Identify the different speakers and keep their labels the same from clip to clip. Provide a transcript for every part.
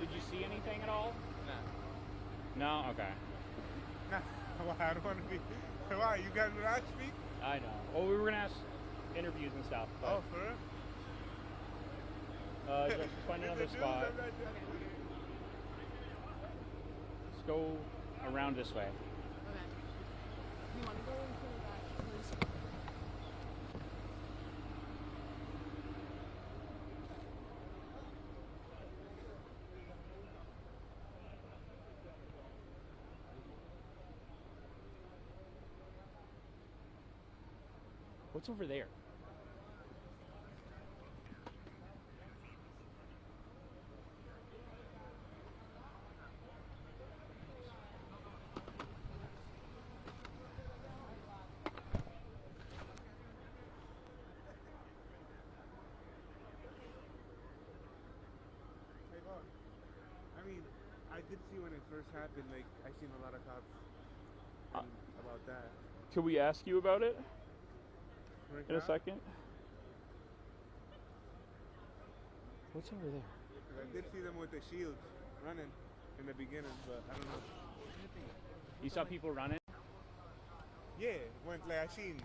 Speaker 1: Did you see anything at all?
Speaker 2: No.
Speaker 1: No? Okay.
Speaker 2: Nah, well, I don't want to be. Why? You guys would not speak?
Speaker 1: I know. Well, we were going to ask interviews and stuff. But,
Speaker 2: Oh, for real?
Speaker 1: just find another spot. Let's go around this way.
Speaker 3: Okay. You want to go into that, please?
Speaker 1: What's over there?
Speaker 2: I mean, I did see when it first happened, like, I seen a lot of cops about that.
Speaker 1: Could we ask you about it
Speaker 2: Right
Speaker 1: in a
Speaker 2: now?
Speaker 1: second? What's over there?
Speaker 2: 'Cause I did see them with the shields running in the beginning, but I don't know.
Speaker 1: You saw people running?
Speaker 2: Yeah, when like I seen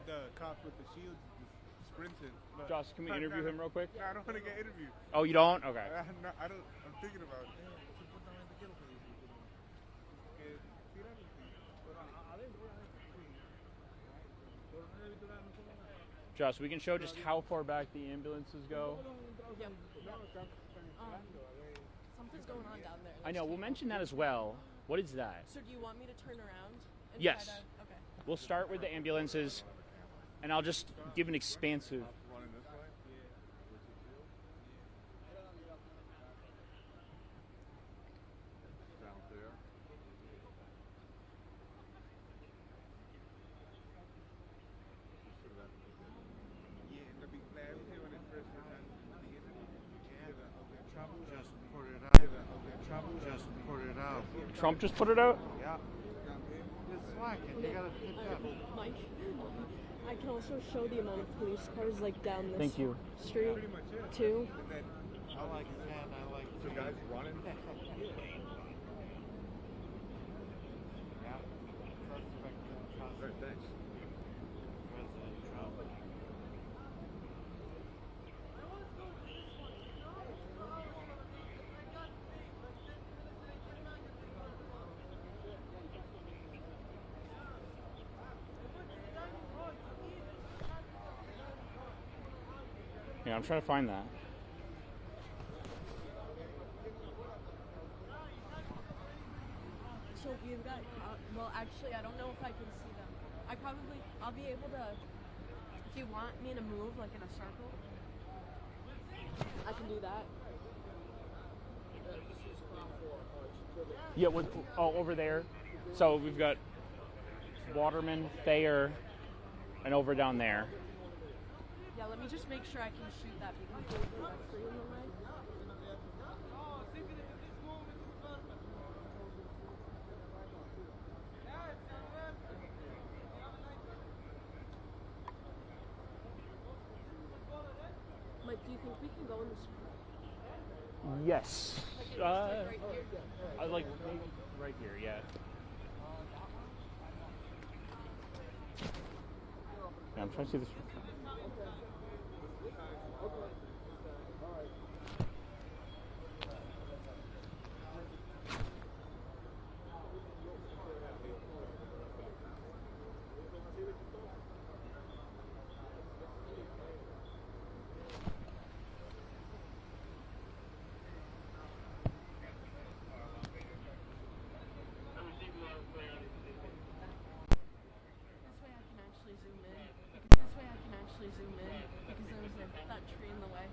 Speaker 2: the cops with the shields just sprinting. But
Speaker 1: Josh, can we interview him real quick?
Speaker 2: No, I don't want to get interviewed.
Speaker 1: Oh, you don't? Okay.
Speaker 2: I don't. I'm thinking about it.
Speaker 1: Josh, we can show just how far back the ambulances go.
Speaker 3: Yep. Something's going on down there.
Speaker 1: I know, we'll mention that as well. What is that?
Speaker 3: So do you want me to turn around? And
Speaker 1: Yes.
Speaker 3: Try to, okay.
Speaker 1: We'll start with the ambulances, and I'll just give an expansive.
Speaker 2: Running this way. Down there. Yeah, in the big flag when it first happened.
Speaker 4: Trump just put it out.
Speaker 1: Trump just put it out?
Speaker 4: Yeah. It's slacking. You gotta pick up.
Speaker 3: Mike, I can also show the amount of police cars like down this
Speaker 1: Thank you.
Speaker 3: street
Speaker 2: Pretty much it.
Speaker 3: too.
Speaker 2: And then
Speaker 4: I like 10. I like
Speaker 2: the
Speaker 4: 3.
Speaker 2: guys running.
Speaker 4: Yeah. Suspect in trust.
Speaker 2: Right, thanks.
Speaker 4: President Trump.
Speaker 1: Yeah, I'm trying to find that.
Speaker 3: So you've got, well actually I don't know if I can see them. I'll be able to, if you want me to move like in a circle, I can do that.
Speaker 1: Yeah, over there. So we've got Waterman, Thayer, and over down there.
Speaker 3: Yeah, let me just make sure I can shoot that because there's a tree in the way. Mike, do you think we can go in this?
Speaker 1: Yes.
Speaker 3: Right here?
Speaker 1: I like maybe right here, yeah. Yeah, I'm trying to see this.
Speaker 3: Zoom in because there was that tree in the way.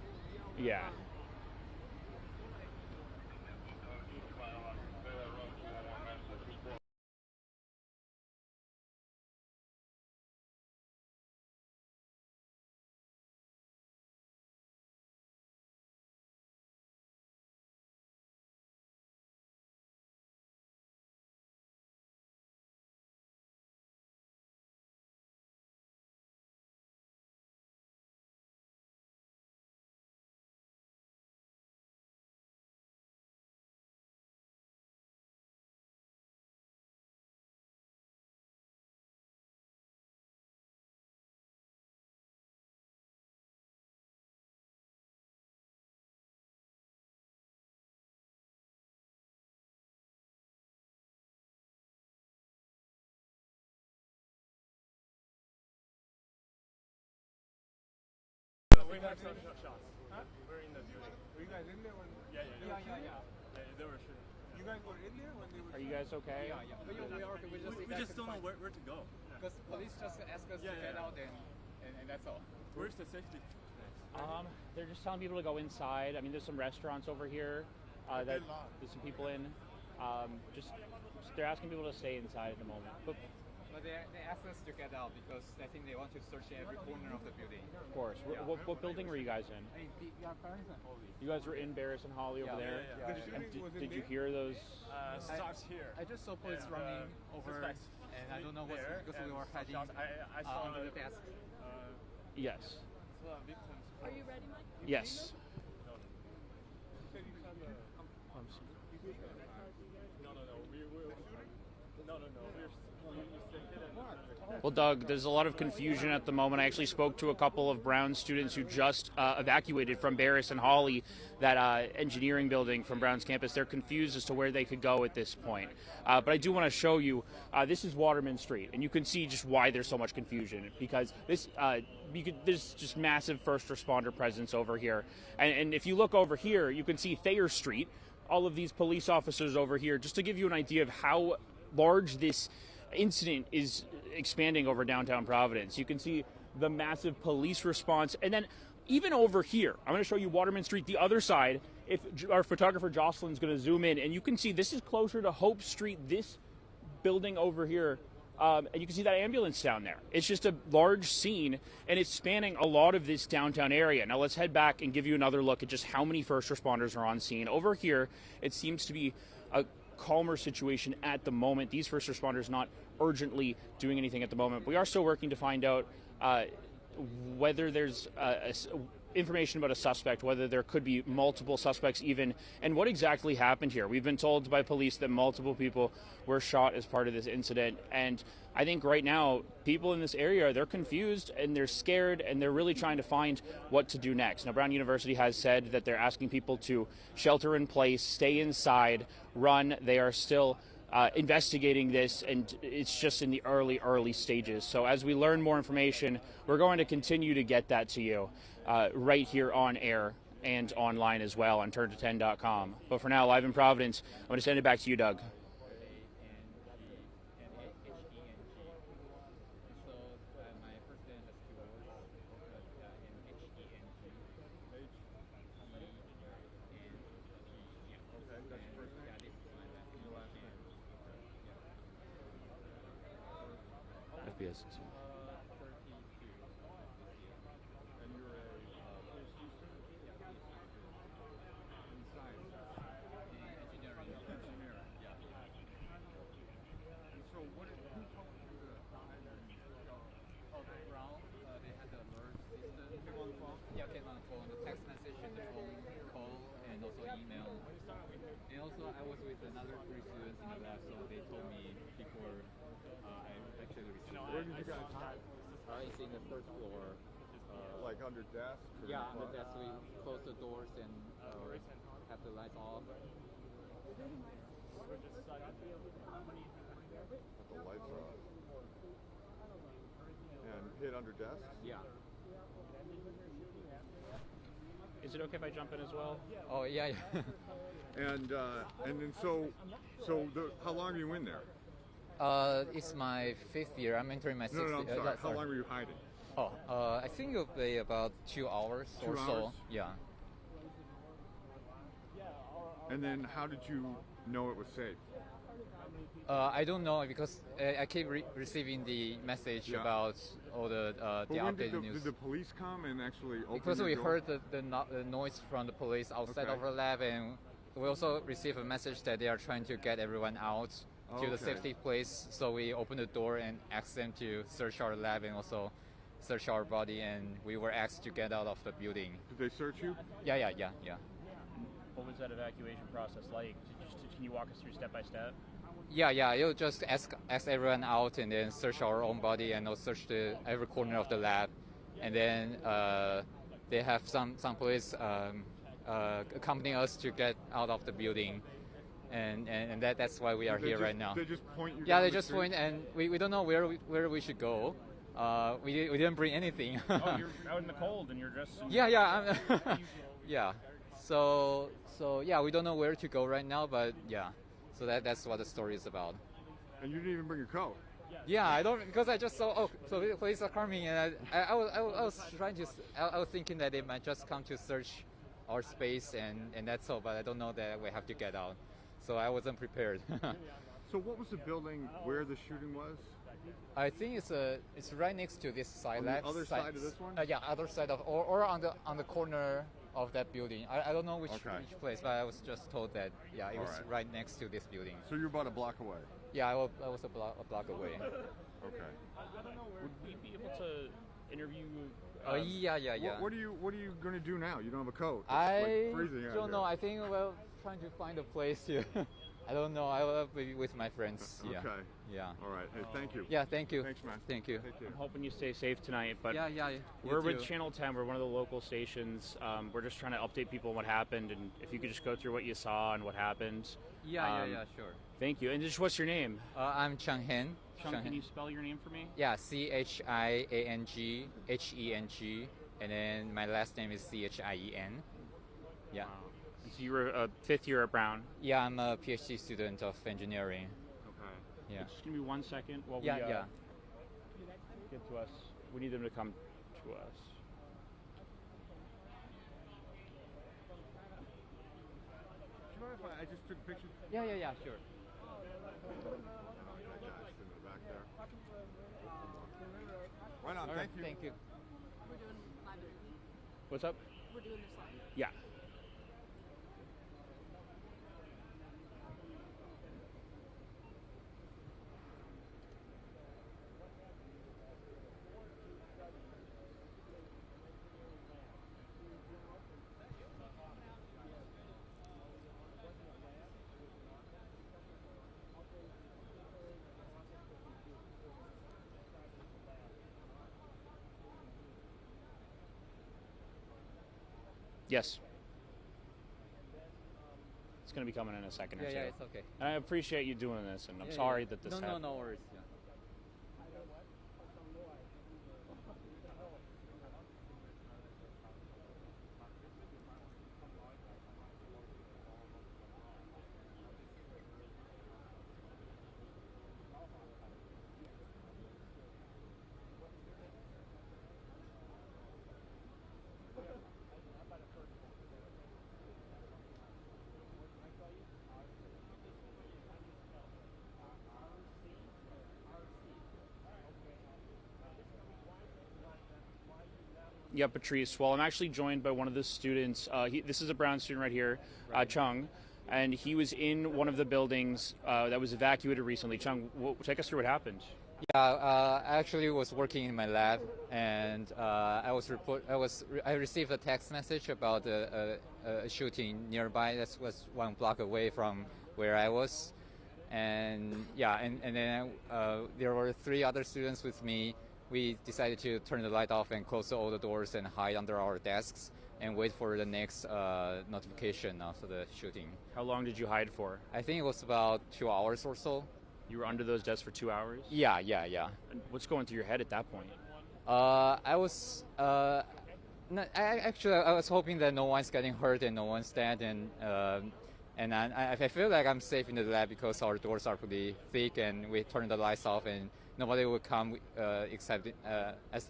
Speaker 2: We got some shots. Huh? We're in the building. Were you guys in there when? Yeah. They were shooting. You guys were in there when they were.
Speaker 1: Are you guys okay?
Speaker 5: Yeah. We are okay. We just don't know where to go. Because police just ask us to get out and that's all. Where's the safety?
Speaker 1: They're just telling people to go inside. I mean, there's some restaurants over here that there's some people in. Just they're asking people to stay inside at the moment. But
Speaker 5: they asked us to get out because I think they want to search every corner of the building.
Speaker 1: Of course.
Speaker 5: Yeah.
Speaker 1: What building were you guys in? You guys were in Barris and Holly over there?
Speaker 2: Yeah.
Speaker 1: And did you hear those?
Speaker 5: Stops here. I just saw police running over, and I don't know what's because we were hiding
Speaker 2: I saw
Speaker 5: under the desk.
Speaker 1: Yes.
Speaker 3: Are you ready, Mike?
Speaker 1: Yes. Well, Doug, there's a lot of confusion at the moment. I actually spoke to a couple of Brown students who just evacuated from Barris and Holly, that engineering building from Brown's campus. They're confused as to where they could go at this point. But I do want to show you, this is Waterman Street, and you can see just why there's so much confusion, because this there's just massive first responder presence over here. And if you look over here, you can see Thayer Street, all of these police officers over here, just to give you an idea of how large this incident is expanding over downtown Providence. You can see the massive police response. And then even over here, I'm going to show you Waterman Street, the other side. If our photographer Jocelyn's going to zoom in, and you can see this is closer to Hope Street, this building over here. And you can see that ambulance down there. It's just a large scene, and it's spanning a lot of this downtown area. Now let's head back and give you another look at just how many first responders are on scene. Over here, it seems to be a calmer situation at the moment. These first responders not urgently doing anything at the moment. We are still working to find out whether there's information about a suspect, whether there could be multiple suspects even, and what exactly happened here. We've been told by police that multiple people were shot as part of this incident, and I think right now people in this area, they're confused and they're scared, and they're really trying to find what to do next. Now, Brown University has said that they're asking people to shelter in place, stay inside, run. They are still investigating this, and it's just in the early stages. So as we learn more information, we're going to continue to get that to you right here on air and online as well on turn210.com. But for now, live in Providence, I'm going to send it back to you, Doug. FPS.
Speaker 5: Also, I was with another 3 students in the lab, so they told me before I actually received.
Speaker 4: Where did you guys hide?
Speaker 5: It's in the first floor.
Speaker 4: Like under desks? Or
Speaker 5: Yeah, under desks. We close the doors and have the lights off.
Speaker 4: Put the lights off. And hid under desks?
Speaker 5: Yeah.
Speaker 1: Is it okay if I jump in as well?
Speaker 5: Oh, yeah.
Speaker 4: And then how long are you in there?
Speaker 5: It's my 5th year. I'm entering my 6th year.
Speaker 4: No, I'm sorry. How long were you hiding?
Speaker 5: I think it'll be about 2 hours or so. Yeah.
Speaker 4: And then how did you know it was safe?
Speaker 5: I don't know because I keep receiving the message about all the updated news.
Speaker 4: Did the police come and actually open
Speaker 5: Because
Speaker 4: the
Speaker 5: we
Speaker 4: door?
Speaker 5: heard the noise from the police outside of our lab, and we also received a message that they are trying to get everyone out to the safety place. So we opened the door and asked them to search our lab and also search our body, and we were asked to get out of the building.
Speaker 4: Did they search you?
Speaker 5: Yeah.
Speaker 1: What was that evacuation process like? Can you walk us through step by step?
Speaker 5: Yeah. You'll just ask everyone out and then search our own body and also search every corner of the lab. And then they have some police accompanying us to get out of the building. And that's why we are here right now.
Speaker 4: They just point you
Speaker 5: Yeah,
Speaker 4: down
Speaker 5: they
Speaker 4: the
Speaker 5: just
Speaker 4: street?
Speaker 5: point, and we don't know where we should go. We didn't bring anything.
Speaker 1: Oh, you're out in the cold and you're just.
Speaker 5: Yeah. Yeah. So yeah, we don't know where to go right now, but yeah. So that's what the story is about.
Speaker 4: And you didn't even bring a coat.
Speaker 5: Yeah, I don't, because I just saw, oh, so the police are coming, and I was trying to, I was thinking that they might just come to search our space, and that's all, but I don't know that we have to get out. So I wasn't prepared.
Speaker 4: So what was the building where the shooting was?
Speaker 5: I think it's right next to this side.
Speaker 4: On the other side of this one?
Speaker 5: Yeah, other side of, or on the corner of that building. I don't know which place, but I was just told that, yeah, it was right next to this building.
Speaker 4: So you're about a block away?
Speaker 5: Yeah, I was a block away.
Speaker 4: Okay.
Speaker 1: Would we be able to interview?
Speaker 5: Yeah.
Speaker 4: What are you going to do now? You don't have a coat. It's
Speaker 5: I
Speaker 4: like freezing out
Speaker 5: don't know.
Speaker 4: here.
Speaker 5: I think trying to find a place to. I don't know. I will be with my friends. Yeah.
Speaker 4: Okay.
Speaker 5: Yeah.
Speaker 4: All right. Hey, thank you.
Speaker 5: Yeah. Thank you.
Speaker 4: Thanks, man.
Speaker 5: Thank you.
Speaker 4: Take care.
Speaker 1: I'm hoping you stay safe tonight, but
Speaker 5: Yeah.
Speaker 1: we're
Speaker 5: You
Speaker 1: with
Speaker 5: too.
Speaker 1: Channel 10. We're one of the local stations. We're just trying to update people on what happened, and if you could just go through what you saw and what happened.
Speaker 5: Yeah. Sure.
Speaker 1: Thank you. And just what's your name?
Speaker 5: I'm Chang Hen.
Speaker 1: Chung, can you spell your name for me?
Speaker 5: Yeah. CHIANG HENG, and then my last name is CHIEN. Yeah.
Speaker 1: Wow. And so you were a fifth year at Brown.
Speaker 5: Yeah. I'm a PhD student of engineering.
Speaker 1: Okay.
Speaker 5: Yeah.
Speaker 1: Just give me 1 second while we
Speaker 5: Yeah.
Speaker 1: get to us. We need them to come to us.
Speaker 4: Do you mind if I just took a picture?
Speaker 5: Yeah. Sure.
Speaker 4: Just in the back there. Right on.
Speaker 5: All right,
Speaker 4: Thank you.
Speaker 5: Thank you.
Speaker 3: We're doing live interview.
Speaker 1: What's up?
Speaker 3: We're doing this live.
Speaker 1: Yeah. Yes. It's going to be coming in a second or two.
Speaker 5: Yeah. It's okay.
Speaker 1: And I appreciate you doing this, and I'm
Speaker 5: Yeah,
Speaker 1: sorry
Speaker 5: yeah.
Speaker 1: that this
Speaker 5: No,
Speaker 1: happened.
Speaker 5: no worries. Yeah.
Speaker 1: Yeah, Patrice. Well, I'm actually joined by one of the students. This is a Brown student right here, Chung, and he was in one of the buildings that was evacuated recently. Chung, take us through what happened.
Speaker 5: Yeah, I actually was working in my lab, and I received a text message about a shooting nearby. That was 1 block away from where I was, and yeah, and then there were 3 other students with me. We decided to turn the light off and close all the doors and hide under our desks and wait for the next notification after the shooting.
Speaker 1: How long did you hide for?
Speaker 5: I think it was about 2 hours or so.
Speaker 1: You were under those desks for 2 hours?
Speaker 5: Yeah.
Speaker 1: And what's going through your head at that point?
Speaker 5: I was I was hoping that no one's getting hurt and no one's dead, and I feel like I'm safe in the lab because our doors are pretty thick and we turn the lights off and nobody will come except as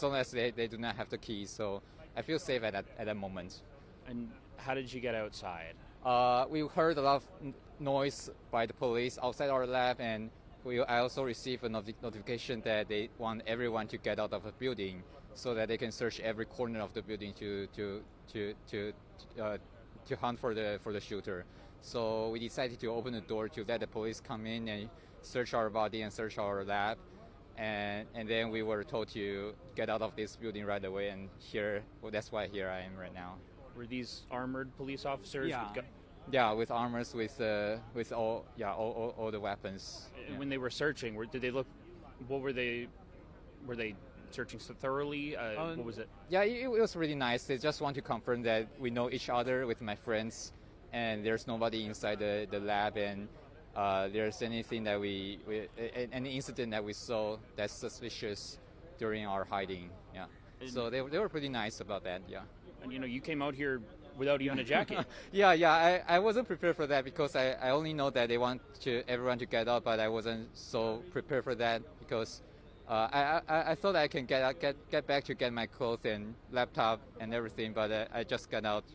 Speaker 5: long as they do not have the keys. So I feel safe at that moment.
Speaker 1: And how did you get outside?
Speaker 5: We heard a lot of noise by the police outside our lab, and I also received a notification that they want everyone to get out of the building so that they can search every corner of the building to hunt for the shooter. So we decided to open the door to let the police come in and search our body and search our lab, and then we were told to get out of this building right away. And that's why here I am right now.
Speaker 1: Were these armored police officers?
Speaker 5: Yeah, with armors, with all the weapons.
Speaker 1: And when they were searching, did they look? What were they? Were they searching so thoroughly? What was it?
Speaker 5: Yeah, it was really nice. They just want to confirm that we know each other with my friends, and there's nobody inside the lab, and there's anything that any incident that we saw that's suspicious during our hiding. Yeah. So they were pretty nice about that. Yeah.
Speaker 1: And you came out here without even a jacket.
Speaker 5: Yeah. I wasn't prepared for that because I only know that they want everyone to get out, but I wasn't so prepared for that because I thought I can get back to get my clothes and laptop and everything, but I just got out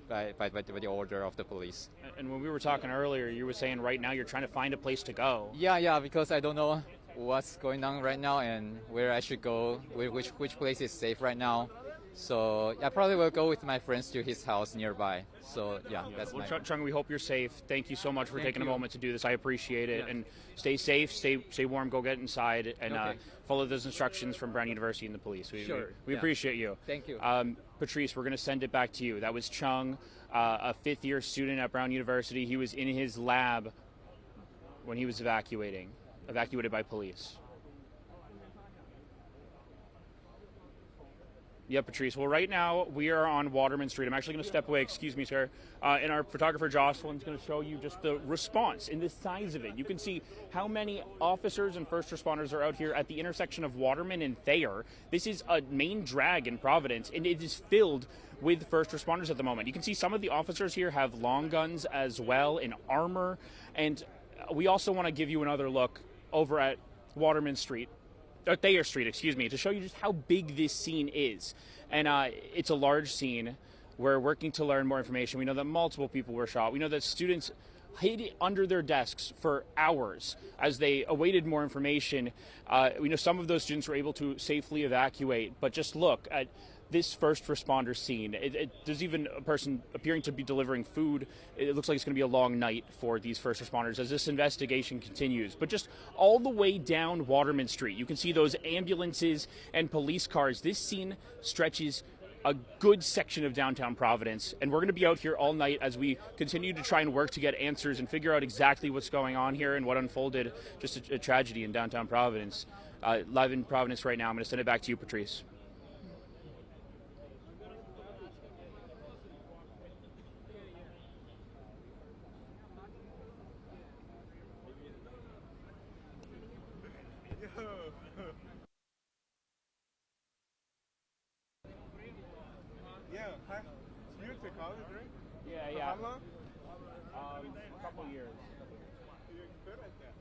Speaker 5: by the order of the police.
Speaker 1: And when we were talking earlier, you were saying right now you're trying to find a place to go.
Speaker 5: Yeah, because I don't know what's going on right now and where I should go, which place is safe right now. So I probably will go with my friends to his house nearby. So that's
Speaker 1: well, Chung, we hope you're safe. Thank you so much for taking a moment to do this. I appreciate it.
Speaker 5: Yeah.
Speaker 1: And stay safe, stay warm, go get inside, and follow those instructions from Brown University and the police. We appreciate you.
Speaker 5: Thank you.
Speaker 1: Patrice, we're going to send it back to you. That was Chung, a fifth-year student at Brown University. He was in his lab when he was evacuated by police. Yeah, Patrice. Well, right now we are on Waterman Street. I'm actually going to step away. Excuse me, sir. And our photographer Jocelyn's going to show you just the response in the size of it. You can see how many officers and first responders are out here at the intersection of Waterman and Thayer. This is a main drag in Providence, and it is filled with first responders at the moment. You can see some of the officers here have long guns as well in armor. And we also want to give you another look over at Waterman Street. Thayer Street, excuse me, to show you just how big this scene is. And it's a large scene. We're working to learn more information. We know that multiple people were shot. We know that students hid under their desks for hours as they awaited more information. We know some of those students were able to safely evacuate, but just look at this first responder scene. There's even a person appearing to be delivering food. It looks like it's going to be a long night for these first responders as this investigation continues. But just all the way down Waterman Street, you can see those ambulances and police cars. This scene stretches a good section of downtown Providence, and we're going to be out here all night as we continue to try and work to get answers and figure out exactly what's going on here and what unfolded. Just a tragedy in downtown Providence. Live in Providence right now. I'm going to send it back to you, Patrice.
Speaker 2: Yeah, hi. You went to college, right?
Speaker 1: Yeah.
Speaker 2: How long?
Speaker 1: A couple years.
Speaker 2: You're good at that.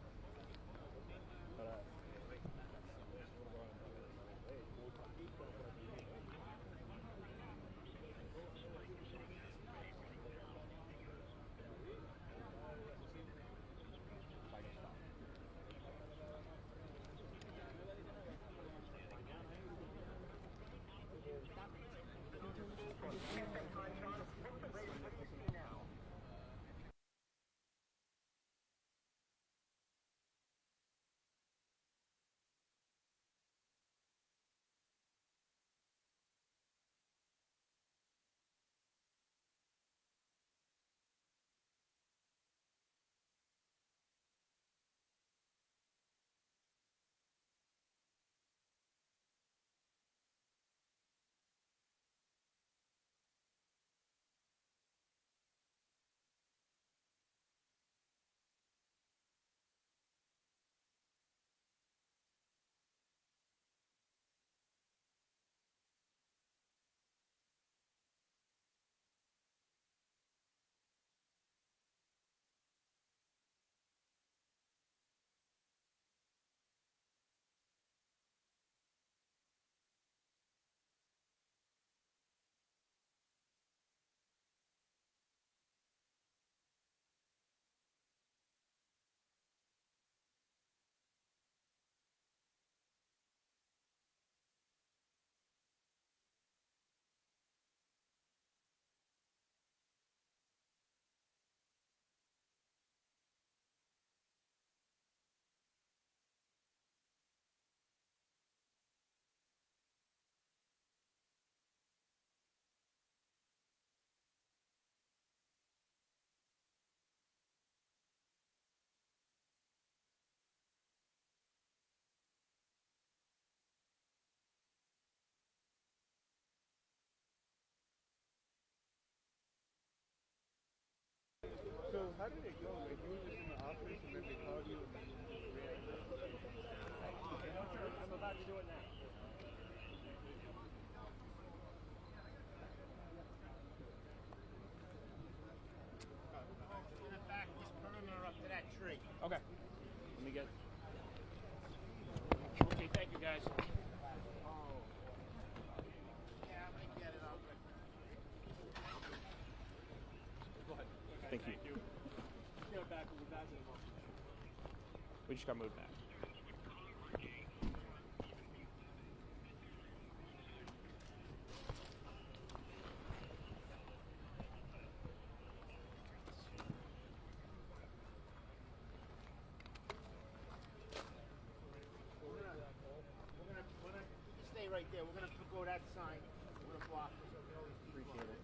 Speaker 2: How did it go? Like you were just in the office and then they called you and then you just reacted?
Speaker 6: I'm about to do it now. In the back, this perimeter up to that tree.
Speaker 1: Okay. Let me get. Okay, thank you guys.
Speaker 6: Yeah, I might get it.
Speaker 1: Go ahead. Thank you.
Speaker 6: Get it back. We'll be back in a moment.
Speaker 1: We just got moved back.
Speaker 6: We're gonna stay right there. We're gonna go that sign. We're gonna block this.
Speaker 1: Appreciate it.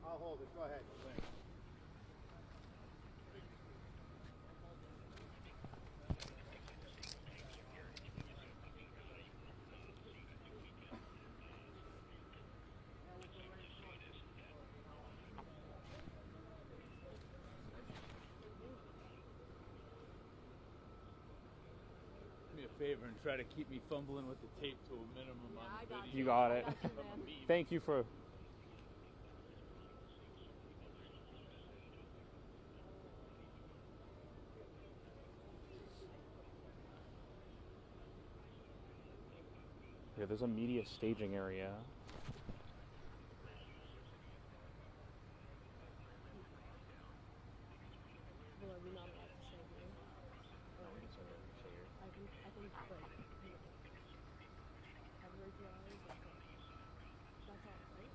Speaker 6: I'll hold it. Go ahead.
Speaker 7: Me a favor and try to keep me fumbling with the tape to a minimum on
Speaker 3: I
Speaker 7: the
Speaker 3: got
Speaker 7: video.
Speaker 1: You got it.
Speaker 3: I got you, man.
Speaker 1: Thank you for. Yeah, there's a media staging area.
Speaker 3: Well, are we not allowed to say here? Or I think, but cover your eyes. That's all, right?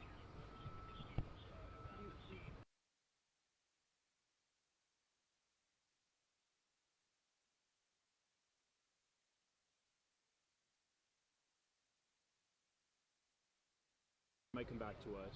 Speaker 3: You
Speaker 1: Might come back to us.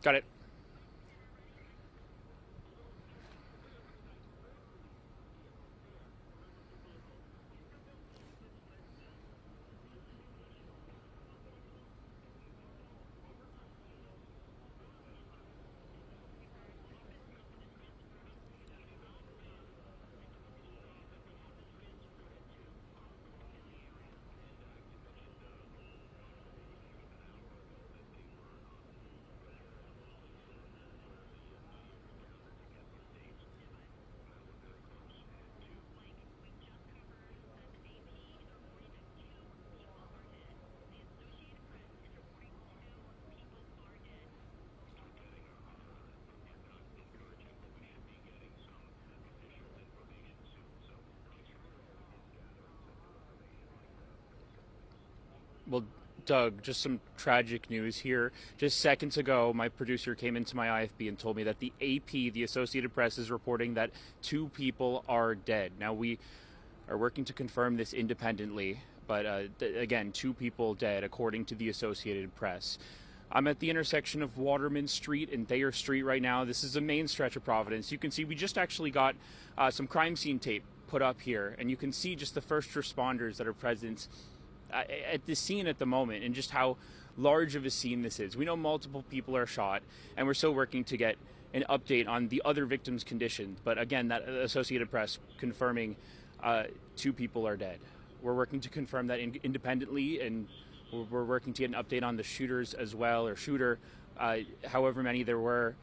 Speaker 1: Got it. Well, Doug, just some tragic news here. Just seconds ago, my producer came into my IFB and told me that the AP, the Associated Press, is reporting that 2 people are dead. Now, we are working to confirm this independently, but again, 2 people dead, according to the Associated Press. I'm at the intersection of Waterman Street and Thayer Street right now. This is the main stretch of Providence. You can see we just actually got some crime scene tape put up here, and you can see just the first responders that are present at the scene at the moment, and just how large of a scene this is. We know multiple people are shot, and we're still working to get an update on the other victims' condition. But again, that Associated Press confirming 2 people are dead. We're working to confirm that independently, and we're working to get an update on the shooters as well, or shooter, however many there were.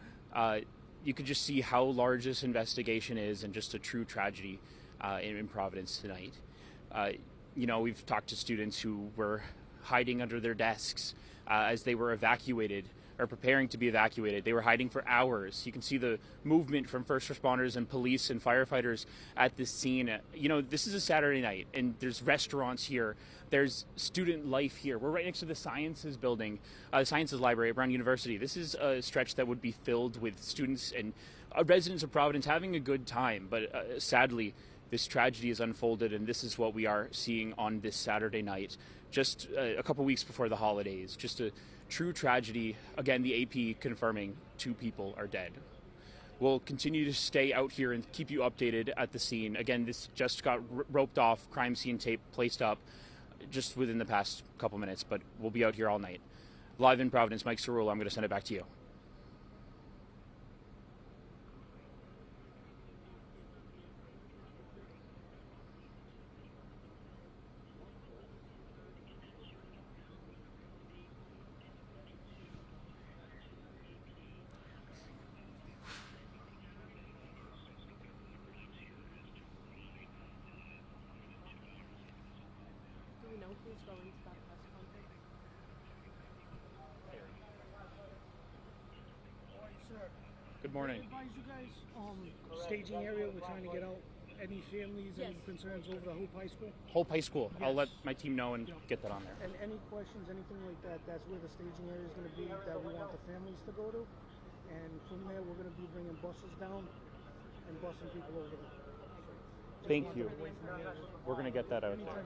Speaker 1: You could just see how large this investigation is, and just a true tragedy in Providence tonight. You know, we've talked to students who were hiding under their desks as they were evacuated, or preparing to be evacuated. They were hiding for hours. You can see the movement from first responders and police and firefighters at this scene. You know, this is a Saturday night, and there's restaurants here. There's student life here. We're right next to the Sciences building, the Sciences Library at Brown University. This is a stretch that would be filled with students and residents of Providence having a good time. But sadly, this tragedy has unfolded, and this is what we are seeing on this Saturday night, just a couple weeks before the holidays. Just a true tragedy. Again, the AP confirming 2 people are dead. We'll continue to stay out here and keep you updated at the scene. Again, this just got roped off, crime scene tape placed up just within the past couple minutes, but we'll be out here all night. Live in Providence, Mike Cerullo, I'm going to send it back to you.
Speaker 3: Do we know who's going to that press conference?
Speaker 1: Good morning.
Speaker 6: Advise you guys, staging area, we're trying to get out any families and concerns over the Hope High School.
Speaker 1: Hope High School.
Speaker 6: Yes.
Speaker 1: I'll let my team know and get that on there.
Speaker 6: And any questions, anything like that, that's where the staging area is going to be, that we want the families to go to. And from there, we're going to be bringing buses down and busing people over there.
Speaker 1: Thank you. We're going to get that out there.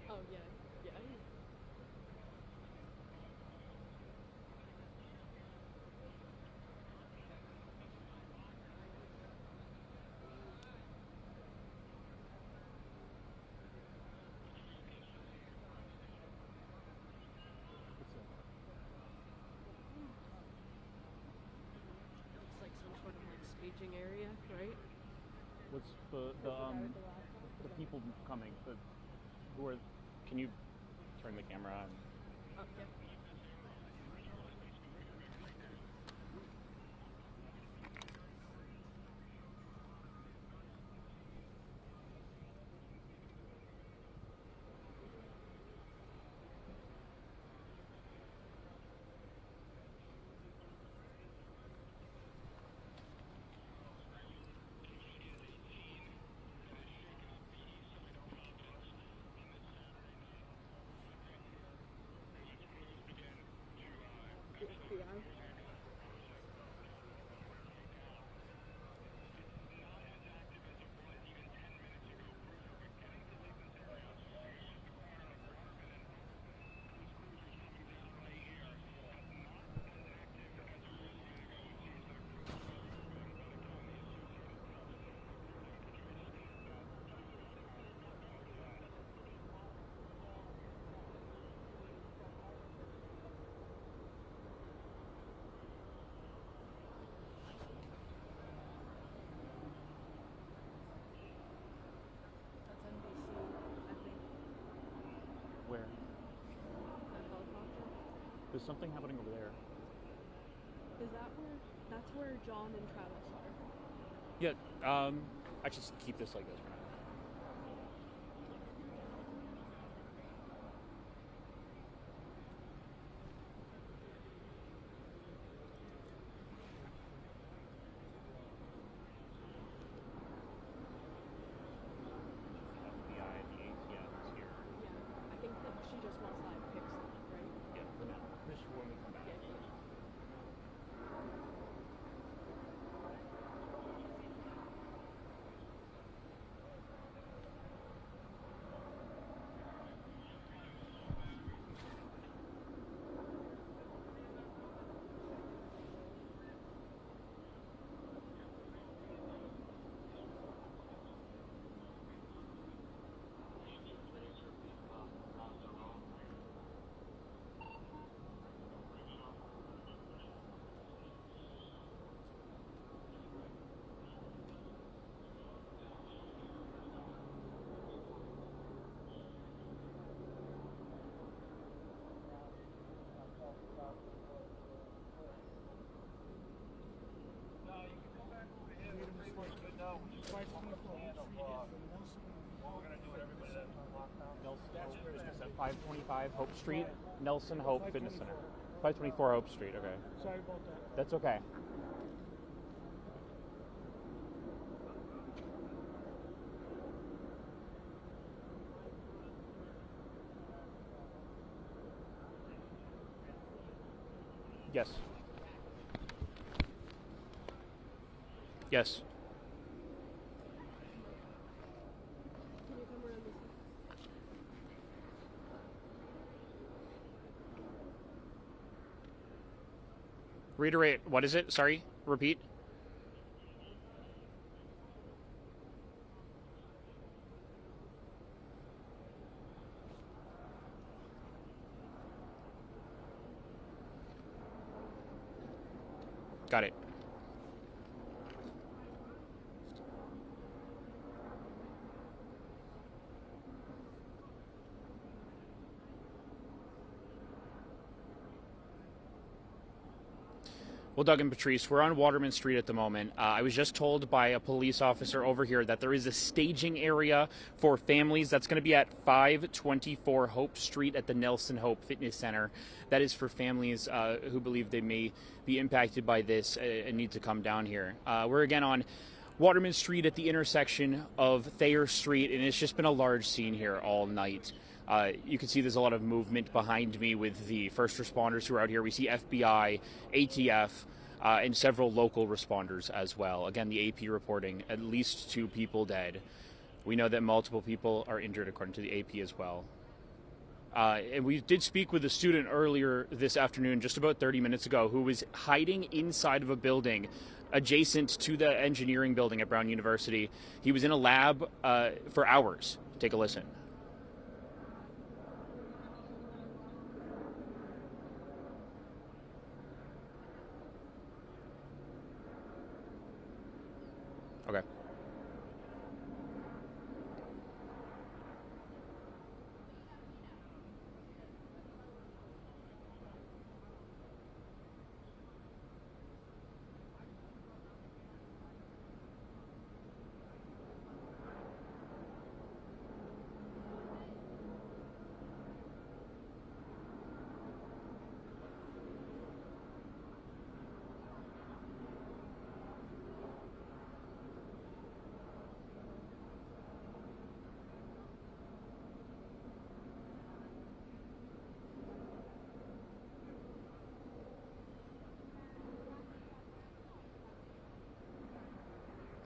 Speaker 3: Oh, yeah. Yeah. It's like some sort of like staging area, right?
Speaker 1: What's the people coming? Who are? Can you turn the camera on?
Speaker 3: Oh, yeah.
Speaker 1: There's something happening over there.
Speaker 3: Is that where? That's where John and Travis are.
Speaker 1: Yeah, I just keep this like this for now.
Speaker 3: Yeah, I think that she just wants that fixed, right?
Speaker 1: Yeah, for now. This is when we come back. Nelson Hope 525 Hope Street, Nelson Hope Fitness Center. 524 Hope Street, okay.
Speaker 6: Sorry about that.
Speaker 1: That's okay. Yes. Yes.
Speaker 3: Can you come around this way?
Speaker 1: Reiterate, what is it? Sorry, repeat. Got it. Well, Doug and Patrice, we're on Waterman Street at the moment. I was just told by a police officer over here that there is a staging area for families that's going to be at 524 Hope Street at the Nelson Hope Fitness Center. That is for families who believe they may be impacted by this and need to come down here. We're again on Waterman Street at the intersection of Thayer Street, and it's just been a large scene here all night. You can see there's a lot of movement behind me with the first responders who are out here. We see FBI, ATF, and several local responders as well. Again, the AP reporting at least 2 people dead. We know that multiple people are injured according to the AP as well. And we did speak with a student earlier this afternoon, just about 30 minutes ago, who was hiding inside of a building adjacent to the engineering building at Brown University. He was in a lab for hours. Take a listen. Okay.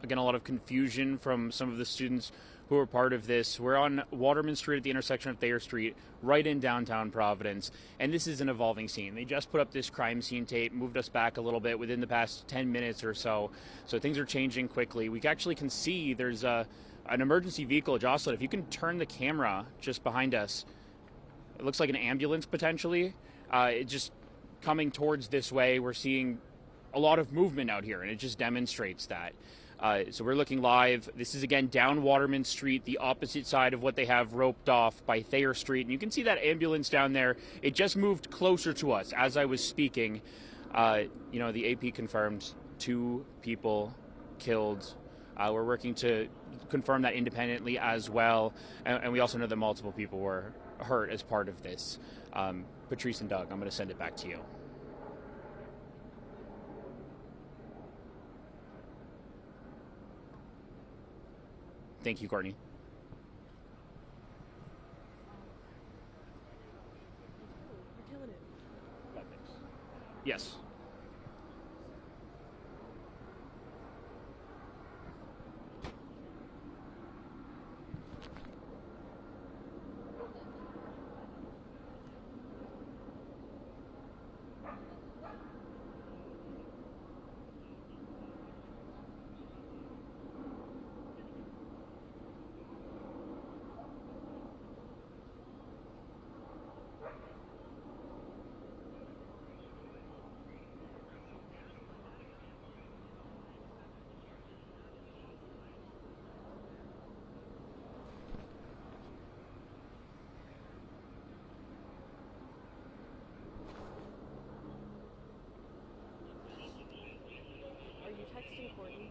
Speaker 1: Again, a lot of confusion from some of the students who are part of this. We're on Waterman Street at the intersection of Thayer Street, right in downtown Providence, and this is an evolving scene. They just put up this crime scene tape, moved us back a little bit within the past 10 minutes or so, so things are changing quickly. We actually can see there's an emergency vehicle. Jocelyn, if you can turn the camera just behind us, it looks like an ambulance potentially. It just coming towards this way. We're seeing a lot of movement out here, and it just demonstrates that. So we're looking live. This is again down Waterman Street, the opposite side of what they have roped off by Thayer Street. And you can see that ambulance down there. It just moved closer to us as I was speaking. The AP confirmed 2 people killed. We're working to confirm that independently as well. And we also know that multiple people were hurt as part of this. Patrice and Doug, I'm going to send it back to you. Thank you, Courtney.
Speaker 3: You're killing it.
Speaker 1: Yes.
Speaker 3: Are you texting Courtney?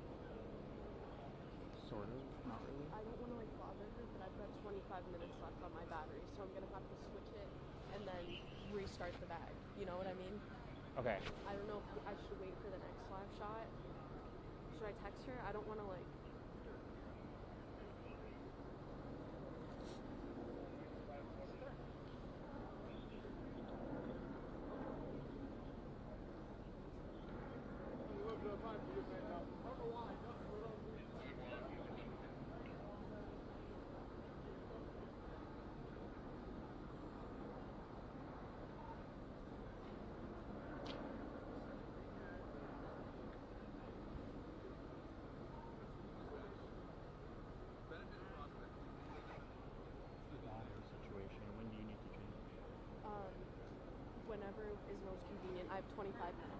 Speaker 1: Sort of, not really.
Speaker 3: I don't want to like bother her, but I've got 25 minutes left on my battery, so I'm gonna have to switch it and then restart the bag. You know what I mean?
Speaker 1: Okay.
Speaker 3: I don't know if I should wait for the next live shot. Should I text her? I don't want to like. Whenever is most convenient. I have 25 minutes.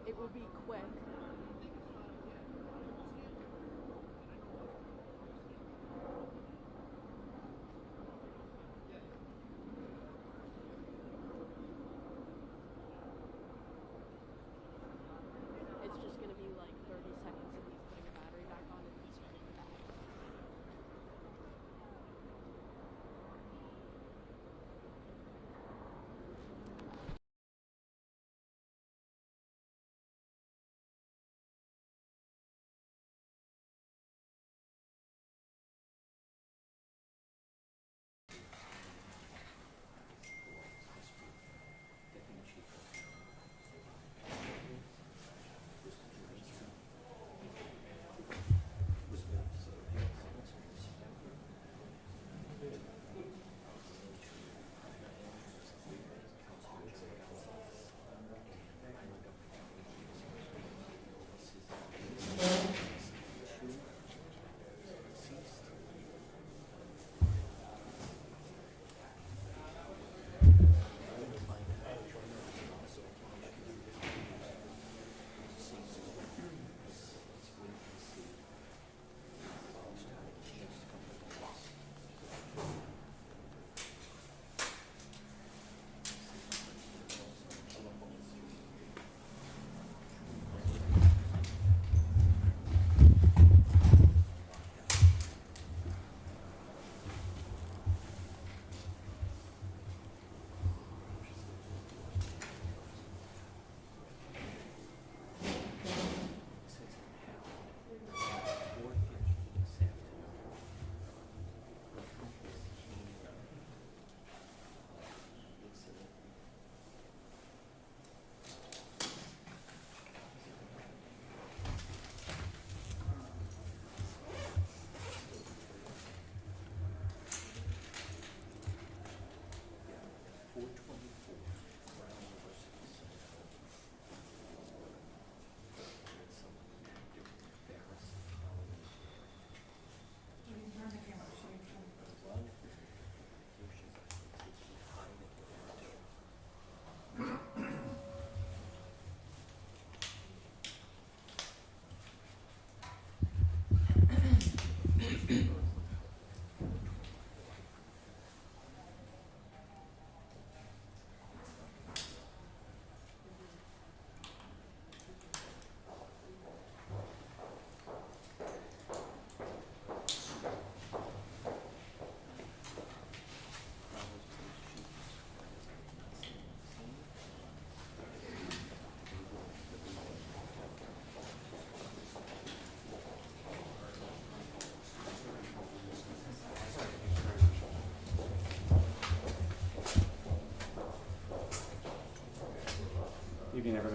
Speaker 3: It will be quick. It's just gonna be like 30 seconds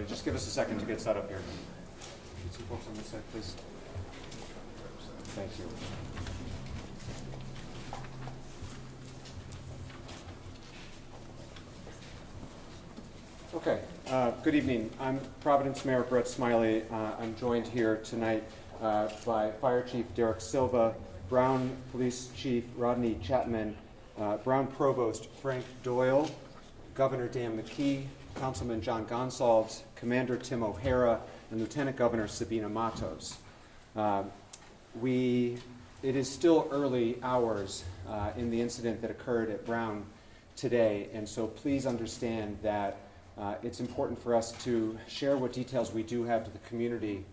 Speaker 8: Just give us a second to get set up here. Get some folks on this side, please. Thank you. Okay, good evening. I'm Providence Mayor Brett Smiley. I'm joined here tonight by Fire Chief Derek Silva, Brown Police Chief Rodney Chapman, Brown Provost Frank Doyle, Governor Dan McKee, Councilman John Gonsalves, Commander Tim O'Hara, and Lieutenant Governor Sabina Matos. It is still early hours in the incident that occurred at Brown today, and so please understand that it's important for us to share what details we do have to the community,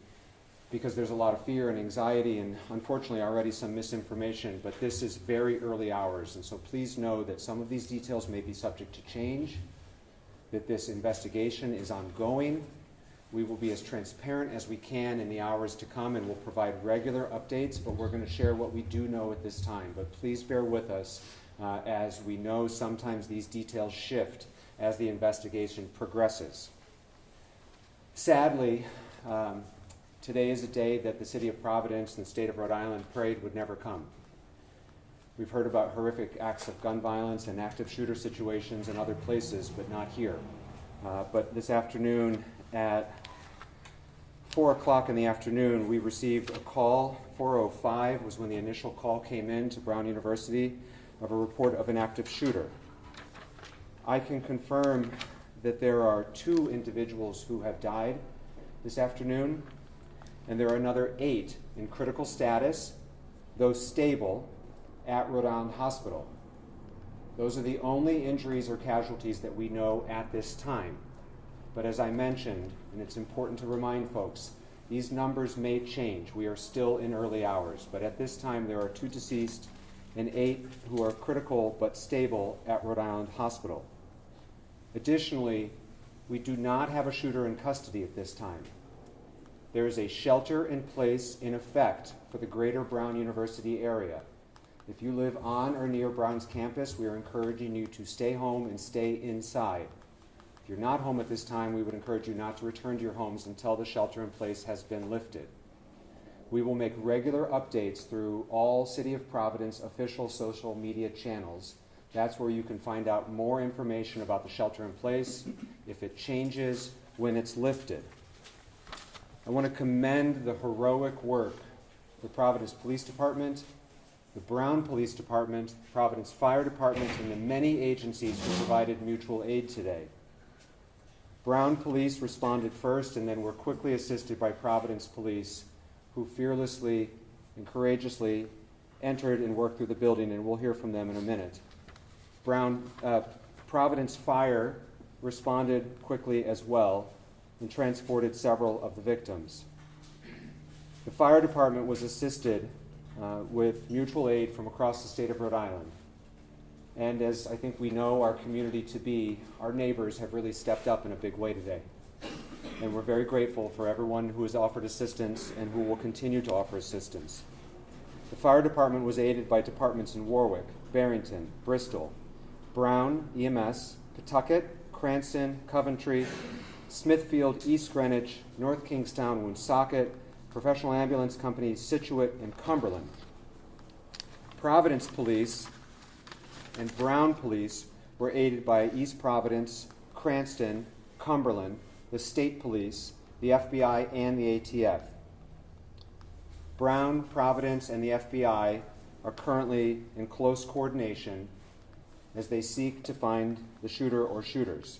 Speaker 8: because there's a lot of fear and anxiety and unfortunately already some misinformation, but this is very early hours, and so please know that some of these details may be subject to change, that this investigation is ongoing. We will be as transparent as we can in the hours to come, and we'll provide regular updates, but we're going to share what we do know at this time. But please bear with us as we know sometimes these details shift as the investigation progresses. Sadly, today is a day that the city of Providence and the state of Rhode Island prayed would never come. We've heard about horrific acts of gun violence and active shooter situations in other places, but not here. But this afternoon at 4 o'clock in the afternoon, we received a call. 4:05 was when the initial call came in to Brown University of a report of an active shooter. I can confirm that there are 2 individuals who have died this afternoon, and there are another 8 in critical status, those stable, at Rhode Island Hospital. Those are the only injuries or casualties that we know at this time. But as I mentioned, and it's important to remind folks, these numbers may change. We are still in early hours, but at this time there are 2 deceased and 8 who are critical but stable at Rhode Island Hospital. Additionally, we do not have a shooter in custody at this time. There is a shelter in place in effect for the greater Brown University area. If you live on or near Brown's campus, we are encouraging you to stay home and stay inside. If you're not home at this time, we would encourage you not to return to your homes until the shelter in place has been lifted. We will make regular updates through all City of Providence official social media channels. That's where you can find out more information about the shelter in place, if it changes, when it's lifted. I want to commend the heroic work of the Providence Police Department, the Brown Police Department, Providence Fire Department, and the many agencies who provided mutual aid today. Brown Police responded first and then were quickly assisted by Providence Police, who fearlessly and courageously entered and worked through the building, and we'll hear from them in a minute. Providence Fire responded quickly as well and transported several of the victims. The fire department was assisted with mutual aid from across the state of Rhode Island. And as I think we know our community to be, our neighbors have really stepped up in a big way today. And we're very grateful for everyone who has offered assistance and who will continue to offer assistance. The fire department was aided by departments in Warwick, Barrington, Bristol, Brown, EMS, Pawtucket, Cranston, Coventry, Smithfield, East Greenwich, North Kingstown, Woonsocket, Professional Ambulance Company, Situate, and Cumberland. Providence Police and Brown Police were aided by East Providence, Cranston, Cumberland, the State Police, the FBI, and the ATF. Brown, Providence, and the FBI are currently in close coordination as they seek to find the shooter or shooters.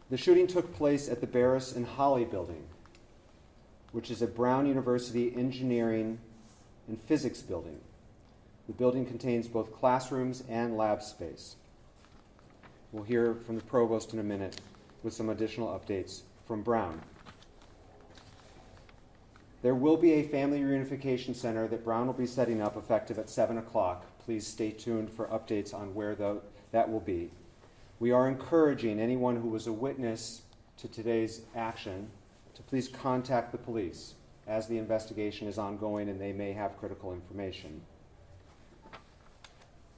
Speaker 8: The shooting took place at the Barris and Holly building, which is a Brown University engineering and physics building. The building contains both classrooms and lab space. We'll hear from the provost in a minute with some additional updates from Brown. There will be a family reunification center that Brown will be setting up effective at 7 o'clock. Please stay tuned for updates on where that will be. We are encouraging anyone who was a witness to today's action to please contact the police as the investigation is ongoing and they may have critical information.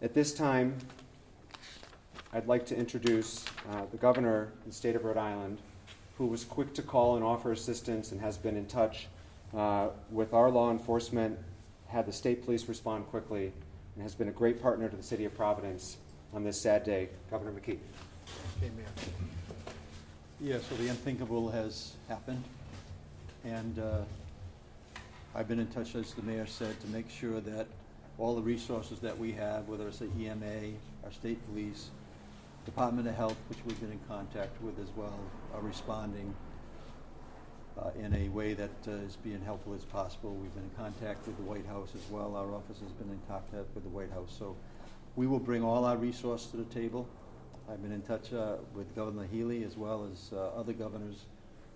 Speaker 8: At this time, I'd like to introduce the governor of the state of Rhode Island, who was quick to call and offer assistance and has been in touch with our law enforcement, had the state police respond quickly, and has been a great partner to the city of Providence on this sad day. Governor McKee.
Speaker 9: Okay, Mayor. Yeah, so the unthinkable has happened, and I've been in touch, as the mayor said, to make sure that all the resources that we have, whether it's the EMA, our state police, Department of Health, which we've been in contact with as well, are responding in a way that is being helpful as possible. We've been in contact with the White House as well. Our office has been in contact with the White House. So we will bring all our resources to the table. I've been in touch with Governor Healy as well as other governors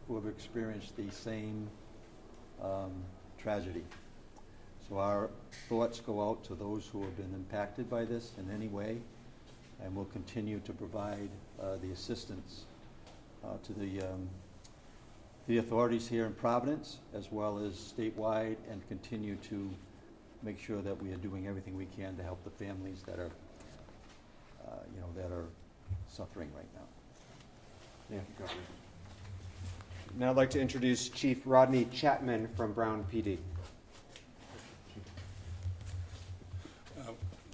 Speaker 9: who have experienced the same tragedy. So our thoughts go out to those who have been impacted by this in any way, and we'll continue to provide the assistance to the authorities here in Providence as well as statewide, and continue to make sure that we are doing everything we can to help the families that are that are suffering right now.
Speaker 8: Yeah, Governor. Now I'd like to introduce Chief Rodney Chapman from Brown PD.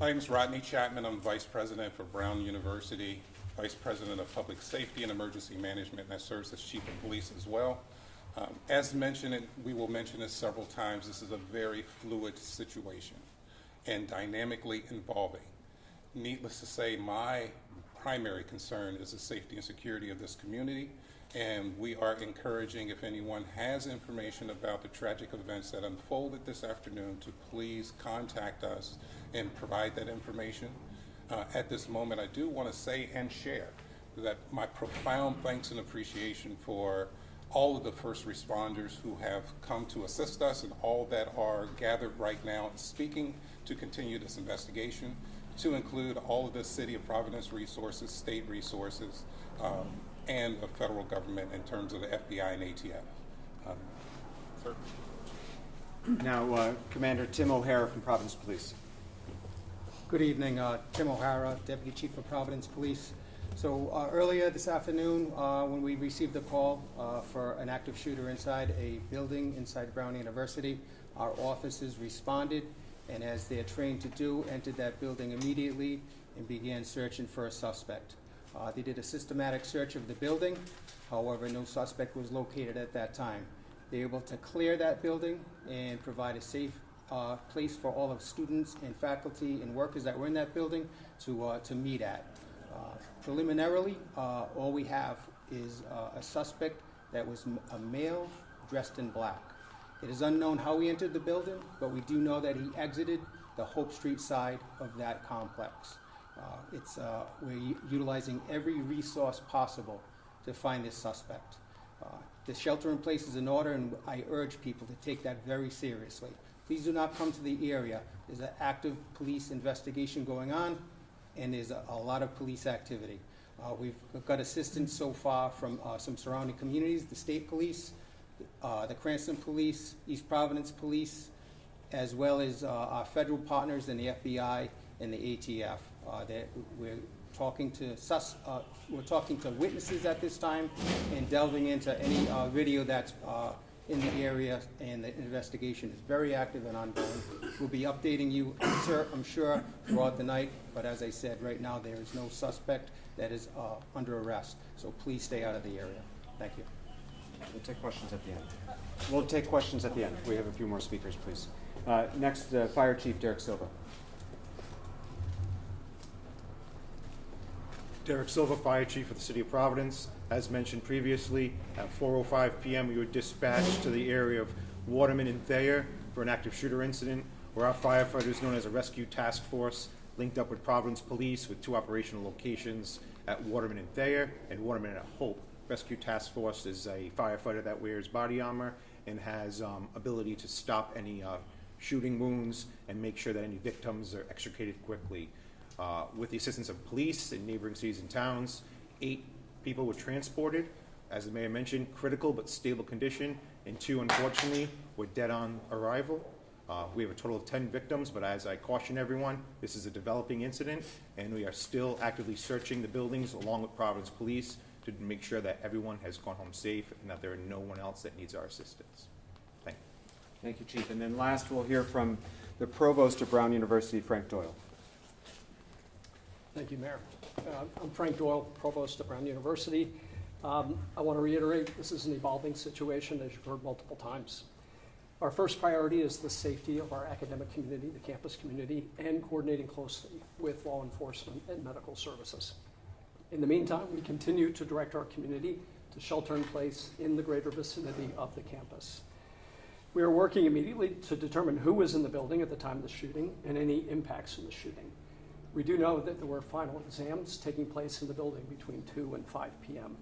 Speaker 10: My name is Rodney Chapman. I'm Vice President for Brown University, Vice President of Public Safety and Emergency Management, and I serve as Chief of Police as well. As mentioned, and we will mention this several times, this is a very fluid situation and dynamically evolving. Needless to say, my primary concern is the safety and security of this community, and we are encouraging, if anyone has information about the tragic events that unfolded this afternoon, to please contact us and provide that information. At this moment, I do want to say and share that my profound thanks and appreciation for all of the first responders who have come to assist us and all that are gathered right now speaking to continue this investigation, to include all of the City of Providence resources, state resources, and the federal government in terms of the FBI and ATF. Sir.
Speaker 8: Now, Commander Tim O'Hara from Providence Police.
Speaker 11: Good evening, Tim O'Hara, Deputy Chief of Providence Police. So earlier this afternoon, when we received a call for an active shooter inside a building inside Brown University, our officers responded, and as they're trained to do, entered that building immediately and began searching for a suspect. They did a systematic search of the building. However, no suspect was located at that time. They were able to clear that building and provide a safe place for all of students and faculty and workers that were in that building to meet at. Preliminarily, all we have is a suspect that was a male dressed in black. It is unknown how he entered the building, but we do know that he exited the Hope Street side of that complex. We're utilizing every resource possible to find this suspect. The shelter in place is in order, and I urge people to take that very seriously. Please do not come to the area. There's an active police investigation going on, and there's a lot of police activity. We've got assistance so far from some surrounding communities, the state police, the Cranston Police, East Providence Police, as well as our federal partners in the FBI and the ATF. We're talking to witnesses at this time and delving into any video that's in the area, and the investigation is very active and ongoing. We'll be updating you, I'm sure, throughout the night, but as I said, right now there is no suspect that is under arrest, so please stay out of the area. Thank you.
Speaker 8: We'll take questions at the end. We'll take questions at the end. We have a few more speakers, please. Next, Fire Chief Derek Silva.
Speaker 12: Derek Silva, Fire Chief of the City of Providence. As mentioned previously, at 4:05 p.m. we were dispatched to the area of Waterman and Thayer for an active shooter incident, where our firefighters, known as a rescue task force, linked up with Providence Police with two operational locations at Waterman and Thayer and Waterman and Hope. Rescue Task Force is a firefighter that wears body armor and has ability to stop any shooting wounds and make sure that any victims are extricated quickly. With the assistance of police in neighboring cities and towns, 8 people were transported, as the mayor mentioned, critical but stable condition, and 2, unfortunately, were dead on arrival. We have a total of 10 victims, but as I caution everyone, this is a developing incident, and we are still actively searching the buildings along with Providence Police to make sure that everyone has gone home safe and that there are no one else that needs our assistance. Thank you.
Speaker 8: Thank you, Chief. And then last, we'll hear from the Provost of Brown University, Frank Doyle.
Speaker 13: Thank you, Mayor. I'm Frank Doyle, Provost of Brown University. I want to reiterate, this is an evolving situation, as you've heard multiple times. Our first priority is the safety of our academic community, the campus community, and coordinating closely with law enforcement and medical services. In the meantime, we continue to direct our community to shelter in place in the greater vicinity of the campus. We are working immediately to determine who was in the building at the time of the shooting and any impacts from the shooting. We do know that there were final exams taking place in the building between 2 and 5 p.m.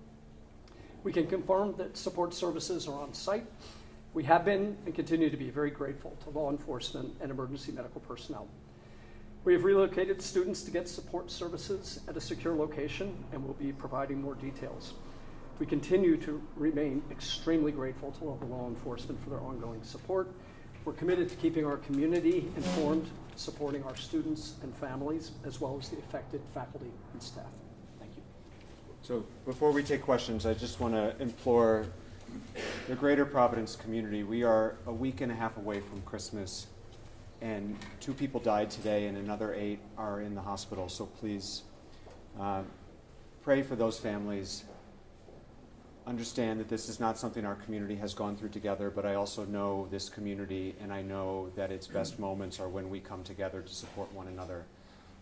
Speaker 13: We can confirm that support services are on site. We have been and continue to be very grateful to law enforcement and emergency medical personnel. We have relocated students to get support services at a secure location and will be providing more details. We continue to remain extremely grateful to local law enforcement for their ongoing support. We're committed to keeping our community informed, supporting our students and families, as well as the affected faculty and staff. Thank you.
Speaker 8: So before we take questions, I just want to implore the greater Providence community. We are a week and a half away from Christmas, and 2 people died today and another 8 are in the hospital. So please pray for those families. Understand that this is not something our community has gone through together, but I also know this community, and I know that its best moments are when we come together to support one another.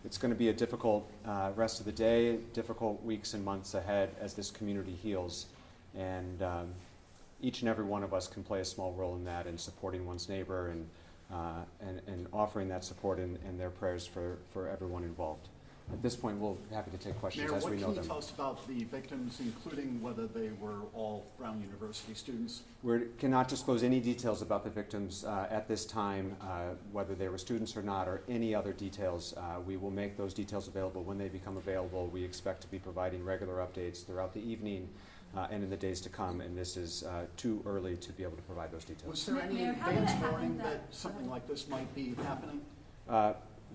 Speaker 8: It's going to be a difficult rest of the day, difficult weeks and months ahead as this community heals. And each and every one of us can play a small role in that, in supporting one's neighbor and offering that support and their prayers for everyone involved. At this point, we'll be happy to take questions
Speaker 14: Mayor,
Speaker 8: as we know them.
Speaker 14: what can you tell us about the victims, including whether they were all Brown University students?
Speaker 8: We cannot disclose any details about the victims at this time, whether they were students or not, or any other details. We will make those details available when they become available. We expect to be providing regular updates throughout the evening and in the days to come, and this is too early to be able to provide those details.
Speaker 14: Was there any advance warning that something like this might be happening?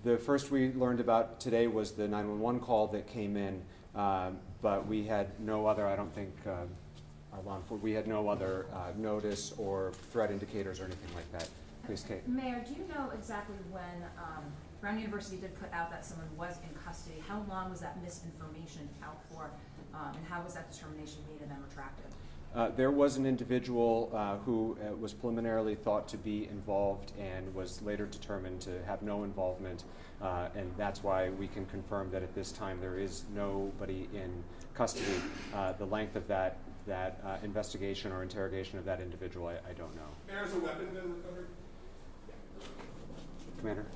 Speaker 8: The first we learned about today was the 911 call that came in, but we had no other, I don't think, we had no other notice or threat indicators or anything like that. Please, Kate.
Speaker 15: Mayor, do you know exactly when Brown University did put out that someone was in custody? How long was that misinformation out for, and how was that determination made and then retracted?
Speaker 8: There was an individual who was preliminarily thought to be involved and was later determined to have no involvement, and that's why we can confirm that at this time there is nobody in custody. The length of that investigation or interrogation of that individual, I don't know.
Speaker 16: Mayor, has a weapon been recovered?
Speaker 8: Commander?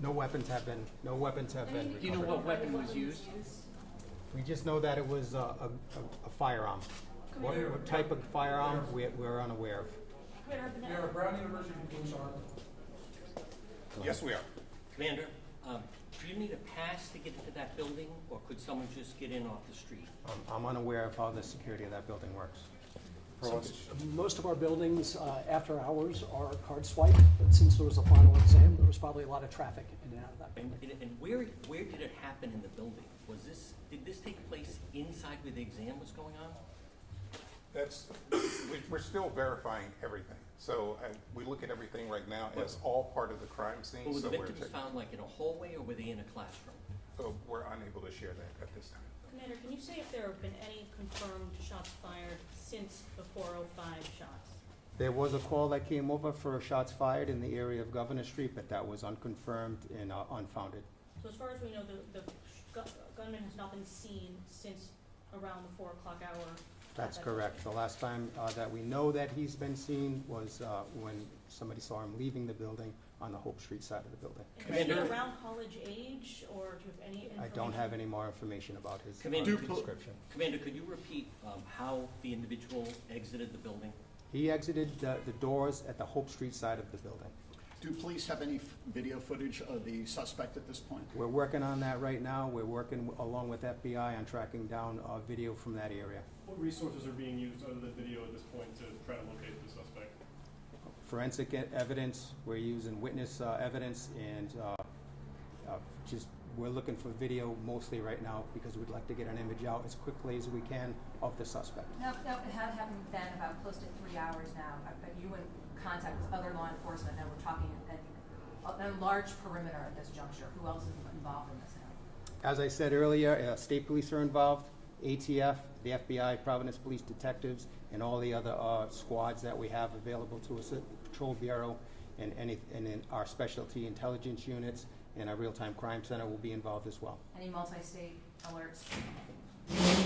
Speaker 11: No weapons have been recovered.
Speaker 17: Do you know what weapon was used?
Speaker 11: We just know that it was a firearm. What type of firearm, we're unaware of.
Speaker 16: Mayor, Brown University Police Armed?
Speaker 10: Yes, we are.
Speaker 17: Commander, do you need a pass to get into that building, or could someone just get in off the street?
Speaker 11: I'm unaware of how the security of that building works.
Speaker 13: So, most of our buildings after hours are card swipe, but since there was a final exam, there was probably a lot of traffic in and out of that building.
Speaker 17: And where did it happen in the building? Did this take place inside where the exam was going on?
Speaker 10: We're still verifying everything. So we look at everything right now as all part of the crime scene.
Speaker 17: Well, were the victims found like in a hallway, or were they in a classroom?
Speaker 10: So we're unable to share that at this time.
Speaker 18: Commander, can you say if there have been any confirmed shots fired since the 405 shots?
Speaker 11: There was a call that came over for shots fired in the area of Governor Street, but that was unconfirmed and unfounded.
Speaker 18: So as far as we know, the gunman has not been seen since around the 4 o'clock hour.
Speaker 11: That's correct. The last time that we know that he's been seen was when somebody saw him leaving the building on the Hope Street side of the building.
Speaker 18: Is he around college age, or do you have any information?
Speaker 11: I don't have any more information about his description.
Speaker 17: Commander, could you repeat how the individual exited the building?
Speaker 11: He exited the doors at the Hope Street side of the building.
Speaker 14: Do police have any video footage of the suspect at this point?
Speaker 11: We're working on that right now. We're working along with FBI on tracking down video from that area.
Speaker 16: What resources are being used other than video at this point to try to locate the suspect?
Speaker 11: forensic evidence, we're using witness evidence, and we're looking for video mostly right now because we'd like to get an image out as quickly as we can of the suspect.
Speaker 15: Now, it had happened then about close to 3 hours now. Are you in contact with other law enforcement? Now we're talking a large perimeter at this juncture. Who else is involved in this now?
Speaker 11: As I said earlier, state police are involved, ATF, the FBI, Providence Police Detectives, and all the other squads that we have available to us at the Patrol Bureau, and in our specialty intelligence units and our real-time crime center will be involved as well.
Speaker 15: Any multi-state alerts?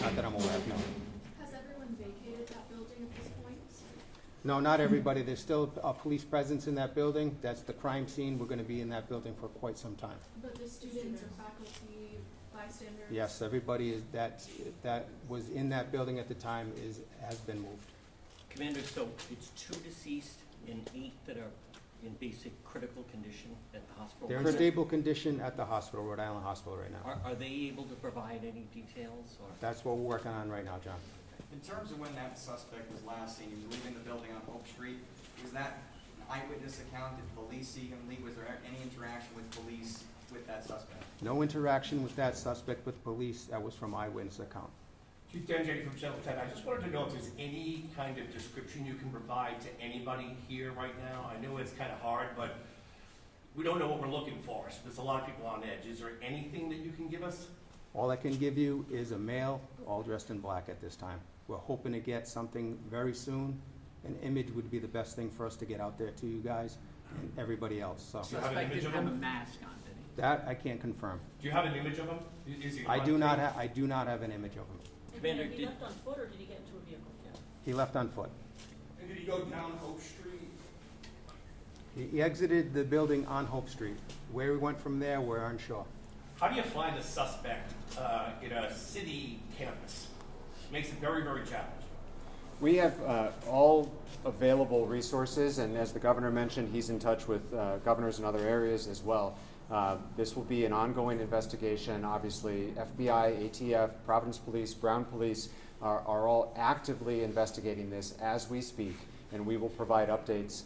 Speaker 11: Not that I'm aware of, no.
Speaker 3: Has everyone vacated that building at this point?
Speaker 11: No, not everybody. There's still a police presence in that building. That's the crime scene. We're going to be in that building for quite some time.
Speaker 3: But the students or faculty, bystanders?
Speaker 11: Yes, everybody that was in that building at the time has been moved.
Speaker 17: Commander, so it's 2 deceased and 8 that are in basic critical condition at the hospital?
Speaker 11: They're in stable condition at the hospital, Rhode Island Hospital right now.
Speaker 17: Are they able to provide any details? Or?
Speaker 11: That's what we're working on right now, John.
Speaker 19: In terms of when that suspect was last seen, he was leaving the building on Hope Street. Was that an eyewitness account? Did police see him leave? Was there any interaction with police with that suspect?
Speaker 11: No interaction with that suspect with police. That was from eyewitness account.
Speaker 16: Chief Denjay from Channel 10. I just wanted to know if there's any kind of description you can provide to anybody here right now. I know it's kind of hard, but we don't know what we're looking for. So there's a lot of people on edge. Is there anything that you can give us?
Speaker 11: All I can give you is a male, all dressed in black at this time. We're hoping to get something very soon. An image would be the best thing for us to get out there to you guys and everybody else. So
Speaker 16: Do you have an image of him?
Speaker 20: a mask on, did he?
Speaker 11: that I can't confirm.
Speaker 16: Do you have an image of him? Is he
Speaker 11: I do not have an image of him.
Speaker 17: Commander,
Speaker 18: Did he left on foot or did he get into a vehicle?
Speaker 11: He left on foot.
Speaker 16: And did he go down Hope Street?
Speaker 11: He exited the building on Hope Street. Where he went from there, we're unsure.
Speaker 16: How do you find a suspect in a city campus? Makes it very, very challenging.
Speaker 8: We have all available resources, and as the governor mentioned, he's in touch with governors in other areas as well. This will be an ongoing investigation. Obviously, FBI, ATF, Providence Police, Brown Police are all actively investigating this as we speak, and we will provide updates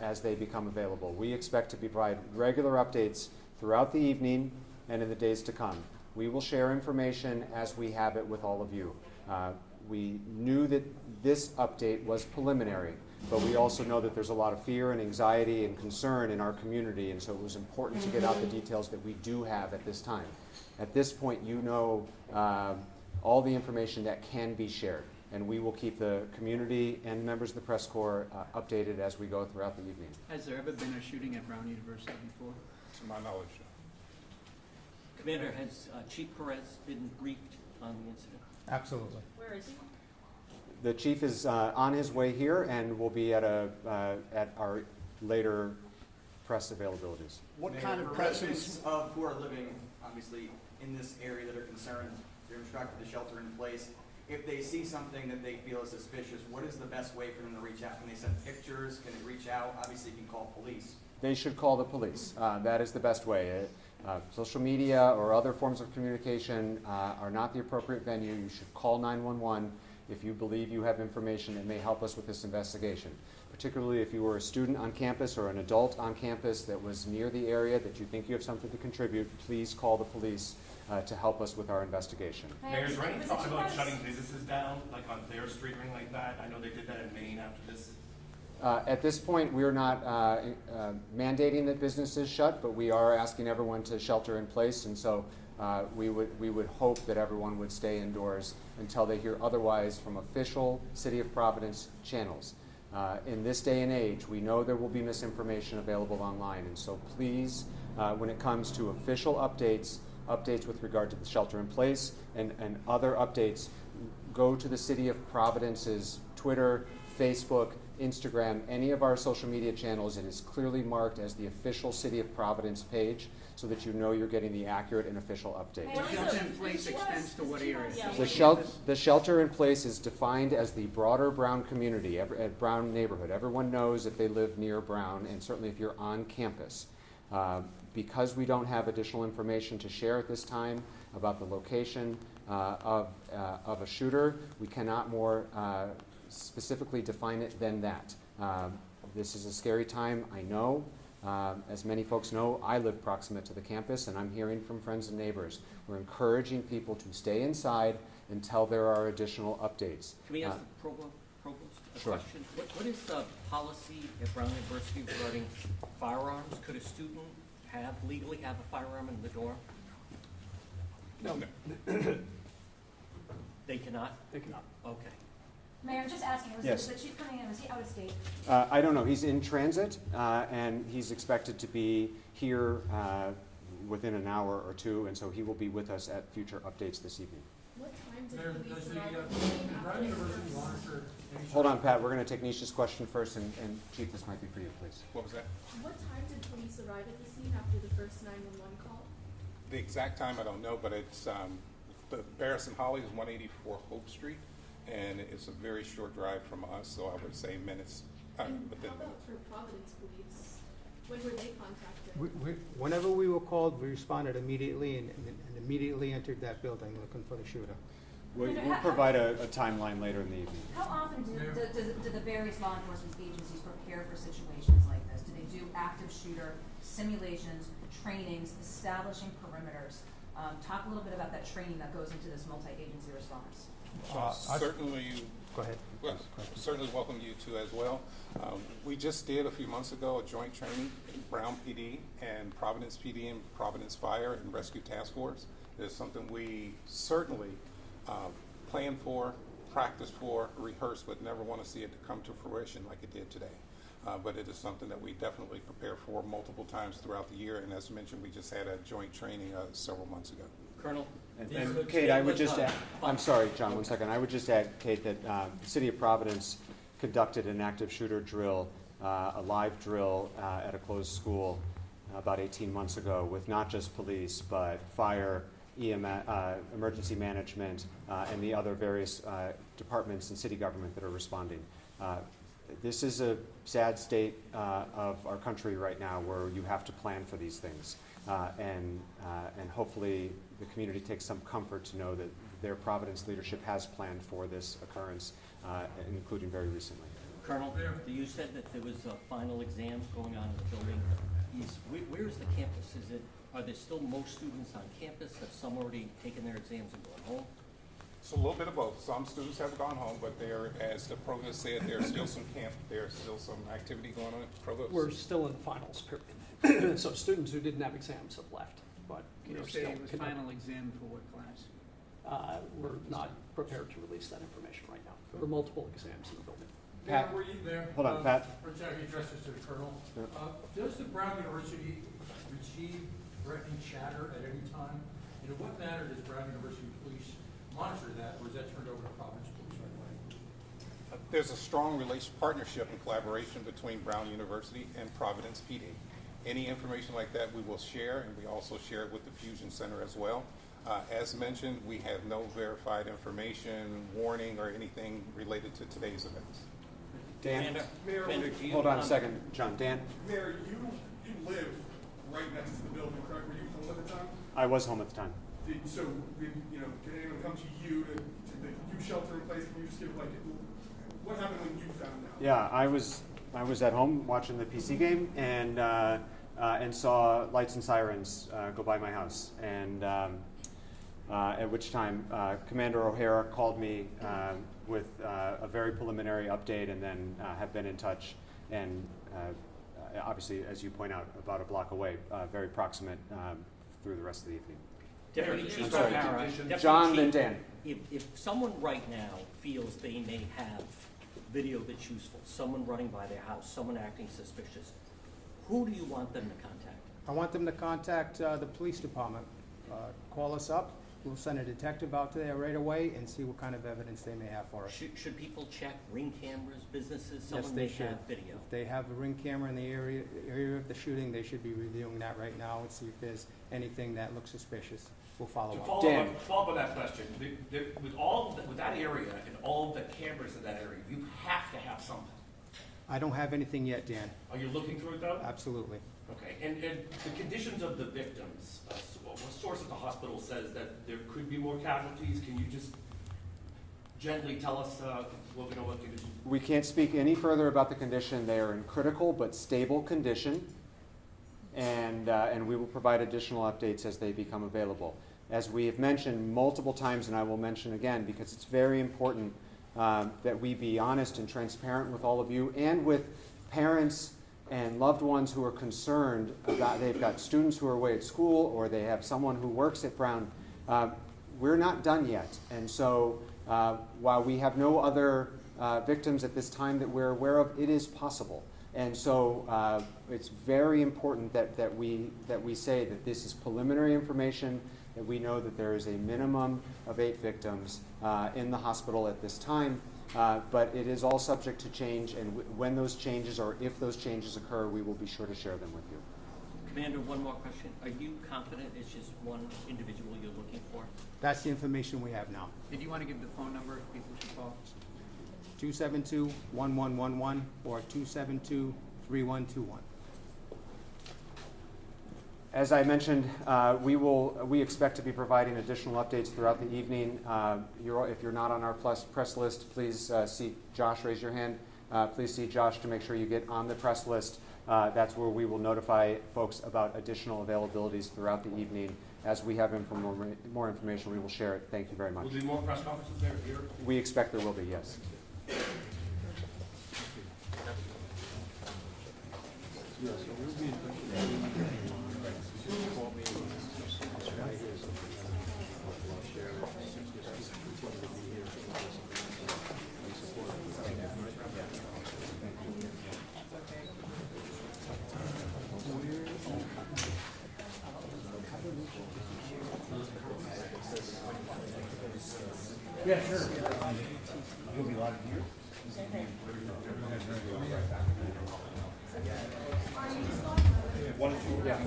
Speaker 8: as they become available. We expect to provide regular updates throughout the evening and in the days to come. We will share information as we have it with all of you. We knew that this update was preliminary, but we also know that there's a lot of fear and anxiety and concern in our community, and so it was important to get out the details that we do have at this time. At this point, you know all the information that can be shared, and we will keep the community and members of the press corps updated as we go throughout the evening.
Speaker 20: Has there ever been a shooting at Brown University before?
Speaker 10: To my knowledge.
Speaker 17: Commander, has Chief Perez been briefed on the incident?
Speaker 11: Absolutely.
Speaker 18: Where is he?
Speaker 8: The chief is on his way here and will be at our later press availabilities.
Speaker 19: What kind of presence of who are living, obviously, in this area that are concerned, they're instructed to shelter in place. If they see something that they feel is suspicious, what is the best way for them to reach out? Can they send pictures? Can they reach out? Obviously, you can call police.
Speaker 8: They should call the police. That is the best way. Social media or other forms of communication are not the appropriate venue. You should call 911 if you believe you have information that may help us with this investigation. Particularly if you were a student on campus or an adult on campus that was near the area that you think you have something to contribute, please call the police to help us with our investigation.
Speaker 16: Mayor, is there any thought about shutting businesses down, like on Thayer Street or anything like that? I know they did that in Maine after this.
Speaker 8: At this point, we're not mandating that businesses shut, but we are asking everyone to shelter in place, and so we would hope that everyone would stay indoors until they hear otherwise from official City of Providence channels. In this day and age, we know there will be misinformation available online, and so please, when it comes to official updates with regard to the shelter in place and other updates, go to the City of Providence's Twitter, Facebook, Instagram, any of our social media channels. It is clearly marked as the official City of Providence page so that you know you're getting the accurate and official update.
Speaker 20: The shelter in place extends to what area?
Speaker 8: The shelter in place is defined as the broader Brown community, Brown neighborhood. Everyone knows if they live near Brown, and certainly if you're on campus. Because we don't have additional information to share at this time about the location of a shooter, we cannot more specifically define it than that. This is a scary time, I know. As many folks know, I live proximate to the campus, and I'm hearing from friends and neighbors. We're encouraging people to stay inside until there are additional updates.
Speaker 17: Can we ask the provost a
Speaker 8: Sure.
Speaker 17: question? What is the policy at Brown University regarding firearms? Could a student legally have a firearm in the door?
Speaker 13: No.
Speaker 17: They cannot?
Speaker 13: They cannot.
Speaker 17: Okay.
Speaker 15: Mayor, I'm just asking,
Speaker 8: Yes.
Speaker 15: is the chief coming in? Is he out of state?
Speaker 8: I don't know. He's in transit, and he's expected to be here within an hour or two, and so he will be with us at future updates this evening.
Speaker 21: What time did police arrive at the scene after?
Speaker 8: Hold on, Pat. We're going to take Nisha's question first, and Chief, this might be for you, please.
Speaker 10: What was that?
Speaker 21: What time did police arrive at the scene after the first 911 call?
Speaker 10: The exact time I don't know, but it's the Barris and Holly is 184 Hope Street, and it's a very short drive from us, so I would say minutes.
Speaker 21: And
Speaker 10: Within
Speaker 21: how about
Speaker 10: minutes.
Speaker 21: for Providence police? When were they contacted?
Speaker 11: Whenever we were called, we responded immediately and immediately entered that building looking for the shooter.
Speaker 8: We'll provide a timeline later in the evening.
Speaker 15: How often do the various law enforcement agencies prepare for situations like this? Do they do active shooter simulations, trainings, establishing perimeters? Talk a little bit about that training that goes into this multi-agency response.
Speaker 10: Certainly.
Speaker 11: Go ahead.
Speaker 10: Well, certainly welcome you to as well. We just did a few months ago a joint training, Brown PD and Providence PD and Providence Fire and Rescue Task Force. It's something we certainly plan for, practice for, rehearse, but never want to see it come to fruition like it did today. But it is something that we definitely prepare for multiple times throughout the year. And as mentioned, we just had a joint training several months ago.
Speaker 17: Colonel?
Speaker 8: And Kate, I would just add, I'm sorry, John, 1 second. I would just add, Kate, that the City of Providence conducted an active shooter drill, a live drill at a closed school about 18 months ago with not just police, but fire, EMS, emergency management, and the other various departments and city government that are responding. This is a sad state of our country right now where you have to plan for these things. And hopefully the community takes some comfort to know that their Providence leadership has planned for this occurrence, including very recently.
Speaker 17: Colonel, you said that there was final exams going on in the building. Where is the campus? Are there still most students on campus? Have some already taken their exams and gone home?
Speaker 10: It's a little bit of both. Some students have gone home, but there, as the provost said, there's still some activity going on. Provost?
Speaker 13: We're still in the finals period. So students who didn't have exams have left, but
Speaker 20: You
Speaker 13: they're
Speaker 20: say
Speaker 13: still
Speaker 20: it was
Speaker 13: conducting.
Speaker 20: final exam for what class?
Speaker 13: We're not prepared to release that information right now. There were multiple exams in the building.
Speaker 8: Pat,
Speaker 22: Were you there?
Speaker 8: hold on, Pat.
Speaker 22: Or should I address this to the Colonel?
Speaker 8: Yep.
Speaker 22: Does the Brown University receive threatening chatter at any time? And in what manner does Brown University Police monitor that, or is that turned over to Providence Police right away?
Speaker 10: There's a strong partnership and collaboration between Brown University and Providence PD. Any information like that we will share, and we also share it with the Fusion Center as well. As mentioned, we have no verified information, warning, or anything related to today's events.
Speaker 8: Dan,
Speaker 22: Mayor,
Speaker 8: hold on a second, John. Dan?
Speaker 22: Mayor, you live right next to the building, correct? Were you home at the time?
Speaker 8: I was home at the time.
Speaker 22: Did anyone come to you to you shelter in place? Can you just give what happened when you found out?
Speaker 8: Yeah, I was at home watching the PC game and saw lights and sirens go by my house, and at which time Commander O'Hara called me with a very preliminary update, and then have been in touch, and obviously, as you point out, about a block away, very proximate through the rest of the evening.
Speaker 17: Deputy Chief
Speaker 8: sorry.
Speaker 17: O'Hara,
Speaker 8: John, then Dan.
Speaker 17: If someone right now feels they may have video that's useful, someone running by their house, someone acting suspicious, who do you want them to contact?
Speaker 11: I want them to contact the police department. Call us up. We'll send a detective out there right away and see what kind of evidence they may have for us.
Speaker 17: Should people check ring cameras, businesses?
Speaker 11: Yes,
Speaker 17: Someone
Speaker 11: they
Speaker 17: may
Speaker 11: should.
Speaker 17: have video.
Speaker 11: If they have a ring camera in the area of the shooting, they should be reviewing that right now and see if there's anything that looks suspicious. We'll follow up.
Speaker 16: Follow up on that question. With that area and all of the cameras in that area, you have to have something.
Speaker 11: I don't have anything yet, Dan.
Speaker 16: Are you looking through it though?
Speaker 11: Absolutely.
Speaker 16: Okay, and the conditions of the victims, a source at the hospital says that there could be more casualties. Can you just gently tell us what we know about the condition?
Speaker 8: We can't speak any further about the condition. They are in critical but stable condition, and we will provide additional updates as they become available. As we have mentioned multiple times, and I will mention again because it's very important that we be honest and transparent with all of you and with parents and loved ones who are concerned about they've got students who are away at school or they have someone who works at Brown. We're not done yet, and so while we have no other victims at this time that we're aware of, it is possible. And so it's very important that we say that this is preliminary information, that we know that there is a minimum of 8 victims in the hospital at this time, but it is all subject to change, and when those changes or if those changes occur, we will be sure to share them with you.
Speaker 17: Commander, one more question. Are you confident it's just one individual you're looking for?
Speaker 11: That's the information we have now.
Speaker 20: Did you want to give the phone number people should call?
Speaker 11: 272-1111 or 272-3121.
Speaker 8: As I mentioned, we expect to be providing additional updates throughout the evening. If you're not on our press list, please see Josh. Raise your hand. Please see Josh to make sure you get on the press list. That's where we will notify folks about additional availabilities throughout the evening. As we have more information, we will share it. Thank you very much.
Speaker 16: Will there be more press conferences there here?
Speaker 8: We expect there will be, yes.
Speaker 21: Yeah, sure. You'll be live here? One and two. Yeah.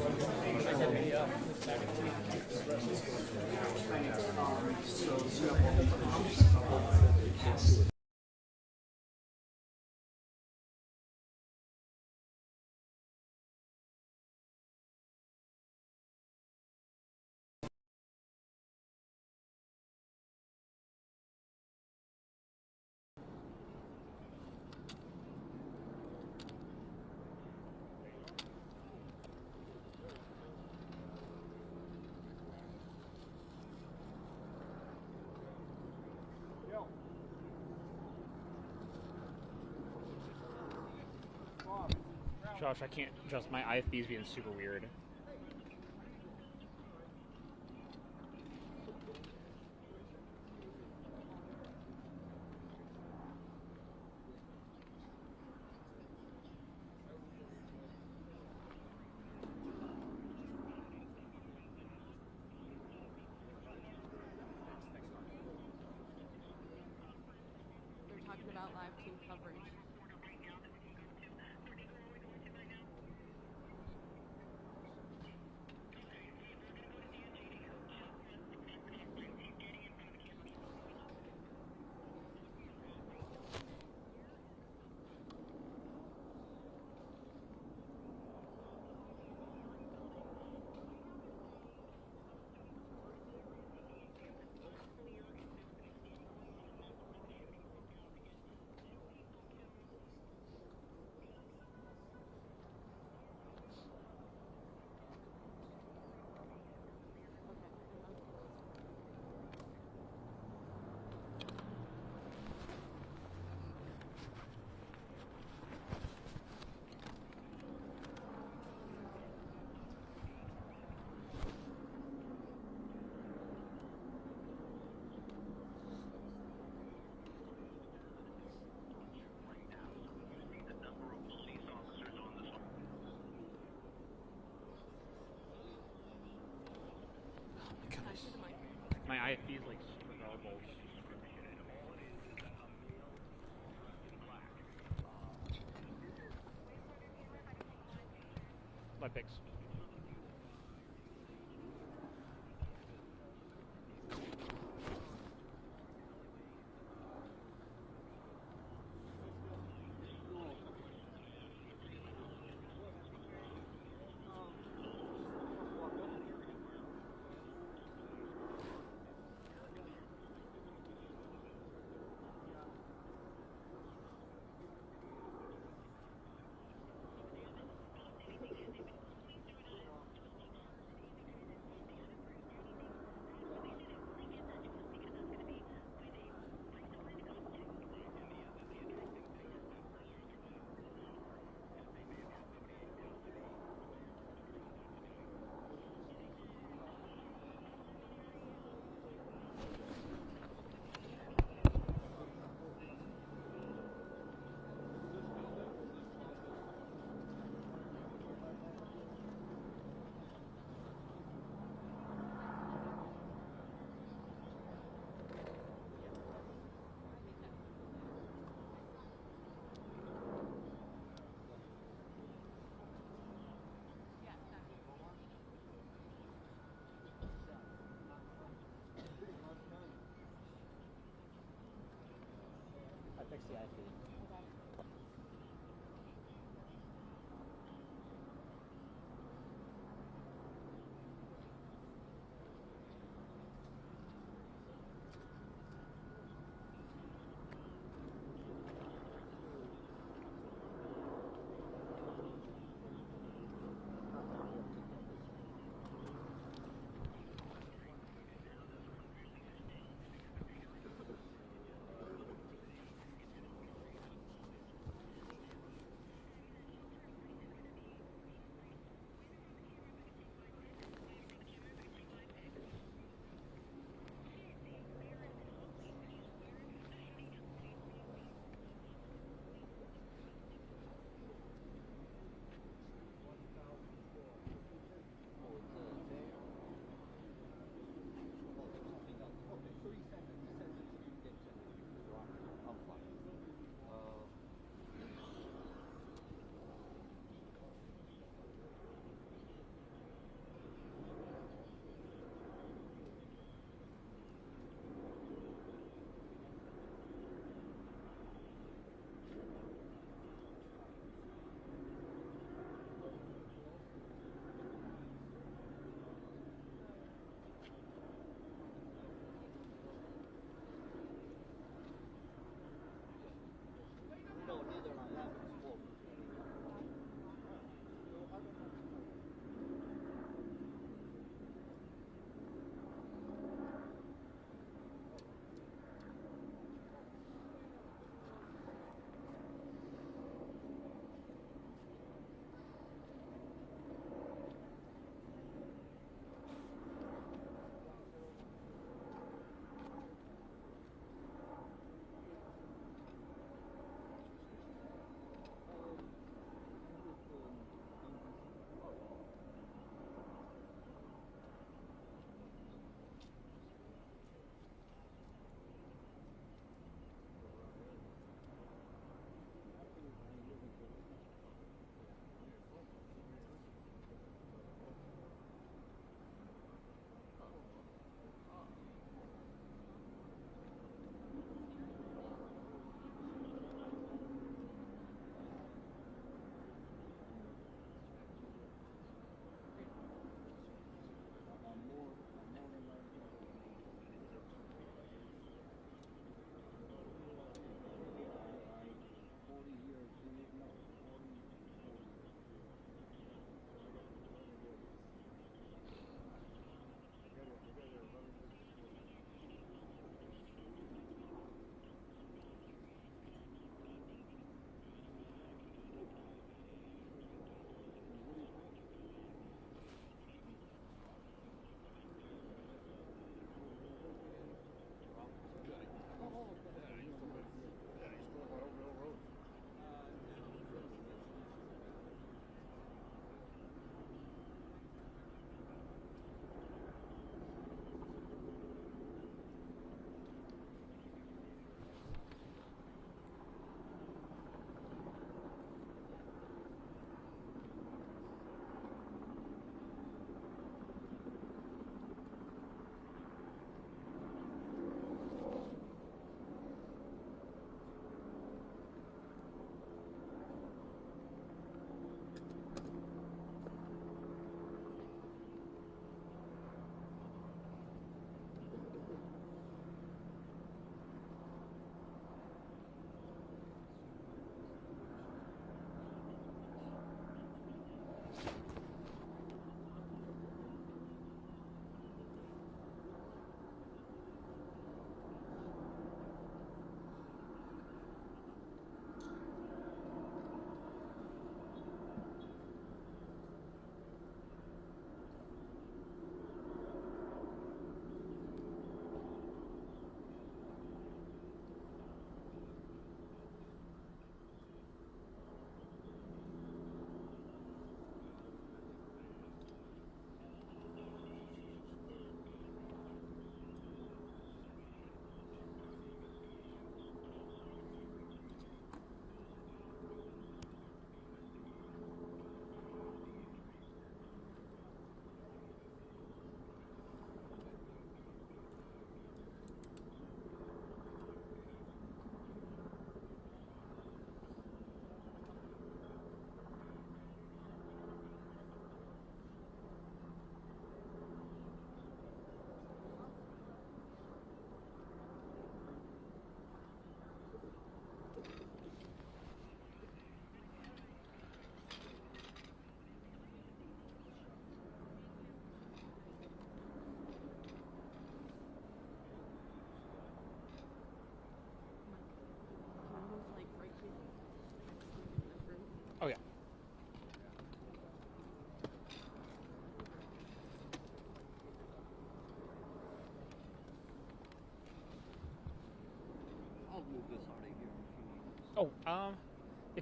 Speaker 1: Josh, I can't adjust my IFB's being super weird.
Speaker 3: They're talking about live team coverage.
Speaker 1: My IFB is like super garbled. My picks.
Speaker 4: CIP.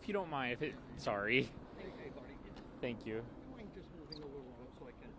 Speaker 1: if you don't mind, if it, sorry.
Speaker 13: Hey, buddy.
Speaker 1: Thank you.
Speaker 13: Do you mind just moving a little out so I can?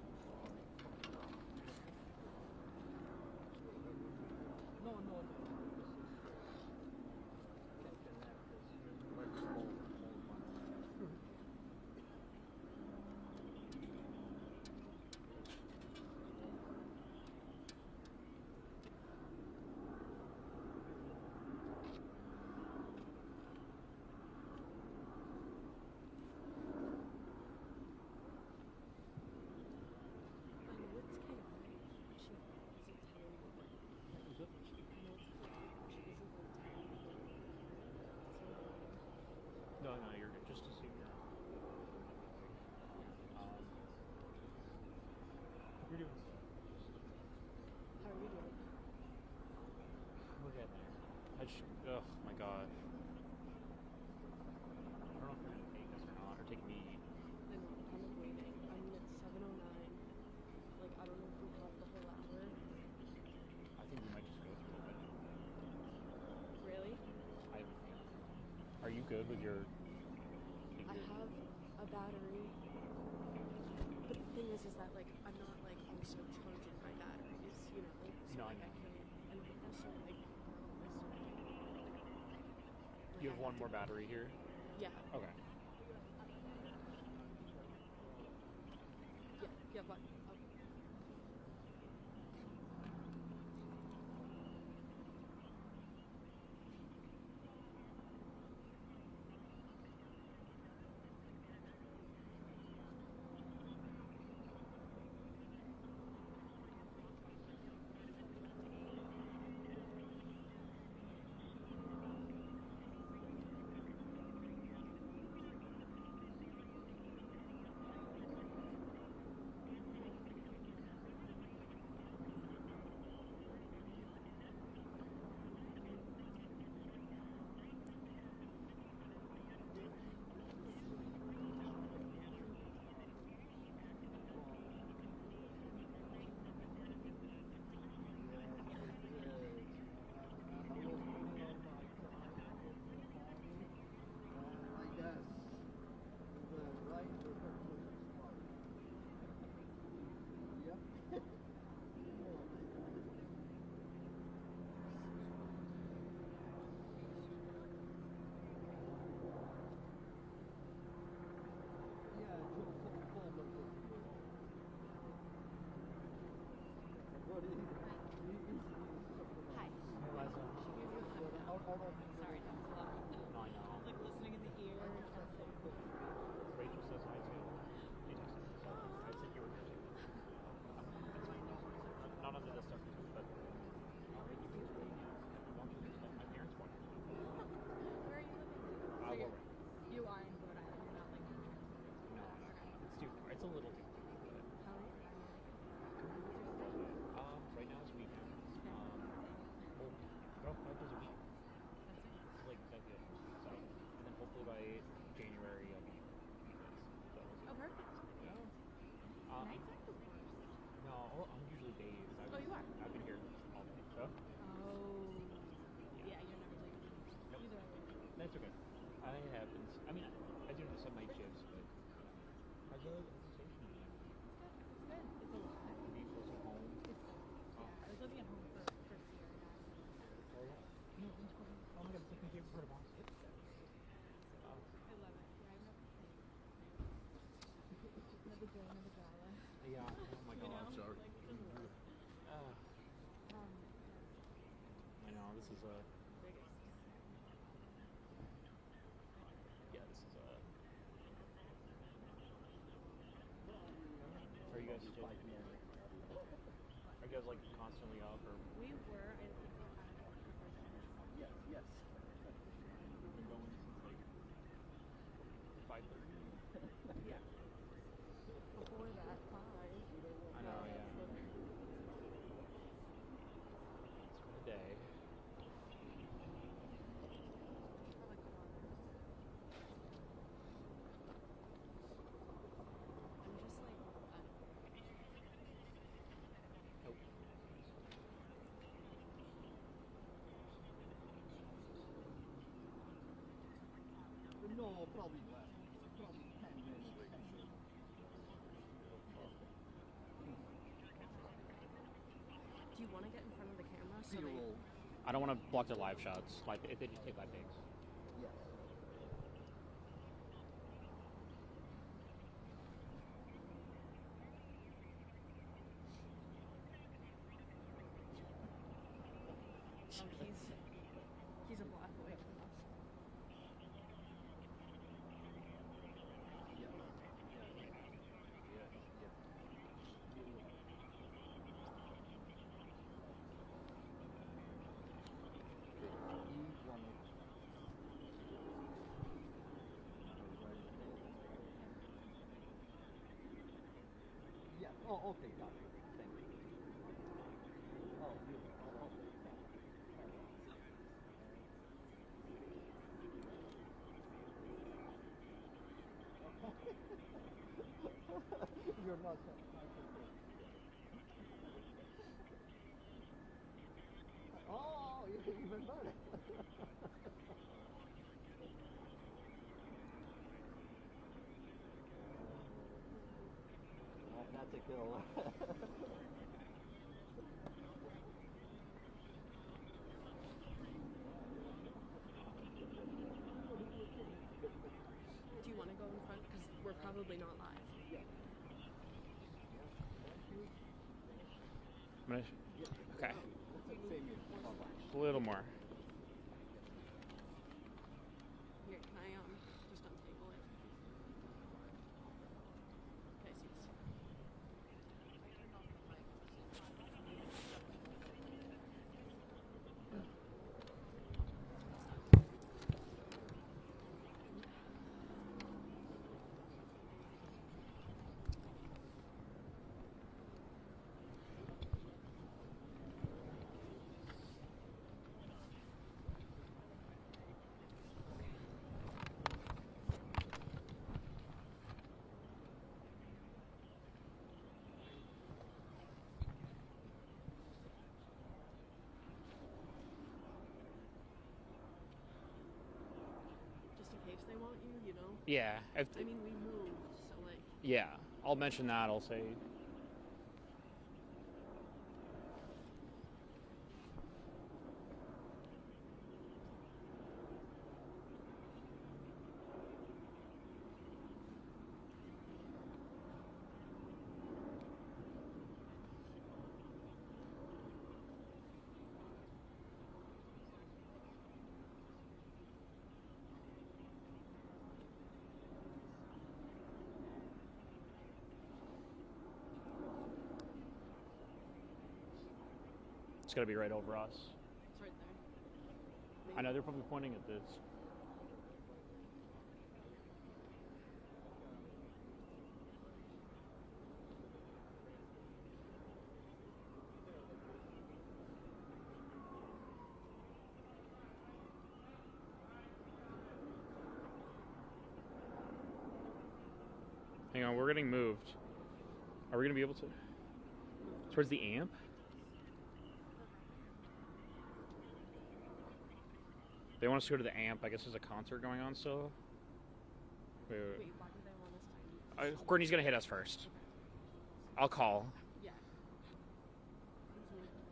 Speaker 13: No.
Speaker 1: No, you're good. Just assume you're you're doing so.
Speaker 3: How are you doing?
Speaker 1: We're getting there. Oh my god. I don't know if they're gonna take us or not, or take me.
Speaker 3: I know, I'm kind of waiting. I mean, it's 7:09. Like, I don't know if we have the whole hour.
Speaker 1: I think we might just go through it.
Speaker 3: Really?
Speaker 1: Are you good with your?
Speaker 3: I have a battery. But the thing is that, like, I'm not, like, also charging my batteries, you know? So,
Speaker 1: No,
Speaker 3: like,
Speaker 1: I
Speaker 3: I
Speaker 1: know.
Speaker 3: can't, and also, like,
Speaker 1: You have one more battery here?
Speaker 3: yeah.
Speaker 1: Okay.
Speaker 3: Yeah, but, okay. Hi. Sorry, that was a lot.
Speaker 1: No, I know.
Speaker 3: Like listening in the ear.
Speaker 1: Rachel says hi too. I said you were here too. Not under this stuff, but my parents want to.
Speaker 3: Where are you living?
Speaker 1: You are in Rhode Island. You're not like. No. It's too far. It's a little too far.
Speaker 3: How are you?
Speaker 1: Right now it's weekends. Well, 5 days a week. It's like exactly it. So, and then hopefully by January I'll be weekdays. So,
Speaker 3: Oh, perfect.
Speaker 1: yeah.
Speaker 3: Nights are the worst.
Speaker 1: No, I'm usually days.
Speaker 3: Oh, you are?
Speaker 1: I've been here all day. So.
Speaker 3: Oh. Yeah, you're never leaving.
Speaker 1: Nope.
Speaker 3: Either way.
Speaker 1: That's okay. It happens. I mean, I do some night shifts, but how's the station?
Speaker 3: It's good. It's a lot.
Speaker 1: Are you close to home?
Speaker 3: Yeah, I was living at home for Sierra.
Speaker 1: Oh, yeah. No, it's cool. Oh my god, it's like my favorite part of Boston.
Speaker 3: I love it. Yeah, I've never Never joy, never drama.
Speaker 1: Yeah, oh my god.
Speaker 3: You know?
Speaker 1: Sorry.
Speaker 3: Like, it doesn't work.
Speaker 1: I know, this is a... Yeah, this is a... Are you guys still... Are you guys, like, constantly up, or...
Speaker 3: We were, I think we're out of
Speaker 1: Yes. We've been going since, like, 5:30.
Speaker 3: Yeah. Before that, 5.
Speaker 1: I know, yeah. It's been a day.
Speaker 3: I'm just like,
Speaker 1: Nope.
Speaker 6: No,
Speaker 20: probably less. Probably 10 minutes.
Speaker 3: Do you want to get in front of the camera? So they...
Speaker 1: I don't want to block their live shots. Like if they just take live pics.
Speaker 20: Yes.
Speaker 3: Oh, he's a block away from us.
Speaker 20: Yeah. Oh, okay, got it. Thank you. Oh, beautiful. Oh, okay, got it. You're not oh, even better. That's a kill.
Speaker 3: Do you want to go in front? Because we're probably not live.
Speaker 20: Yeah.
Speaker 1: Okay. A little more.
Speaker 3: Here, can I just untangle it? Okay, see this. Just in case they want you, you know?
Speaker 1: Yeah.
Speaker 3: I mean, we moved, so like...
Speaker 1: Yeah. I'll mention that. I'll say. It's got to be right over us.
Speaker 3: It's right there.
Speaker 1: I know they're probably pointing at this. Hang on, we're getting moved. Are we going to be able to? Towards the amp? They want us to go to the amp. I guess there's a concert going on still. Wait.
Speaker 3: Wait, why do they want us to?
Speaker 1: Courtney's going to hit us first. I'll call.
Speaker 3: Yeah.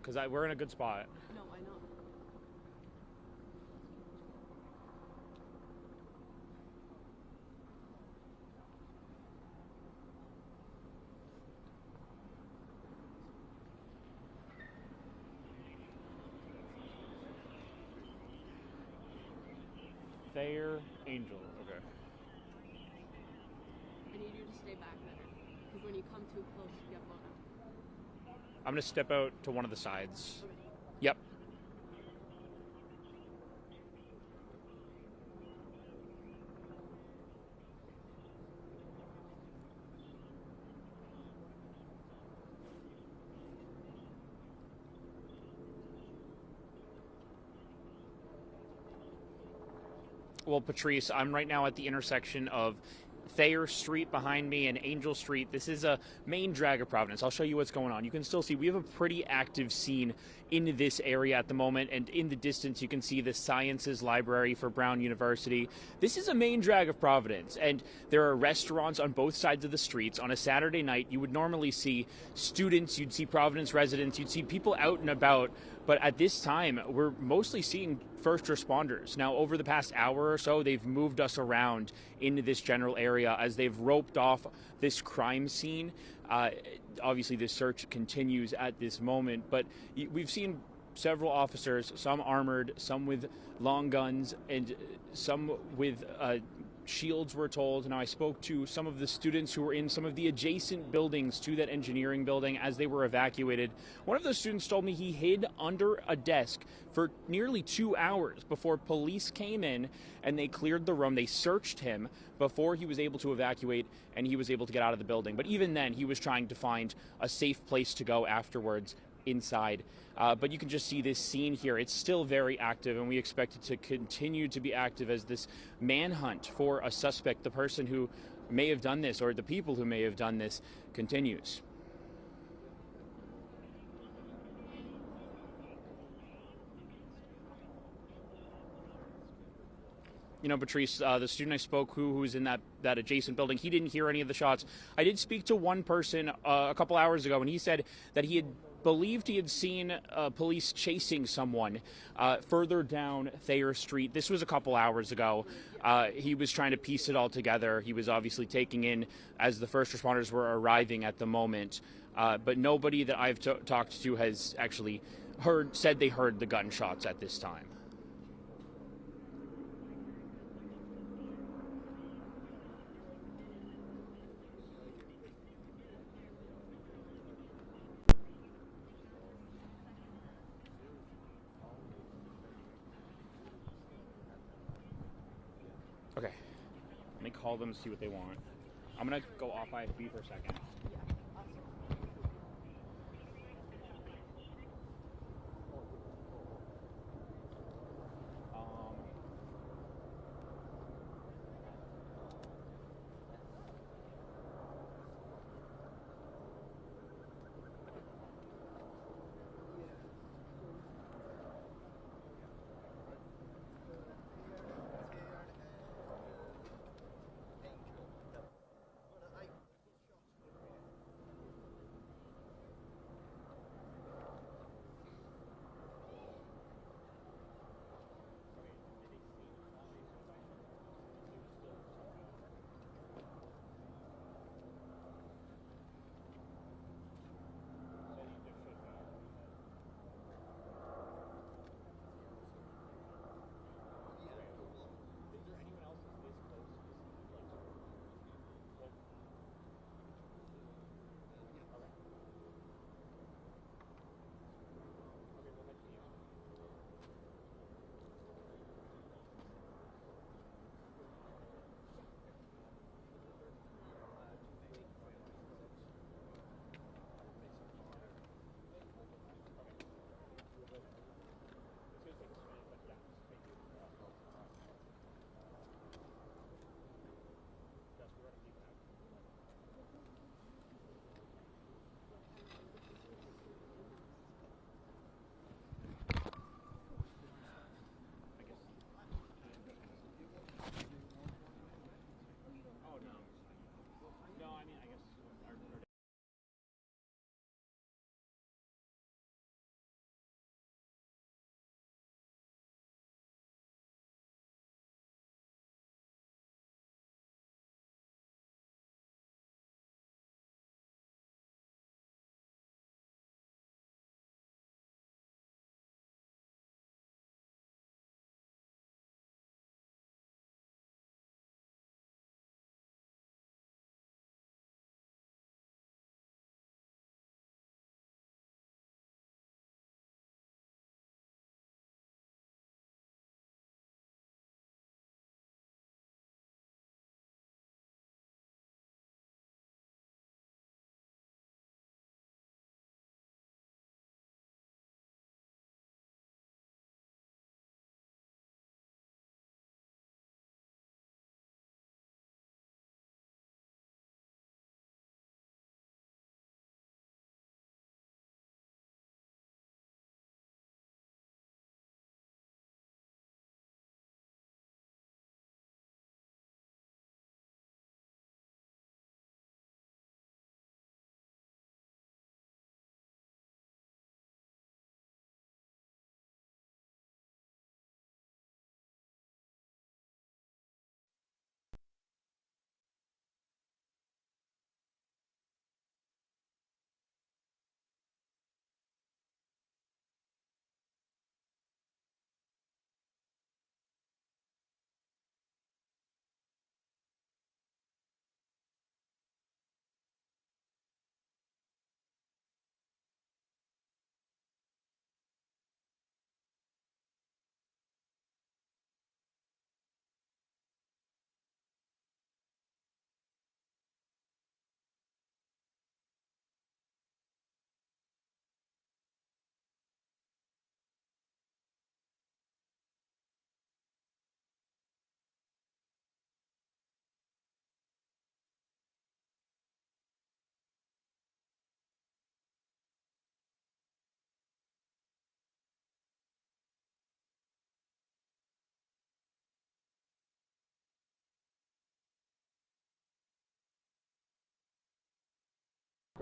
Speaker 1: Because we're in a good spot.
Speaker 3: No, I know.
Speaker 1: Thayer Angel. Okay.
Speaker 3: I need you to stay back there. Because when you come too close, you get blown up.
Speaker 1: I'm going to step out to one of the sides. Yep. Well, Patrice, I'm right now at the intersection of Thayer Street behind me and Angel Street. This is a main drag of Providence. I'll show you what's going on. You can still see we have a pretty active scene in this area at the moment, and in the distance you can see the Sciences Library for Brown University. This is a main drag of Providence, and there are restaurants on both sides of the streets. On a Saturday night, you would normally see students, you'd see Providence residents, you'd see people out and about, but at this time, we're mostly seeing first responders. Now, over the past hour or so, they've moved us around into this general area as they've roped off this crime scene. Obviously, this search continues at this moment, but we've seen several officers, some armored, some with long guns, and some with shields, we're told. Now, I spoke to some of the students who were in some of the adjacent buildings to that engineering building as they were evacuated. One of those students told me he hid under a desk for nearly 2 hours before police came in and they cleared the room. They searched him before he was able to evacuate and he was able to get out of the building. But even then, he was trying to find a safe place to go afterwards inside. But you can just see this scene here. It's still very active, and we expect it to continue to be active as this manhunt for a suspect, the person who may have done this, or the people who may have done this, continues. You know, Patrice, the student I spoke who's in that adjacent building, he didn't hear any of the shots. I did speak to one person a couple hours ago, and he said that he had believed he had seen police chasing someone further down Thayer Street. This was a couple hours ago. He was trying to piece it all together. He was obviously taking in as the first responders were arriving at the moment. But nobody that I've talked to has actually said they heard the gunshots at this time. Okay, let me call them and see what they want. I'm gonna go off IFB for a second.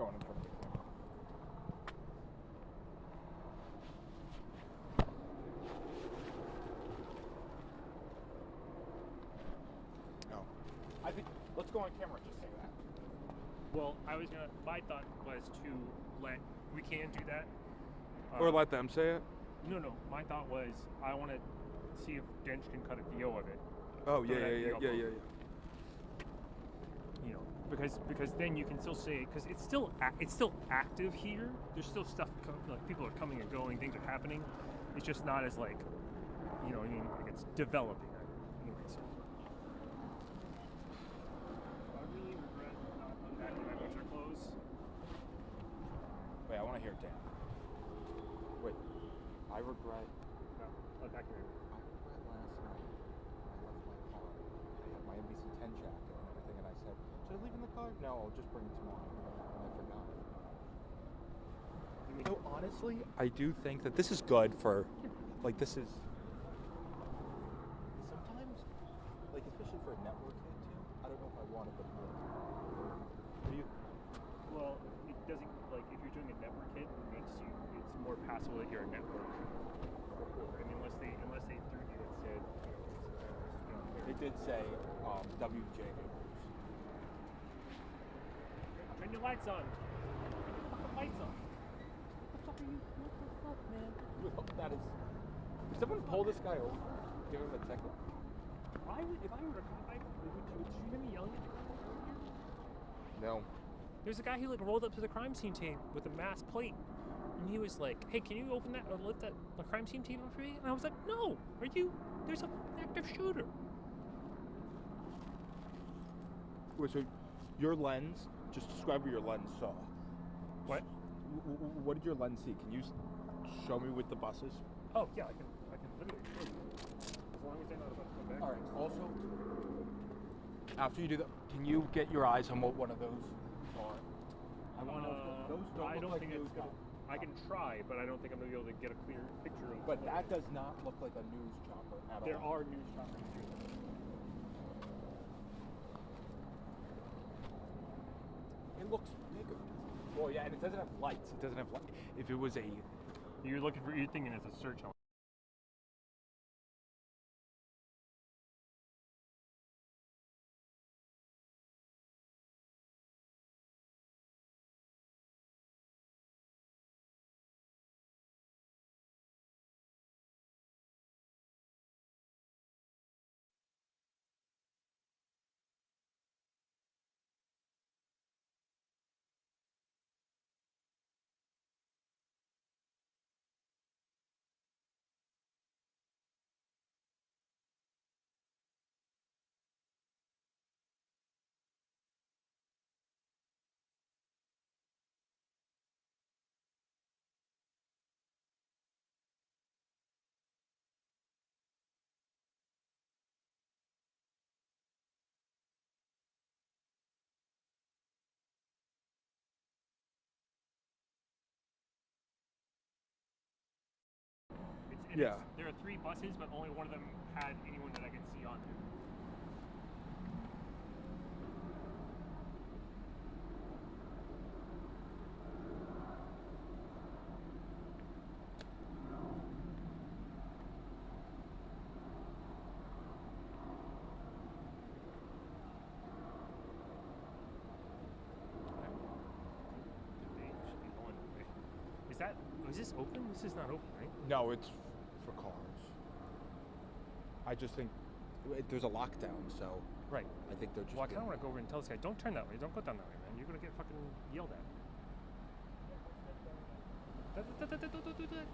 Speaker 4: going in front of the camera. No. I think, let's go on camera and just say that.
Speaker 5: Well, my thought was to we can do that.
Speaker 4: Or let them say it?
Speaker 5: No, my thought was I want to see if Dench can cut a VO of it.
Speaker 4: Oh,
Speaker 5: Throw
Speaker 4: yeah.
Speaker 5: You know, because then you can still say, because it's still active here. There's still stuff, like people are coming and going, things are happening. It's just not as like, you know, I mean, like it's developing. Anyway, so. I really regret not unpacking my winter clothes.
Speaker 4: Wait, I want to hear Dan. Wait, I regret.
Speaker 5: No, unpacking my
Speaker 4: I regret last night when I left my car. I had my NBC 10 jacket and everything, and I said, should I leave in the car? No, I'll just bring it tomorrow. And I forgot. You know, honestly, I do think that this is good for, like, this is. Sometimes, like, especially for a network hit too. I don't know if I want it, but what do you?
Speaker 5: Well, it doesn't, like, if you're doing a network hit, it's more passable that you're a network reporter. I mean, unless they threw you and said,
Speaker 4: They did say WJ Abrams.
Speaker 5: turn your lights on. Put the lights on. What the fuck, man?
Speaker 4: That is. If someone pull this guy over, give him a ticket.
Speaker 5: If I were a cop, would you hear me yelling at the cop earlier?
Speaker 4: No.
Speaker 5: There's a guy who rolled up to the crime scene tape with a mass plate, and he was like, "Hey, can you open that or lift that the crime scene tape up for me?" And I was like, "No, there's an active shooter."
Speaker 4: Wait, so your lens? Just describe what your lens saw.
Speaker 5: What?
Speaker 4: What did your lens see? Can you show me with the buses?
Speaker 5: Oh yeah, I can literally show you. As long as they're not about to come back.
Speaker 4: All right. Also, after you do that, can you get your eyes on what one of those are? I want to know if those don't look like news.
Speaker 5: I can try, but I don't think I'm gonna be able to get a clear picture of.
Speaker 4: But that does not look like a news chopper at all.
Speaker 5: There are news choppers here.
Speaker 4: It looks bigger. Well, yeah, and it doesn't have lights. It doesn't have light. If it was a,
Speaker 5: you're thinking it's a search element.
Speaker 4: Yeah.
Speaker 5: There are 3 buses, but only one of them had anyone that I could see on there. Is this open? This is not open, right?
Speaker 4: No, it's for cars. I just think there's a lockdown, so
Speaker 5: right.
Speaker 4: I think they're just.
Speaker 5: Well, I kind of want to go over and tell this guy, don't turn that way, don't go down that way, man. You're gonna get fucking yelled at. Don't do that.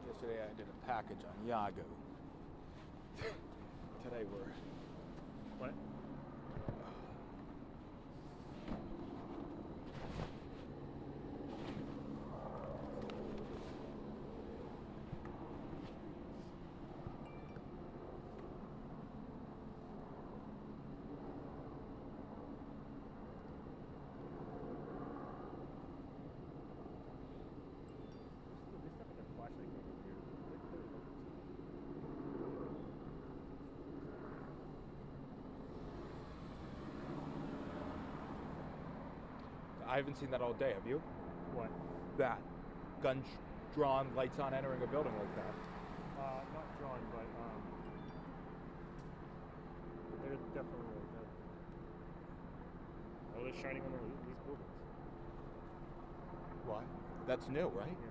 Speaker 4: Yesterday I did a package on Yahoo. Today we're.
Speaker 5: What?
Speaker 4: I haven't seen that all day. Have you?
Speaker 5: What?
Speaker 4: That gun drawn, lights on, entering a building like that.
Speaker 5: Not drawn, but they're definitely like that. Oh, they're shining on these buildings.
Speaker 4: Why? That's new, right?
Speaker 5: Yeah.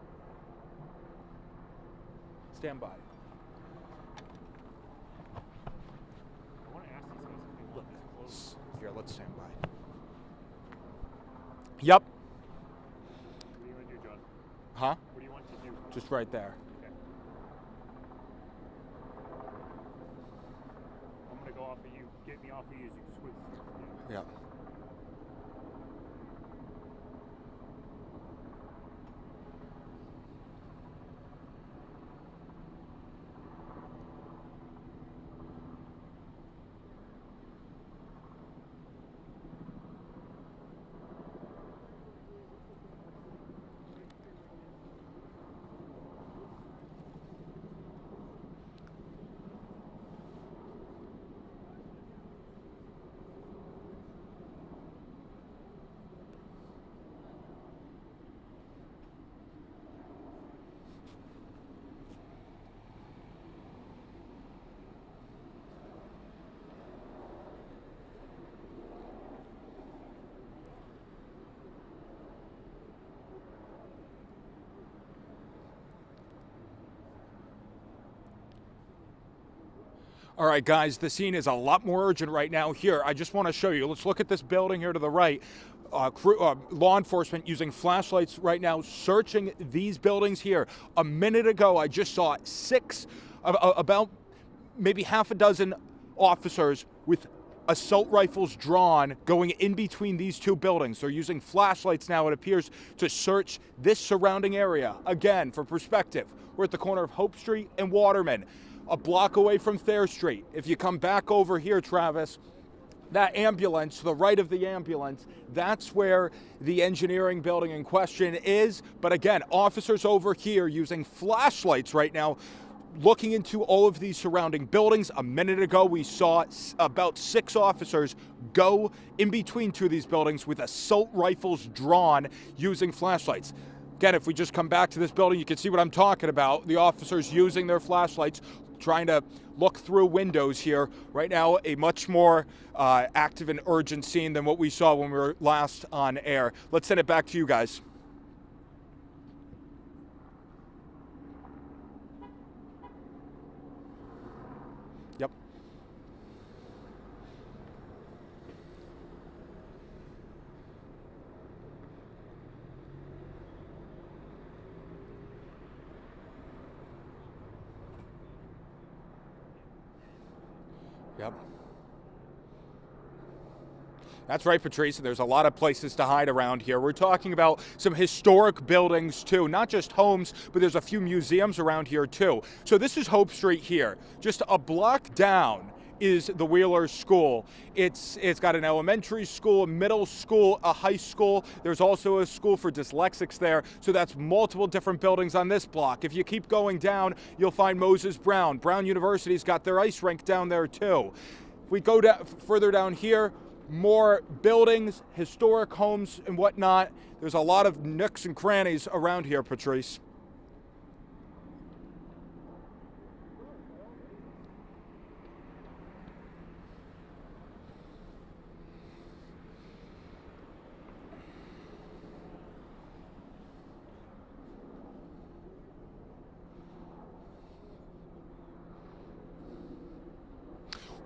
Speaker 4: Stand by.
Speaker 5: I want to ask these guys if they want this close.
Speaker 4: Here, let's stand by. Yep.
Speaker 5: What do you want to do, John?
Speaker 4: Huh?
Speaker 5: What do you want to do?
Speaker 4: Just right there.
Speaker 5: Okay. I'm gonna go off of you. Get me off of you as you squid.
Speaker 4: Yeah. All right, guys, the scene is a lot more urgent right now here. I just want to show you. Let's look at this building here to the right. Law enforcement using flashlights right now, searching these buildings here. A minute ago, I just saw about maybe half a dozen officers with assault rifles drawn going in between these two buildings. They're using flashlights now, it appears, to search this surrounding area. Again, for perspective, we're at the corner of Hope Street and Waterman, a block away from Thayer Street. If you come back over here, Travis, that ambulance, to the right of the ambulance, that's where the engineering building in question is. But again, officers over here using flashlights right now, looking into all of these surrounding buildings. A minute ago, we saw about 6 officers go in between 2 of these buildings with assault rifles drawn using flashlights. Again, if we just come back to this building, you can see what I'm talking about. The officers using their flashlights, trying to look through windows here. Right now, a much more active and urgent scene than what we saw when we were last on air. Let's send it back to you guys. Yep. Yep. That's right, Patrice. There's a lot of places to hide around here. We're talking about some historic buildings, too. Not just homes, but there's a few museums around here, too. So this is Hope Street here. Just a block down is the Wheeler School. It's got an elementary school, a middle school, a high school. There's also a school for dyslexics there. So that's multiple different buildings on this block. If you keep going down, you'll find Moses Brown. Brown University's got their ice rink down there, too. If we go further down here, more buildings, historic homes and whatnot. There's a lot of nooks and crannies around here, Patrice.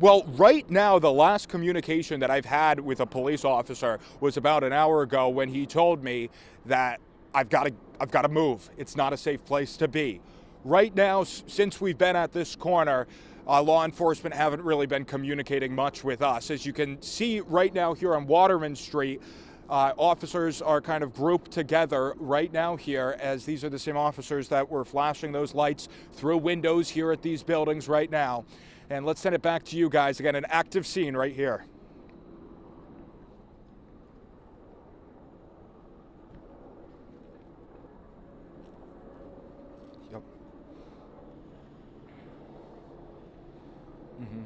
Speaker 4: Well, right now, the last communication that I've had with a police officer was about an hour ago when he told me that I've got to move. It's not a safe place to be. Right now, since we've been at this corner, law enforcement haven't really been communicating much with us. As you can see right now here on Waterman Street, officers are kind of grouped together right now here, as these are the same officers that were flashing those lights through windows here at these buildings right now. And let's send it back to you guys. Again, an active scene right here. Yep. Mm-hmm.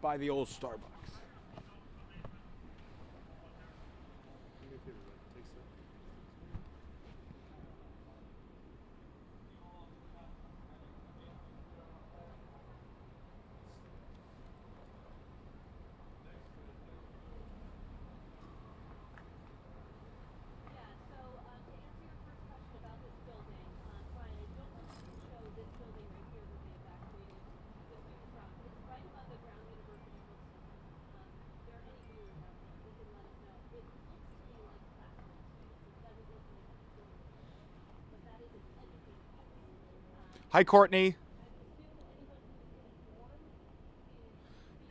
Speaker 4: by the old Starbucks. Hi, Courtney.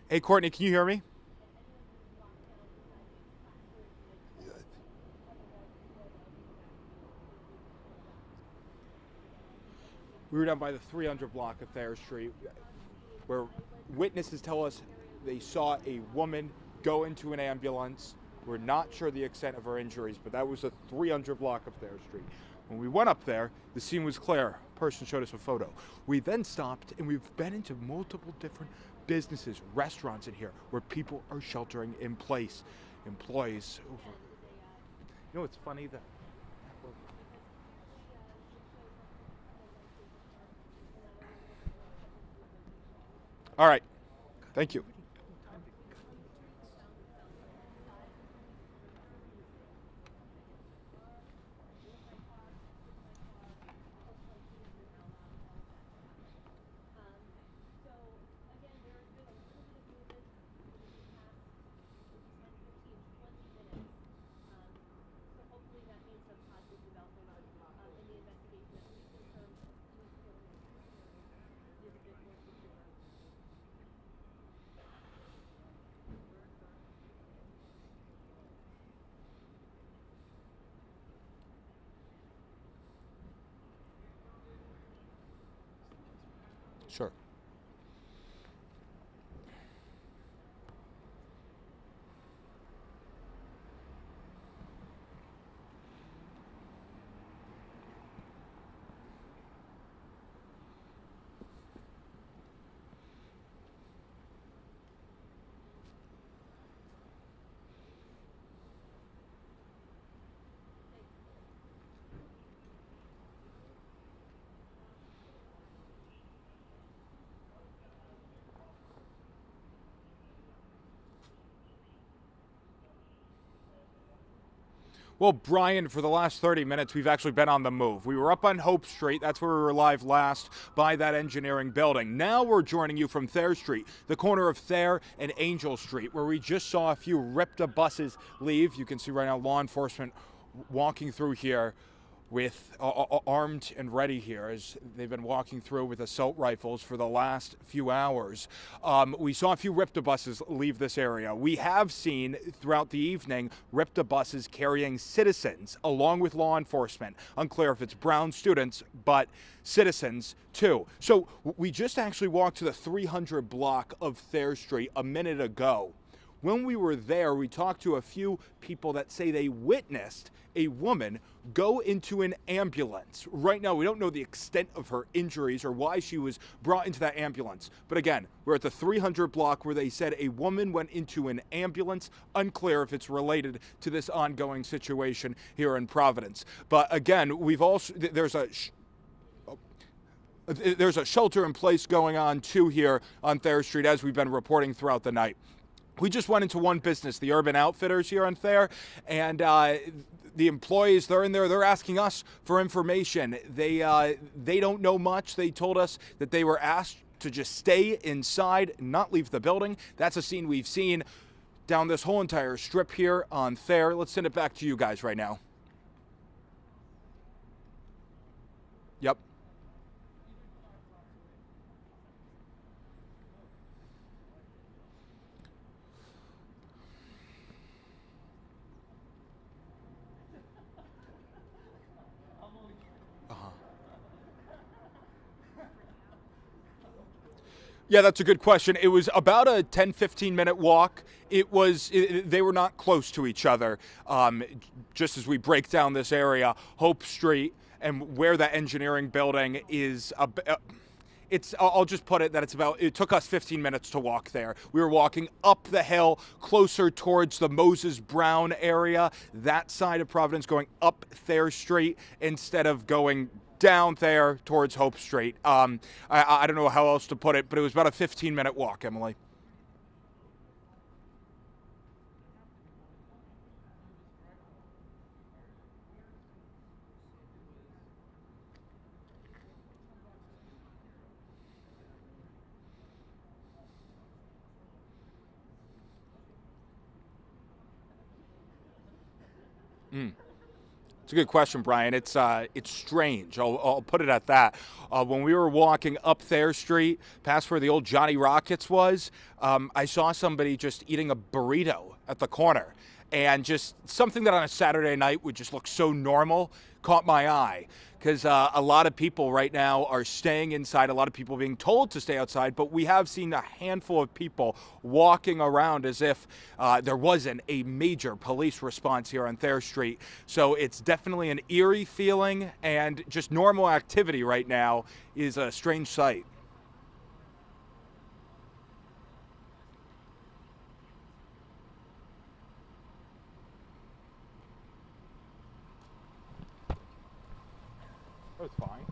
Speaker 4: Hey, Courtney, can you hear me? We were down by the 300 block of Thayer Street, where witnesses tell us they saw a woman go into an ambulance. We're not sure the extent of her injuries, but that was the 300 block of Thayer Street. When we went up there, the scene was clear. A person showed us a photo. We then stopped, and we've been into multiple different businesses, restaurants in here, where people are sheltering in place. Employees over. You know, it's funny that. All right. Thank you. Sure. Well, Brian, for the last 30 minutes, we've actually been on the move. We were up on Hope Street. That's where we were live last, by that engineering building. Now we're joining you from Thayer Street, the corner of Thayer and Angel Street, where we just saw a few RIPTA buses leave. You can see right now law enforcement walking through here with armed and ready here, as they've been walking through with assault rifles for the last few hours. We saw a few RIPTA buses leave this area. We have seen throughout the evening RIPTA buses carrying citizens along with law enforcement. Unclear if it's Brown students, but citizens too. So we just actually walked to the 300 block of Thayer Street a minute ago. When we were there, we talked to a few people that say they witnessed a woman go into an ambulance. Right now, we don't know the extent of her injuries or why she was brought into that ambulance. But again, we're at the 300 block where they said a woman went into an ambulance. Unclear if it's related to this ongoing situation here in Providence. But again, we've also, there's a shelter in place going on too here on Thayer Street, as we've been reporting throughout the night. We just went into one business, the Urban Outfitters here on Thayer, and the employees, they're in there, they're asking us for information. They don't know much. They told us that they were asked to just stay inside, not leave the building. That's a scene we've seen down this whole entire strip here on Thayer. Let's send it back to you guys right now. Yep. Yeah, that's a good question. It was about a 10-15 minute walk. They were not close to each other. Just as we break down this area, Hope Street and where that engineering building is, I'll just put it that it took us 15 minutes to walk there. We were walking up the hill closer towards the Moses Brown area, that side of Providence, going up Thayer Street instead of going down there towards Hope Street. I don't know how else to put it, but it was about a 15-minute walk, Emily. It's a good question, Brian. It's strange. I'll put it at that. When we were walking up Thayer Street, past where the old Johnny Rockets was, I saw somebody just eating a burrito at the corner, and just something that on a Saturday night would just look so normal caught my eye. Because a lot of people right now are staying inside, a lot of people being told to stay outside, but we have seen a handful of people walking around as if there wasn't a major police response here on Thayer Street. So it's definitely an eerie feeling, and just normal activity right now is a strange sight. That was fine.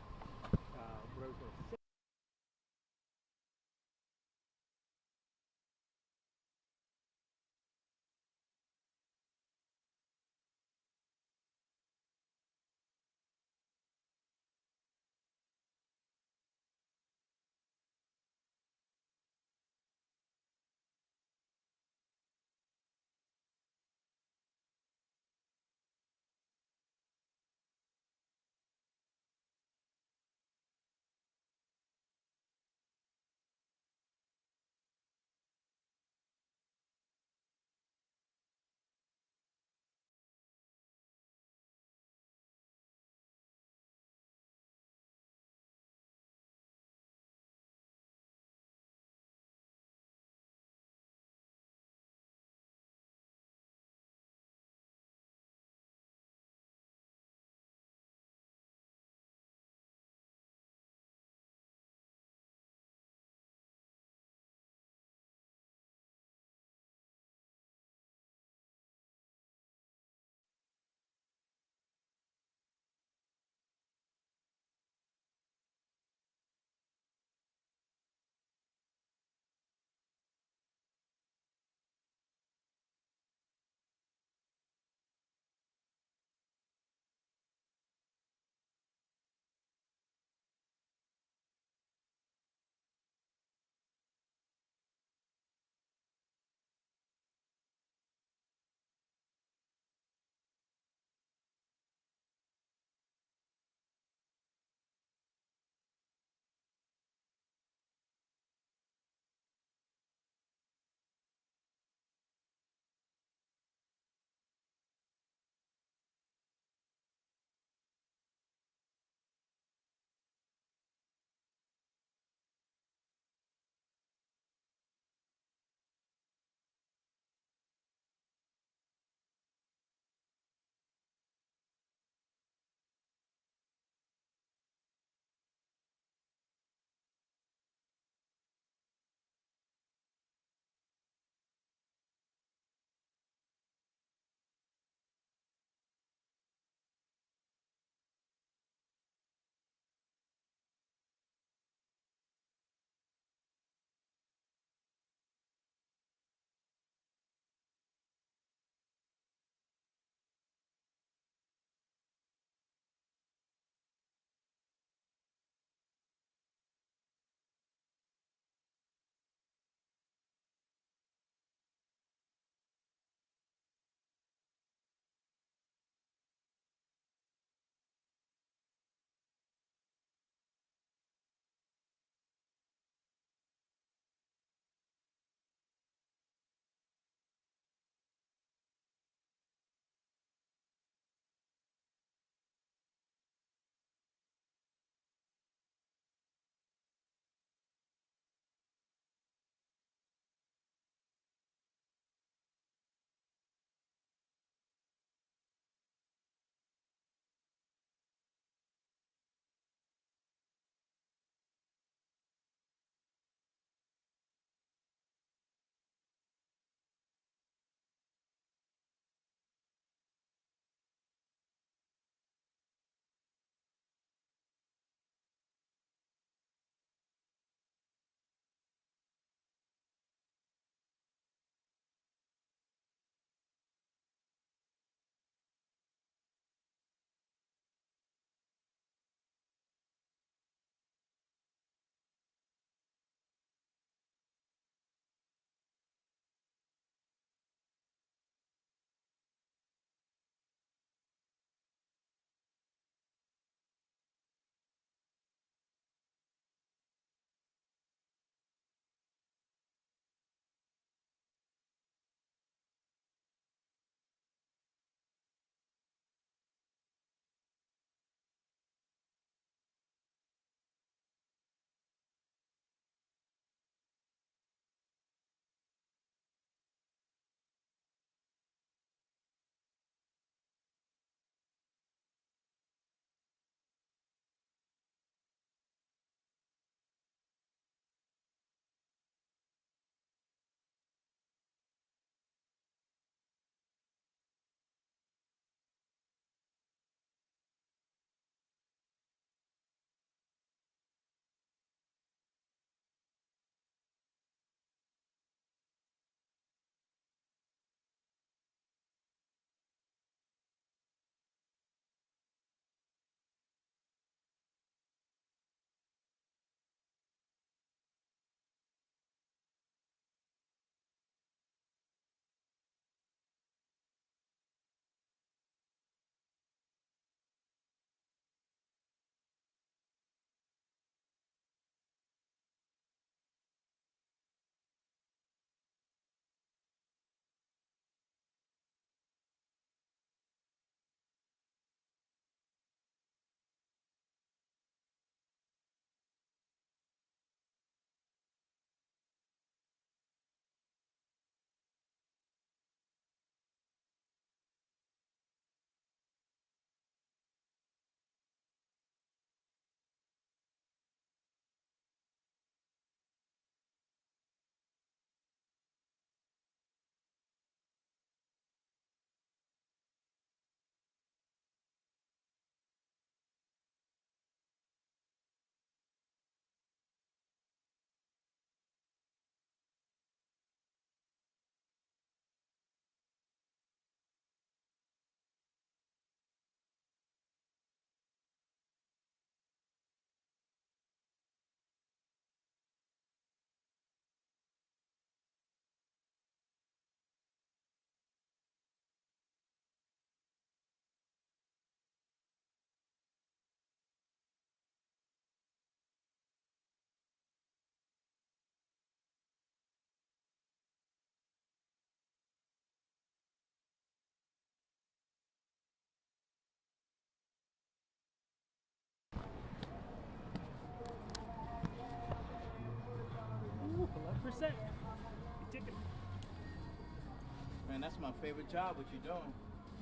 Speaker 2: my favorite job. What you doing?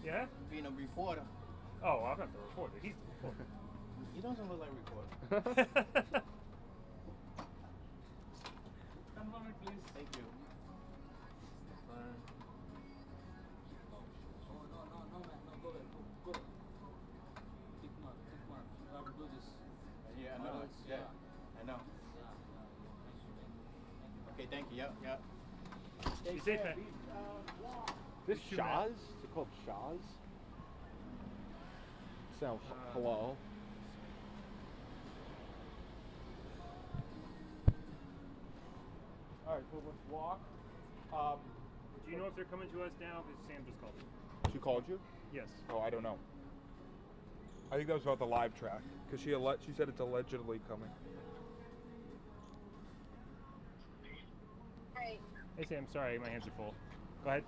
Speaker 5: Yeah?
Speaker 2: Being a reporter.
Speaker 5: Oh, I'm not the reporter. He's the reporter.
Speaker 2: He doesn't look like a reporter.
Speaker 5: Come on, please.
Speaker 2: Thank you.
Speaker 21: No, man. No, go there. Go. Tick mark. You have to do this.
Speaker 2: Yeah, I know. I know. Okay, thank you. Yep.
Speaker 5: Be safe, man.
Speaker 4: This
Speaker 5: You too,
Speaker 4: Shaw's?
Speaker 5: man.
Speaker 4: Is it called Shaw's? So, hello. All right, so let's walk.
Speaker 5: Do you know if they're coming to us now? Because Sam just called me.
Speaker 4: She called you?
Speaker 5: Yes.
Speaker 4: Oh, I don't know. I think that was about the live track because she said it's allegedly coming.
Speaker 7: Hey.
Speaker 5: Hey, Sam. Sorry, my hands are full. Go ahead.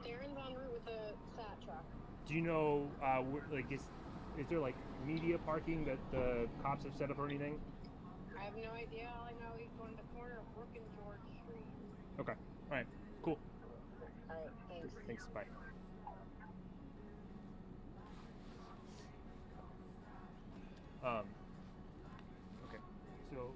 Speaker 7: Darren's en route with the SAT truck.
Speaker 5: Do you know, is there like media parking that the cops have set up or anything?
Speaker 7: I have no idea. All I know he's going to the corner of Brook and George Street.
Speaker 5: Okay. All right. Cool.
Speaker 7: All right, thanks.
Speaker 5: Thanks. Bye. Okay. So.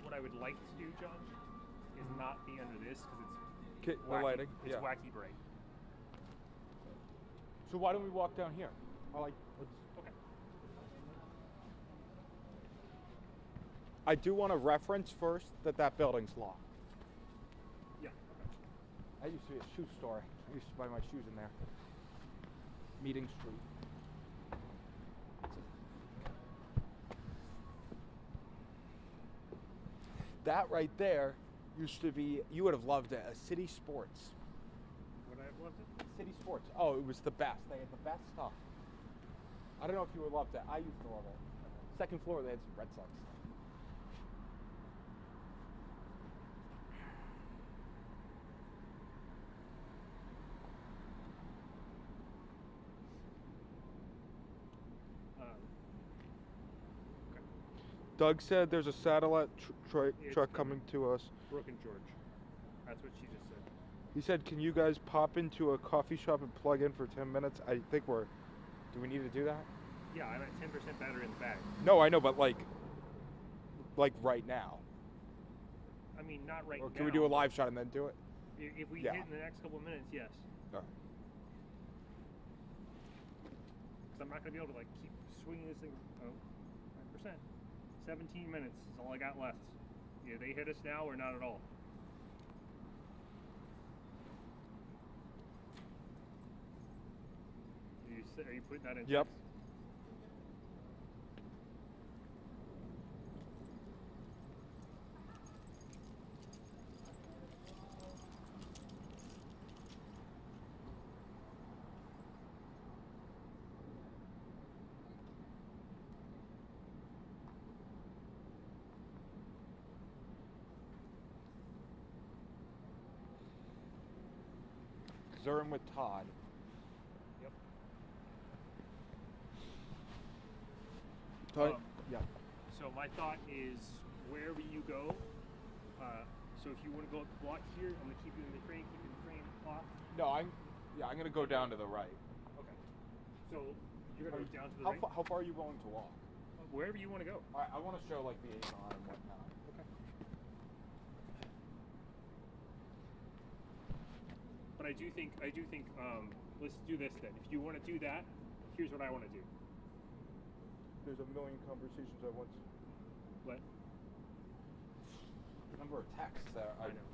Speaker 5: What I would like to do, John, is not be under this because it's
Speaker 4: The
Speaker 5: wacky,
Speaker 4: lighting,
Speaker 5: It's
Speaker 4: yeah.
Speaker 5: wacky bright.
Speaker 4: So why don't we walk down here? Okay. I do want to reference first that building's locked.
Speaker 5: Yeah.
Speaker 4: That used to be a shoe store. I used to buy my shoes in there. Meeting Street. That right there used to be, you would have loved it, a City Sports.
Speaker 5: Would I have loved it?
Speaker 4: City Sports. Oh, it was the best. They had the best stuff. I don't know if you would love it. I used to love it. Second floor, they had some Red Sox stuff. Doug said there's a satellite truck coming to us.
Speaker 5: Brooke and George. That's what she just said.
Speaker 4: He said, can you guys pop into a coffee shop and plug in for 10 minutes? I think do we need to do that?
Speaker 5: Yeah, I'm at 10% battery in the bag.
Speaker 4: No, I know, but like right now.
Speaker 5: I mean, not right now.
Speaker 4: Or can we do a live shot and then do it?
Speaker 5: If we
Speaker 4: Yeah.
Speaker 5: hit in the next couple of minutes, yes.
Speaker 4: All right.
Speaker 5: Because I'm not going to be able to like keep swinging this thing. Oh, 9%. 17 minutes is all I got left. Yeah, they hit us now or not at all. Are you putting that in?
Speaker 4: Yep. Zern with Todd.
Speaker 5: Yep.
Speaker 4: Todd? Yeah.
Speaker 5: So my thought is, wherever you go, so if you want to go up the block here, I'm going to keep you in the frame, off.
Speaker 4: No, I'm going to go down to the right.
Speaker 5: Okay. So you're going to go down to the right?
Speaker 4: How far are you willing to walk?
Speaker 5: Wherever you want to go.
Speaker 4: All right, I want to show like the Avon and whatnot.
Speaker 5: Okay. But I do think, let's do this then. If you want to do that, here's what I want to do.
Speaker 4: There's a million conversations I want to.
Speaker 5: What?
Speaker 4: Number of texts that
Speaker 5: I know.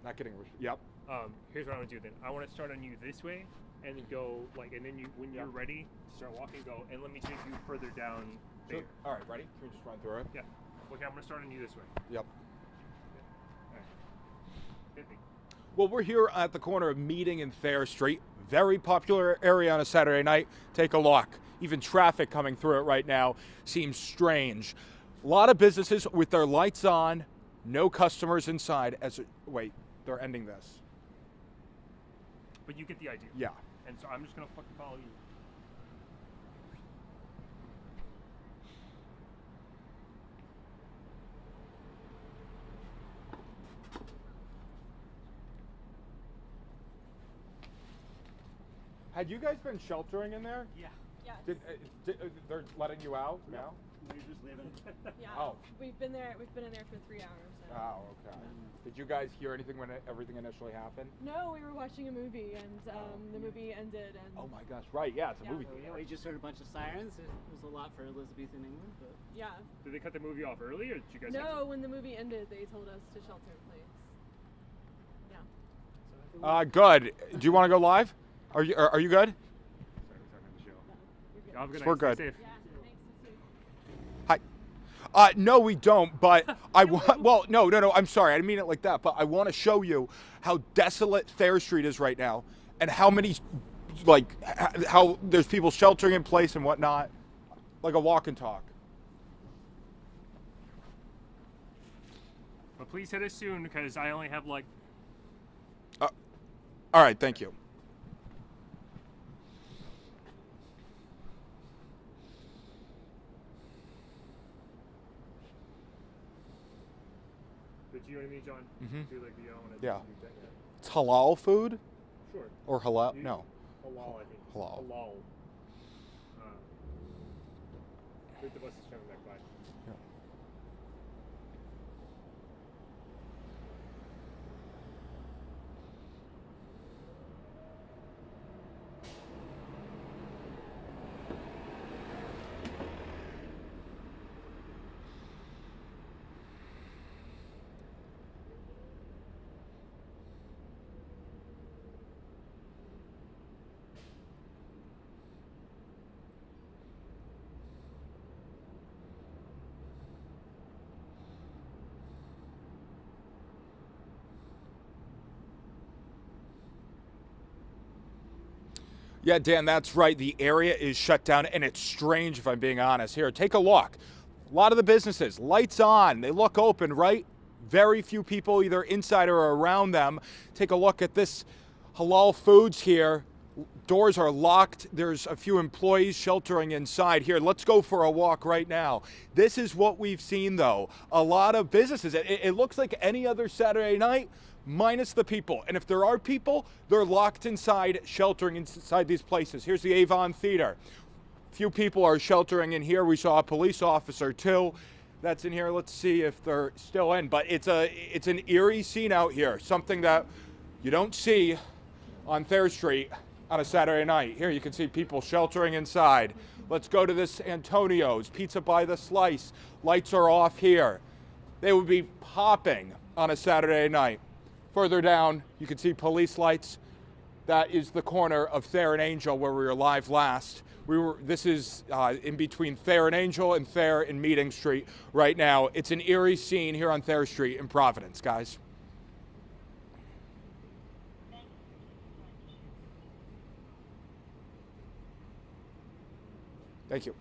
Speaker 4: Not getting. Yep.
Speaker 5: Here's what I want to do then. I want to start on you this way, and then go like, and then when you're ready to start walking, go, and let me take you further down there.
Speaker 4: All right, ready? Can we just run through it?
Speaker 5: Yeah. Okay, I'm gonna start on you this way.
Speaker 4: Yep.
Speaker 5: All right. Hit me.
Speaker 4: Well, we're here at the corner of Meeting and Fair Street. Very popular area on a Saturday night. Take a look. Even traffic coming through it right now seems strange. A lot of businesses with their lights on, no customers inside. Wait, they're ending this.
Speaker 5: But you get the idea.
Speaker 4: Yeah.
Speaker 5: And so I'm just gonna fucking follow you.
Speaker 4: Had you guys been sheltering in there?
Speaker 3: Yeah.
Speaker 4: They're letting you out now?
Speaker 21: We're just leaving.
Speaker 3: Yeah.
Speaker 4: Oh.
Speaker 3: We've been in there for 3 hours now.
Speaker 4: Oh, okay. Did you guys hear anything when everything initially happened?
Speaker 3: No, we were watching a movie and the movie ended and.
Speaker 4: Oh my gosh! Right? Yeah, it's a movie.
Speaker 21: Yeah, we just heard a bunch of sirens. It was a lot for Elizabethan England, but
Speaker 3: Yeah.
Speaker 5: Did they cut the movie off early, or did you guys?
Speaker 3: No, when the movie ended, they told us to shelter in place. Yeah.
Speaker 4: Good. Do you want to go live? Are you good?
Speaker 5: Have a good
Speaker 4: We're
Speaker 5: night.
Speaker 4: good.
Speaker 5: Stay safe.
Speaker 4: Hi. No, we don't. But I want. Well, no. I'm sorry. I didn't mean it like that. But I want to show you how desolate Thayer Street is right now, and how many, like, how there's people sheltering in place and whatnot, like a walk and talk.
Speaker 5: But please hit us soon, because I only have like.
Speaker 4: All right. Thank you.
Speaker 5: But you know what I mean, John?
Speaker 4: Mhm.
Speaker 5: Do like the
Speaker 4: Yeah. It's halal food?
Speaker 5: Sure.
Speaker 4: Or halal? No.
Speaker 5: Halal, I think.
Speaker 4: Halal.
Speaker 5: Halal. I think the bus is coming back by.
Speaker 4: Yeah. Yeah, Dan, that's right. The area is shut down, and it's strange if I'm being honest. Here, take a look. A lot of the businesses, lights on, they look open, right? Very few people either inside or around them. Take a look at this halal foods here. Doors are locked. There's a few employees sheltering inside. Here, let's go for a walk right now. This is what we've seen, though. A lot of businesses. It looks like any other Saturday night, minus the people. And if there are people, they're locked inside, sheltering inside these places. Here's the Avon Theater. Few people are sheltering in here. We saw a police officer, too. That's in here. Let's see if they're still in. But it's an eerie scene out here. Something that you don't see on Thayer Street on a Saturday night. Here you can see people sheltering inside. Let's go to this Antonio's, pizza by the slice. Lights are off here. They would be popping on a Saturday night. Further down, you can see police lights. That is the corner of Thayer and Angel where we were live last. This is in between Thayer and Angel and Thayer and Meeting Street right now. It's an eerie scene here on Thayer Street in Providence, guys. Thank you.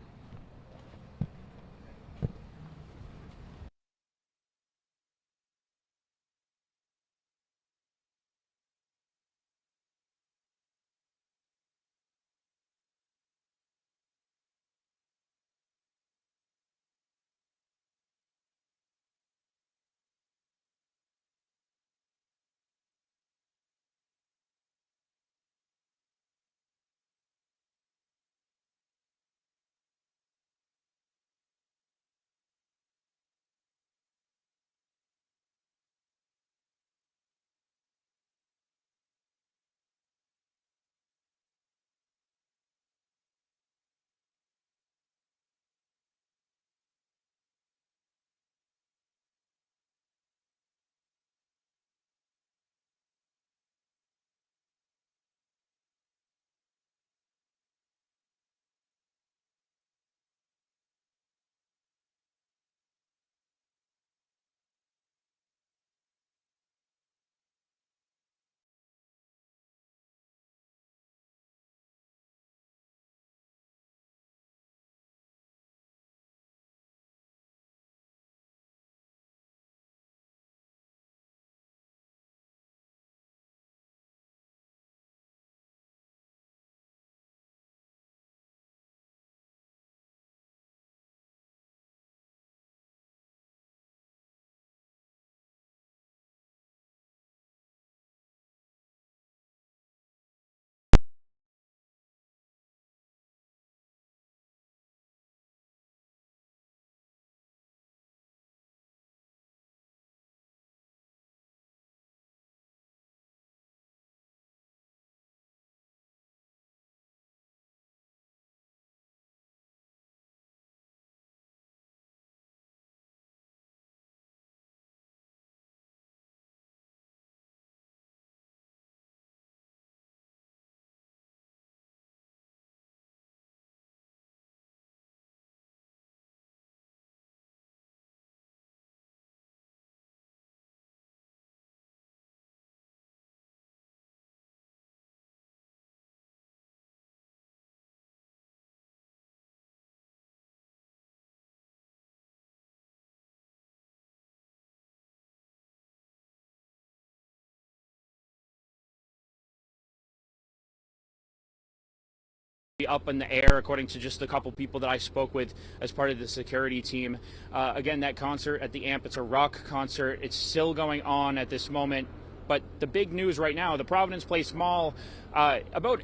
Speaker 1: up in the air, according to just a couple people that I spoke with as part of the security team. Again, that concert at the AMP, it's a rock concert. It's still going on at this moment. But the big news right now, the Providence Place Mall, about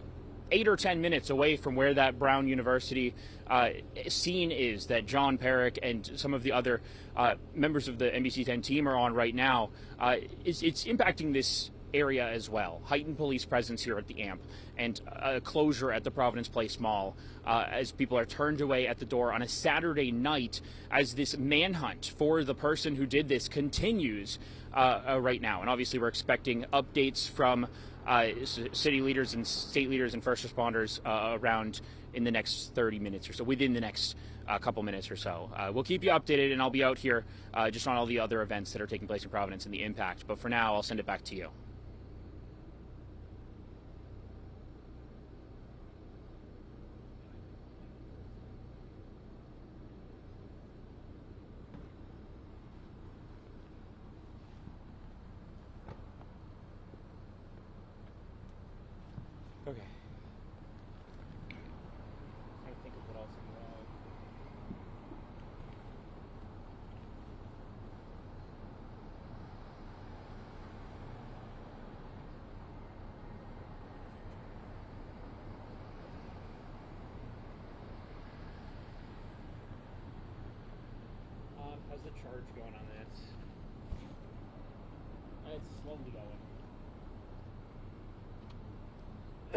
Speaker 1: 8 or 10 minutes away from where that Brown University scene is that John Perrick and some of the other members of the NBC10 team are on right now, it's impacting this area as well. Heightened police presence here at the AMP and a closure at the Providence Place Mall as people are turned away at the door on a Saturday night as this manhunt for the person who did this continues right now. And obviously we're expecting updates from city leaders and state leaders and first responders around in the next 30 minutes or so, within the next couple minutes or so. We'll keep you updated, and I'll be out here just on all the other events that are taking place in Providence and the impact. But for now, I'll send it back to you. Okay. I think of what else I have. How's the charge going on this? It's slowly going. I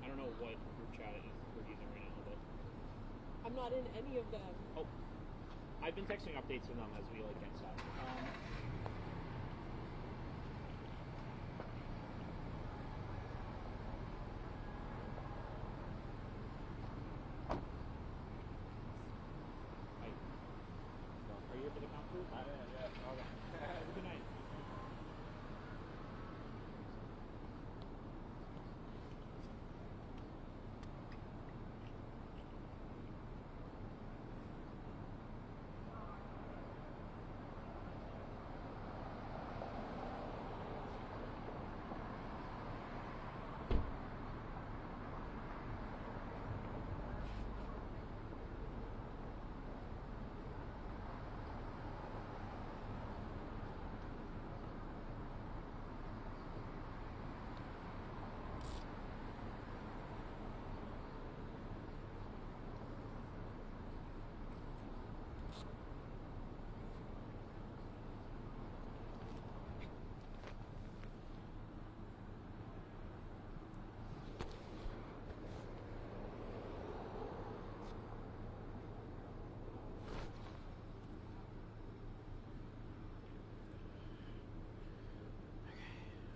Speaker 1: don't know what group chat we're using right now, but
Speaker 3: I'm not in any of them.
Speaker 1: oh, I've been texting updates to them as we get inside. Are you able to come through? Yeah. Okay. Have a good night.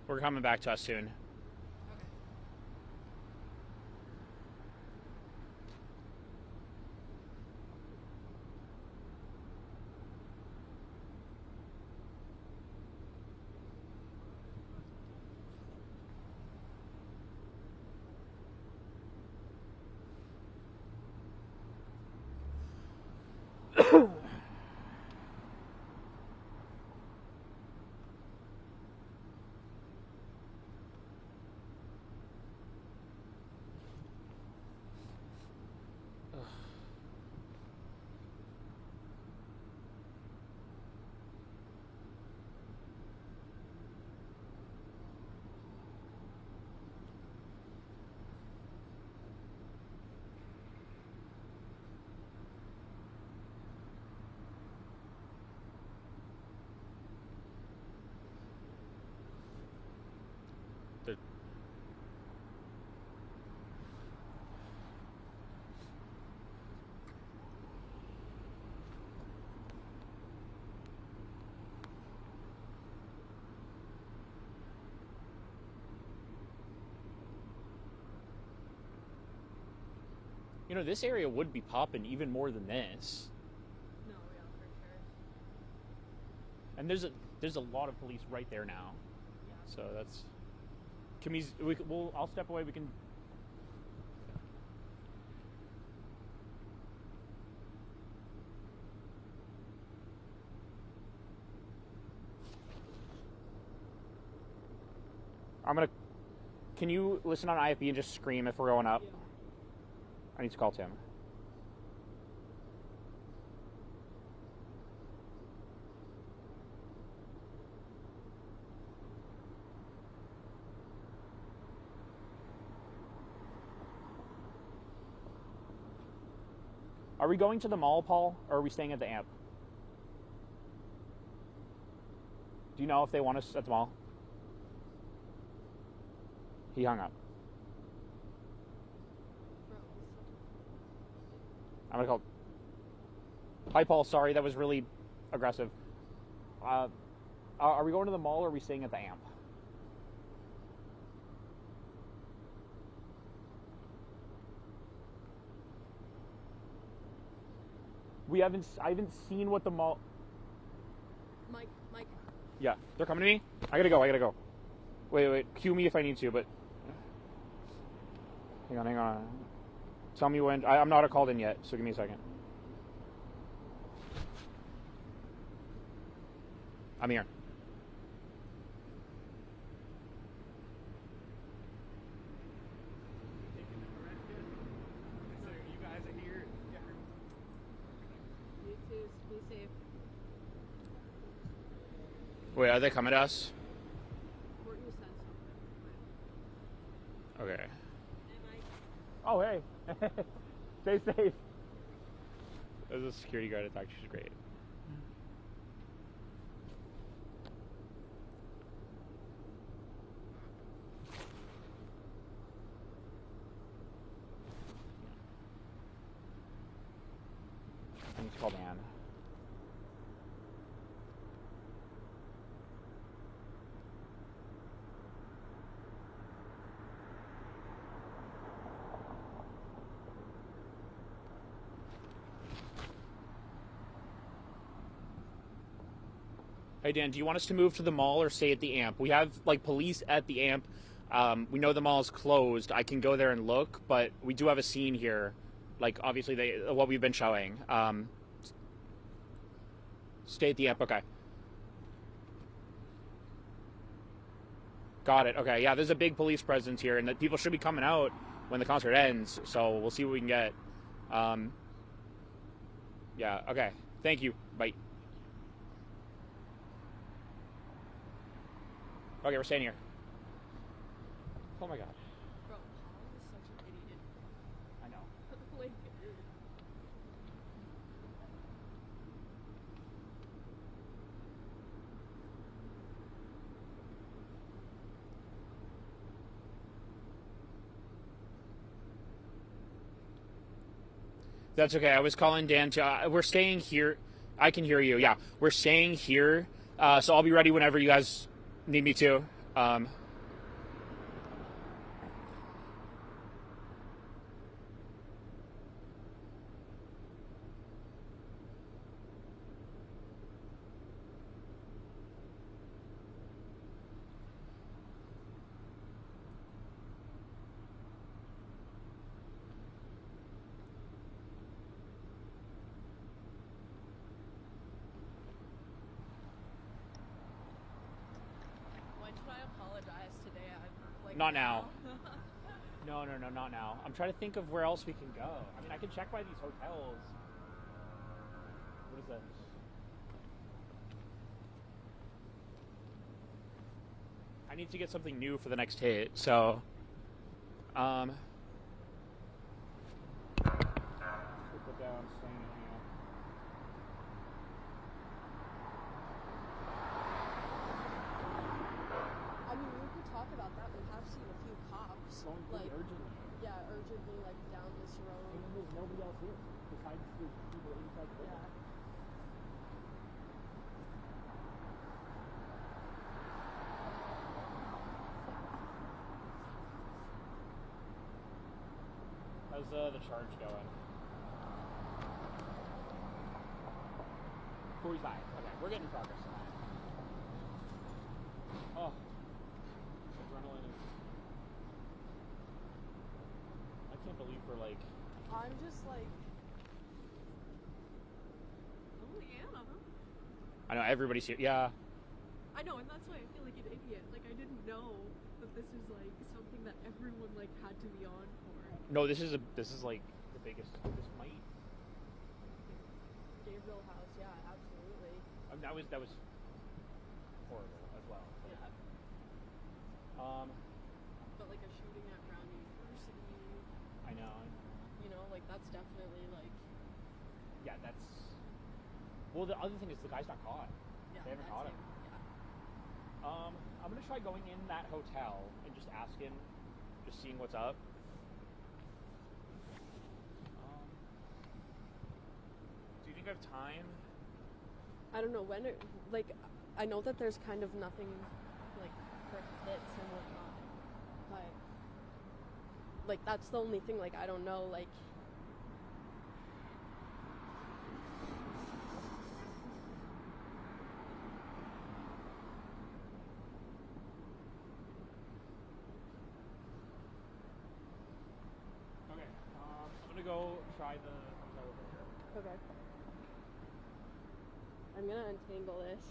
Speaker 1: We're coming back to us soon. You know, this area would be popping even more than this.
Speaker 3: No, yeah, for sure.
Speaker 1: And there's a lot of police right there now. So that's. Can I'll step away. We can. Can you listen on IFB and just scream if we're going up? Yeah. I need to call Tim. Are we going to the mall, Paul, or are we staying at the amp? Do you know if they want us at the mall? He hung up. I'm gonna call. Hi, Paul. Sorry, that was really aggressive. Are we going to the mall or are we staying at the amp? I haven't seen what the mall.
Speaker 3: Mike.
Speaker 1: Yeah, they're coming to me. I gotta go. Wait. Cue me if I need to, but. Hang on. Tell me when. I'm not called in yet, so give me a second. I'm here.
Speaker 3: You guys are here. You too. Be safe.
Speaker 1: Wait, are they coming to us?
Speaker 3: Courtney said something.
Speaker 1: Okay. Oh, hey. Stay safe. There's a security guard attack. She's great. I need to call Dan. Hey Dan, do you want us to move to the mall or stay at the amp? We have police at the amp. We know the mall is closed. I can go there and look, but we do have a scene here. Obviously what we've been showing. Stay at the amp, okay. Got it, okay. Yeah, there's a big police presence here, and the people should be coming out when the concert ends, so we'll see what we can get. Yeah, okay. Thank you. Bye. Okay, we're staying here. Oh my god.
Speaker 3: Bro, Paul is such an idiot.
Speaker 1: I know. That's okay. I was calling Dan to. We're staying here. I can hear you. Yeah, we're staying here. So I'll be ready whenever you guys need me to. Not now. No, not now. I'm trying to think of where else we can go. I mean, I can check by these hotels. What is that? I need to get something new for the next hit, so put down staying at camp.
Speaker 3: I mean, we could talk about that. We have seen a few cops.
Speaker 1: Urgently.
Speaker 3: Yeah, urgently, down this road.
Speaker 1: And there's nobody else here besides the people inside the building.
Speaker 3: Yeah.
Speaker 1: How's the charge going? 45. Okay, we're getting progress on that. Oh, adrenaline is. I can't believe we're like.
Speaker 3: I'm just like. Louisiana, huh?
Speaker 1: I know everybody's here. Yeah.
Speaker 3: I know, and that's why I feel like an idiot. Like I didn't know that this is like something that everyone like had to be on for.
Speaker 1: No, this is like the biggest. This might.
Speaker 3: Gabriel House, yeah, absolutely.
Speaker 1: That was horrible as well.
Speaker 3: Yeah. But like a shooting at Brown University.
Speaker 1: I know.
Speaker 3: You know, like that's definitely like.
Speaker 1: Yeah, that's. Well, the other thing is the guy's not caught.
Speaker 3: Yeah,
Speaker 1: They haven't caught him.
Speaker 3: Yeah.
Speaker 1: I'm gonna try going in that hotel and just asking, just seeing what's up. Do you think I have time?
Speaker 3: I don't know when it, like I know that there's kind of nothing like for hits and whatnot, but like that's the only thing. Like I don't know, like.
Speaker 1: Okay. I'm gonna go try the hotel over here.
Speaker 3: Okay. I'm gonna untangle this.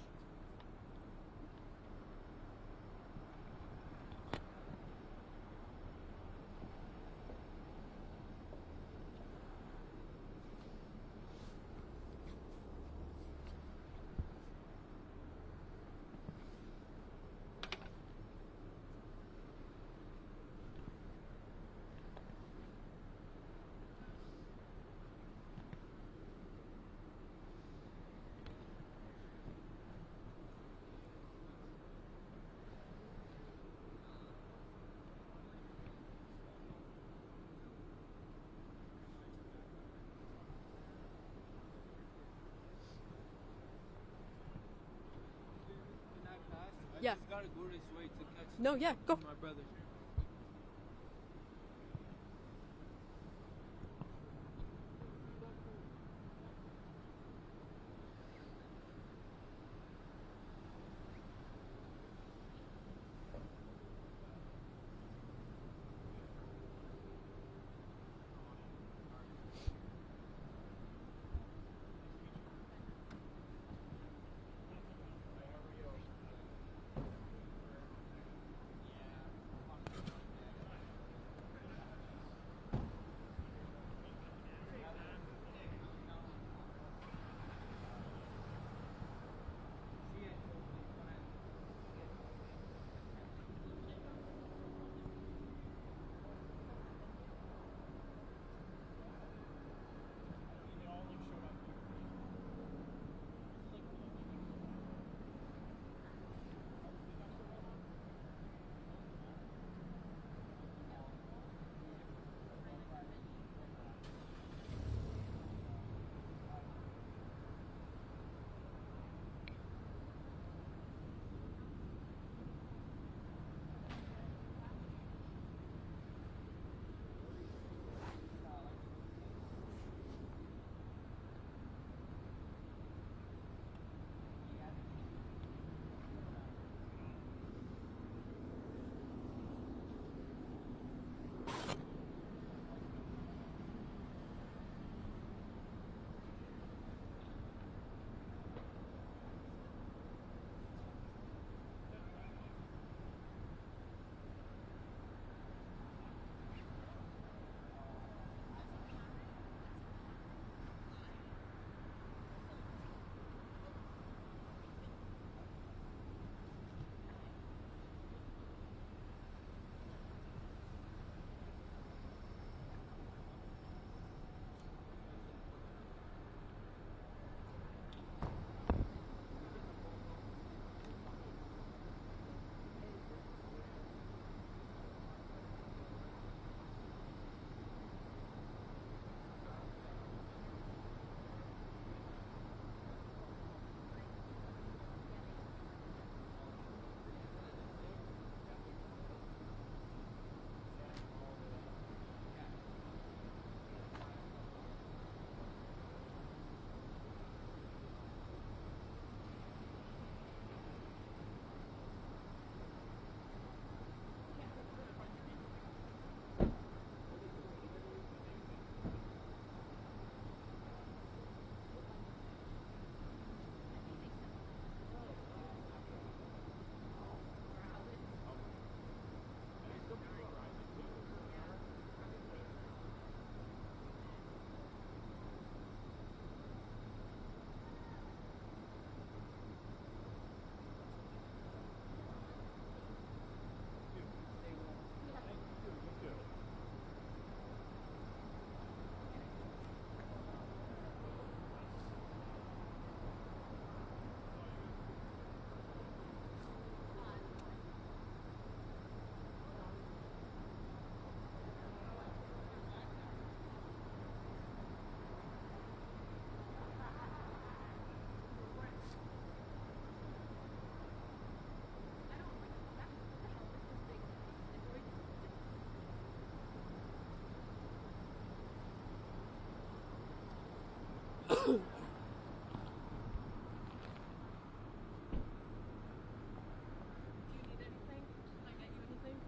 Speaker 3: Yeah.
Speaker 21: Just gotta go this way to catch.
Speaker 3: No, yeah, go.
Speaker 21: My brother.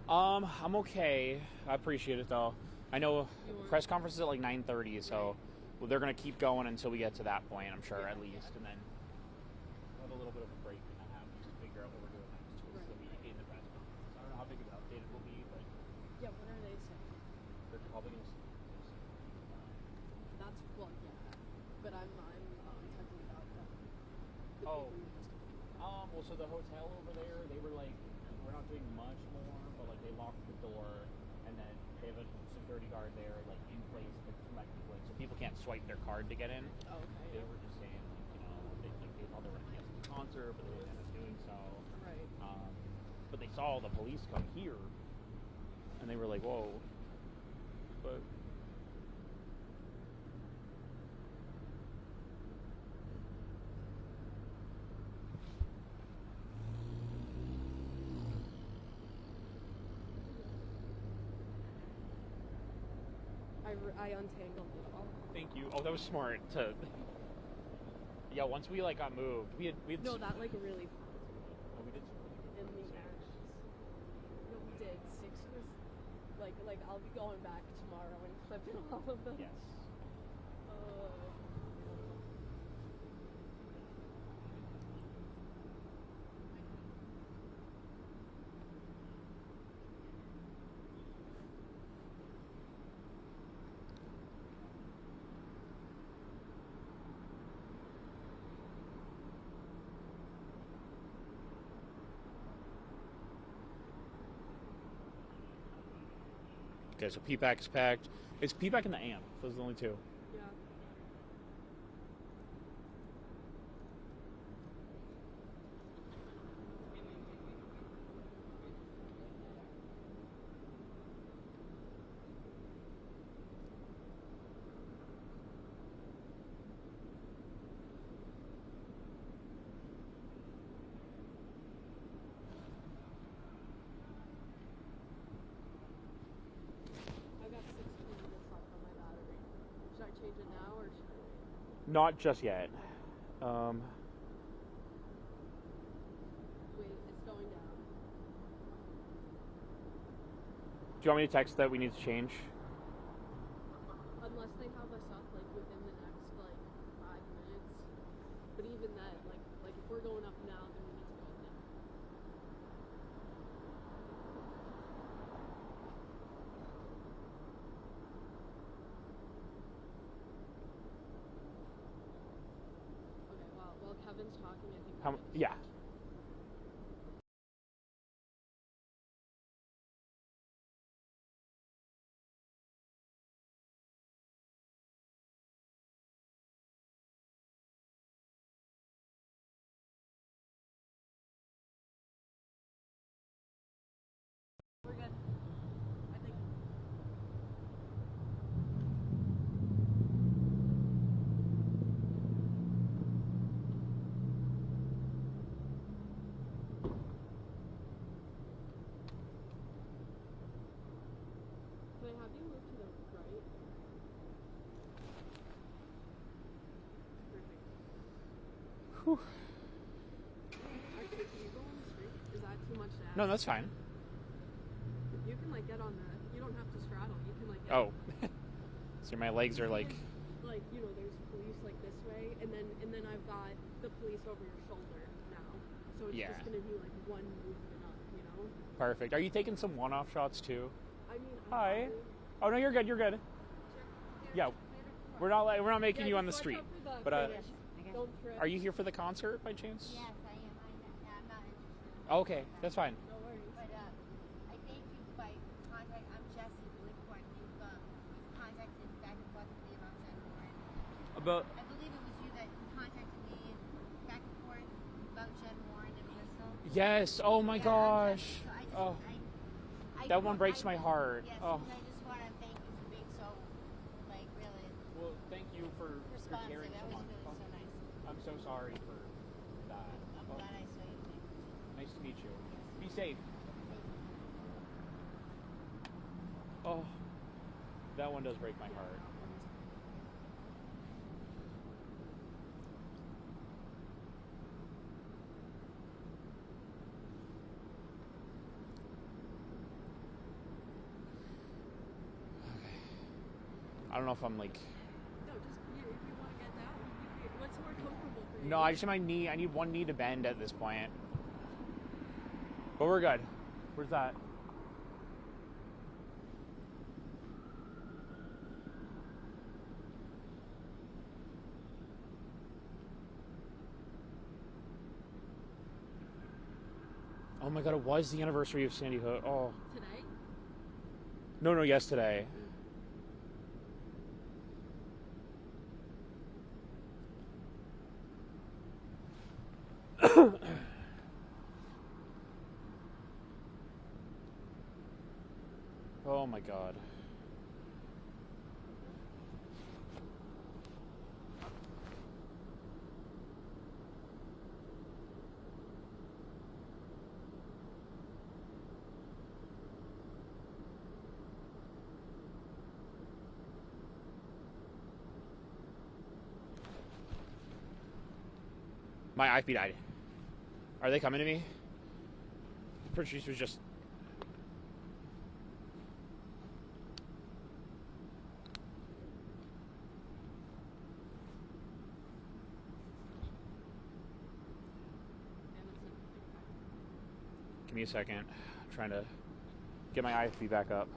Speaker 1: I'm okay. I appreciate it though. I know press conference is at like 9:30, so they're gonna keep going until we get to that point, I'm sure, at least, and then we'll have a little bit of a break and a half just to figure out what we're doing next towards the meeting in the press conference. I don't know how big of an update it will be, but
Speaker 3: Yeah, what are they saying?
Speaker 1: they're probably gonna.
Speaker 3: That's well, yeah. But I'm talking about the
Speaker 1: Oh.
Speaker 3: people you just
Speaker 1: Well, so the hotel over there, they were like, we're not doing much more, but like they locked the door, and then they have a security guard there, like in place to let people in, so people can't swipe their card to get in.
Speaker 3: Oh, okay.
Speaker 1: They were just saying, like, you know, they thought they were going to cancel the concert, but they didn't end up doing so.
Speaker 3: Right.
Speaker 1: But they saw the police come here, and they were like, whoa. But
Speaker 3: I untangled it all.
Speaker 1: thank you. Oh, that was smart. Yeah, once we like got moved, we had
Speaker 3: No, that like really
Speaker 1: Oh, we did
Speaker 3: in the areas. No, we did. 6 was like I'll be going back tomorrow and clipping all of them.
Speaker 1: Yes. Okay, so P-Pack is packed. It's P-Pack and the amp. Those are the only two.
Speaker 3: Yeah. I've got 16 minutes left on my battery. Should I change it now or should I?
Speaker 1: Not just yet.
Speaker 3: Wait, it's going down.
Speaker 1: Do you want me to text that we need to change?
Speaker 3: Unless they have us up like within the next like 5 minutes. But even then, like if we're going up now, then we need to go up now. Okay, while Kevin's talking, I think.
Speaker 1: Yeah.
Speaker 3: We're good. I think. Can I have you move to the right? Perfect.
Speaker 1: Whew.
Speaker 3: Actually, can you go on the street? Is that too much to ask?
Speaker 1: No, that's fine.
Speaker 3: You can like get on the. You don't have to straddle. You can like. Get
Speaker 1: Oh. So my legs are like.
Speaker 3: Like there's police like this way, and then I've got the police over your shoulder now. So it's
Speaker 1: Yeah.
Speaker 3: just gonna be like one movement up, you know.
Speaker 1: Perfect. Are you taking some one-off shots too?
Speaker 3: I mean.
Speaker 1: Hi. Oh no, you're good. You're good. Yeah. We're not making you on the street. But
Speaker 3: don't trip.
Speaker 1: are you here for the concert by chance?
Speaker 9: Yes, I am. I'm not interested.
Speaker 1: Oh, okay, that's fine.
Speaker 9: No worries. But I thank you by contact. I'm Jesse Woodcourt. You've contacted back and forth with me about Jen Warren.
Speaker 1: About.
Speaker 9: I believe it was you that contacted me back and forth about Jen Warren in Bristol.
Speaker 1: Yes. Oh my gosh.
Speaker 9: So
Speaker 1: That one breaks my heart.
Speaker 9: Yes,
Speaker 1: Oh.
Speaker 9: and I just want to thank you for being so, really
Speaker 1: Well, thank you for
Speaker 9: responsive.
Speaker 1: caring
Speaker 9: That
Speaker 1: so
Speaker 9: was
Speaker 1: much.
Speaker 9: really so nice.
Speaker 1: I'm so sorry for that.
Speaker 9: I'm glad I saw you.
Speaker 1: Nice to meet you. Be safe. Oh, that one does break my heart. don't know if I'm like.
Speaker 3: No, just if you want to get down, what's more comfortable for you?
Speaker 1: No, I just my knee. I need one knee to bend at this point. But we're good. Where's that? Oh my god, it was the anniversary of Sandy Hook. Oh.
Speaker 3: Today?
Speaker 1: No, yesterday. Oh my god. My IP died. Are they coming to me? Patrice was just. Give me a second. I'm trying to get my IFB back up.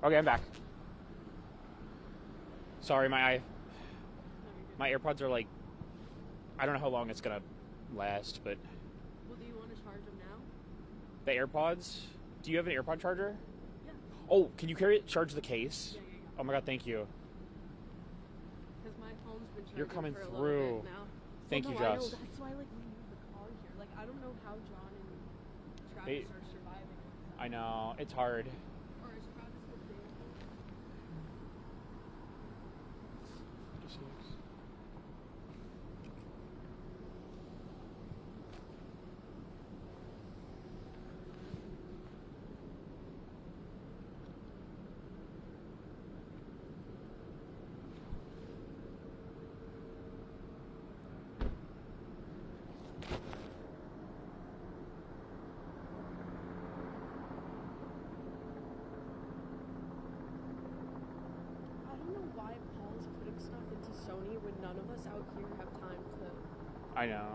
Speaker 1: Okay, I'm back. Sorry, my AirPods are like, I don't know how long it's gonna last, but.
Speaker 3: Well, do you want to charge them now?
Speaker 1: The AirPods? Do you have an AirPod charger?
Speaker 3: Yeah.
Speaker 1: Oh, can you charge the case? Yeah. Oh my god, thank you.
Speaker 3: Because my phone's been charging
Speaker 1: You're coming
Speaker 3: for a
Speaker 1: through.
Speaker 3: little bit now.
Speaker 1: Thank you,
Speaker 3: I know,
Speaker 1: Joss.
Speaker 3: that's why we use the car here. Like, I don't know how John and Travis are surviving.
Speaker 1: I know, it's hard.
Speaker 3: Or is Travis with David? Why Paul's putting stuff into Sony when none of us out here have time to.
Speaker 1: I know.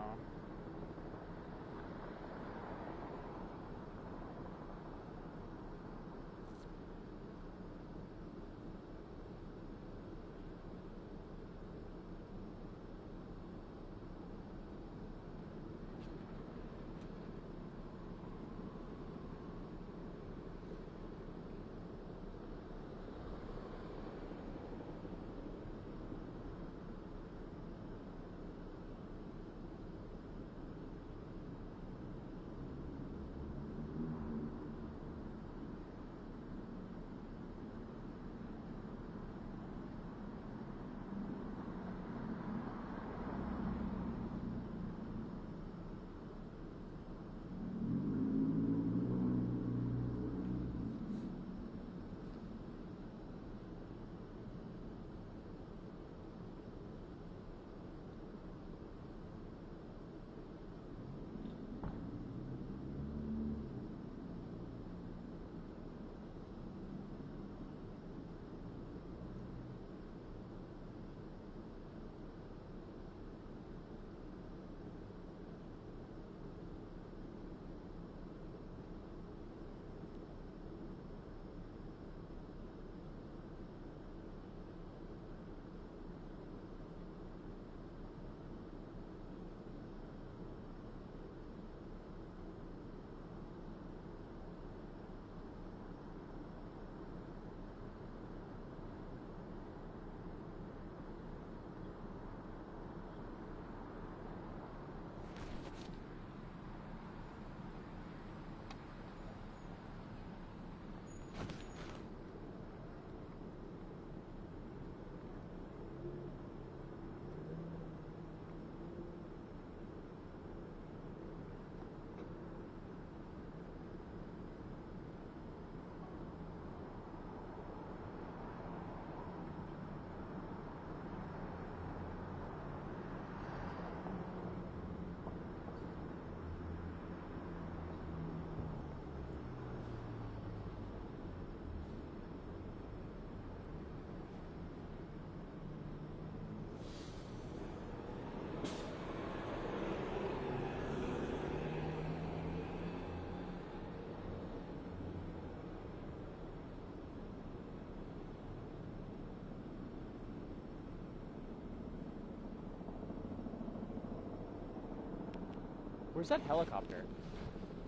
Speaker 1: Where's that helicopter?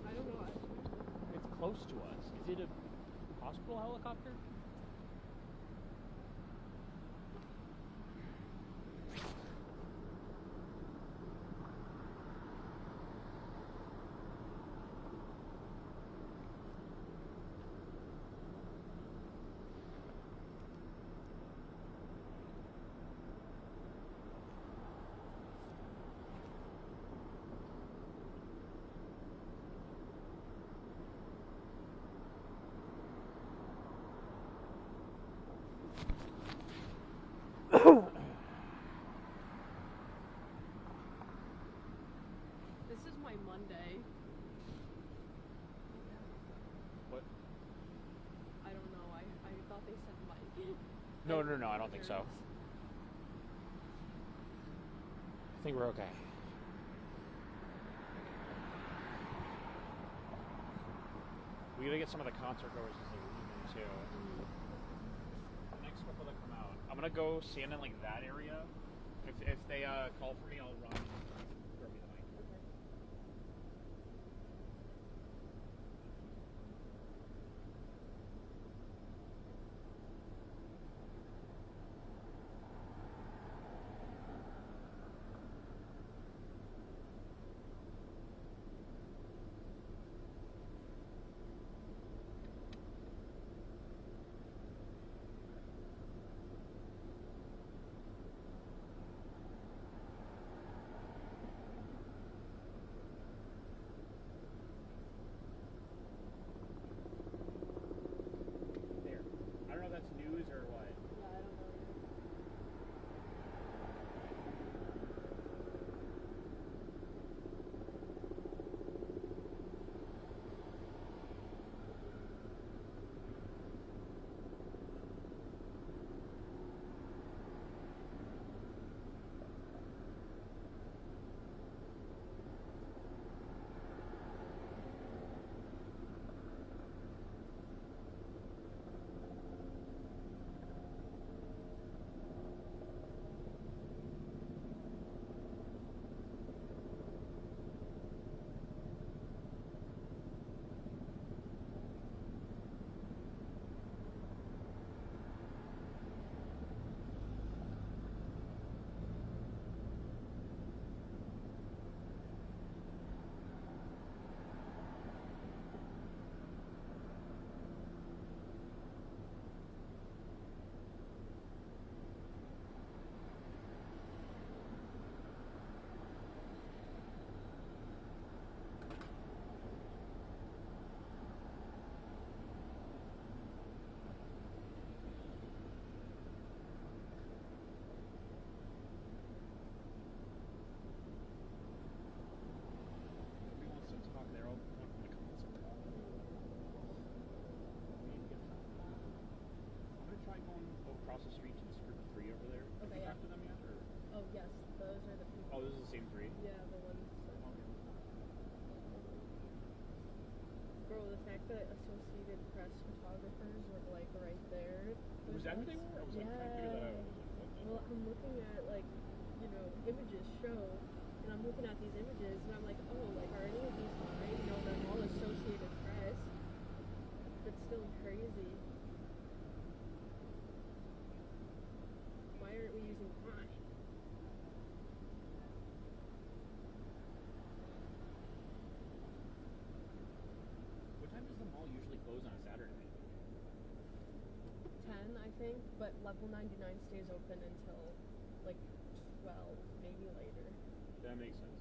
Speaker 3: I don't know.
Speaker 1: It's close to us. Is it a hospital helicopter?
Speaker 3: This is my Monday.
Speaker 1: What?
Speaker 3: I don't know. I thought they said Mike.
Speaker 1: No, I don't think so. I think we're okay. We gotta get some of the concert goers as they leave in too. The next couple that come out, I'm gonna go stand in like that area. If they call for me, I'll run. Throw me the mic. There. I don't know if that's news or what.
Speaker 3: Yeah, I don't know.
Speaker 1: Nobody wants to talk there. I'll come from the concert. I'm gonna try going across the street to this group of 3 over there. Have
Speaker 3: Okay,
Speaker 1: you
Speaker 3: yeah.
Speaker 1: talked to them yet? Or?
Speaker 3: Oh yes, those are the people.
Speaker 1: Oh, this is the same 3?
Speaker 3: Yeah, the ones. Bro, the fact that Associated Press photographers were like right there.
Speaker 1: Was that who they were? I was like trying to figure that out. I was like, what the-
Speaker 3: Well, I'm looking at like, images show, and I'm looking at these images, and I'm like, oh, like are any of these mine? No, they're all Associated Press. That's still crazy. Why aren't we using mine?
Speaker 1: What time does the mall usually close on a Saturday?
Speaker 3: 10, I think, but level 99 stays open until like 12, maybe later.
Speaker 1: That makes sense.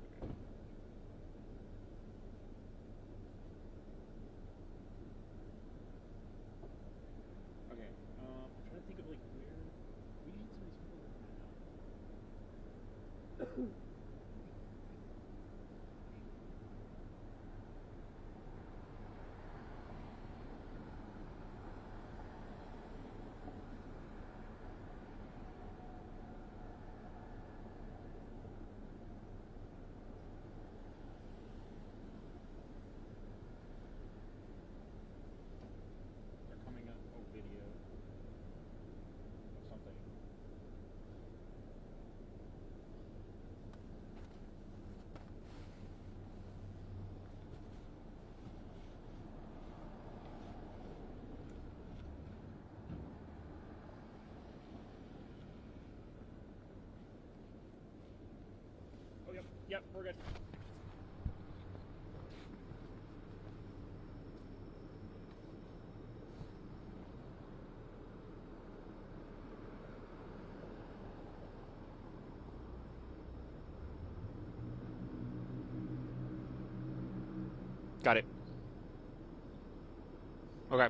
Speaker 1: Okay. Okay. I'm trying to think of like where we need some of these people working now. They're coming up. Oh, video of something.
Speaker 5: Yep, we're good.
Speaker 1: Got it. Okay.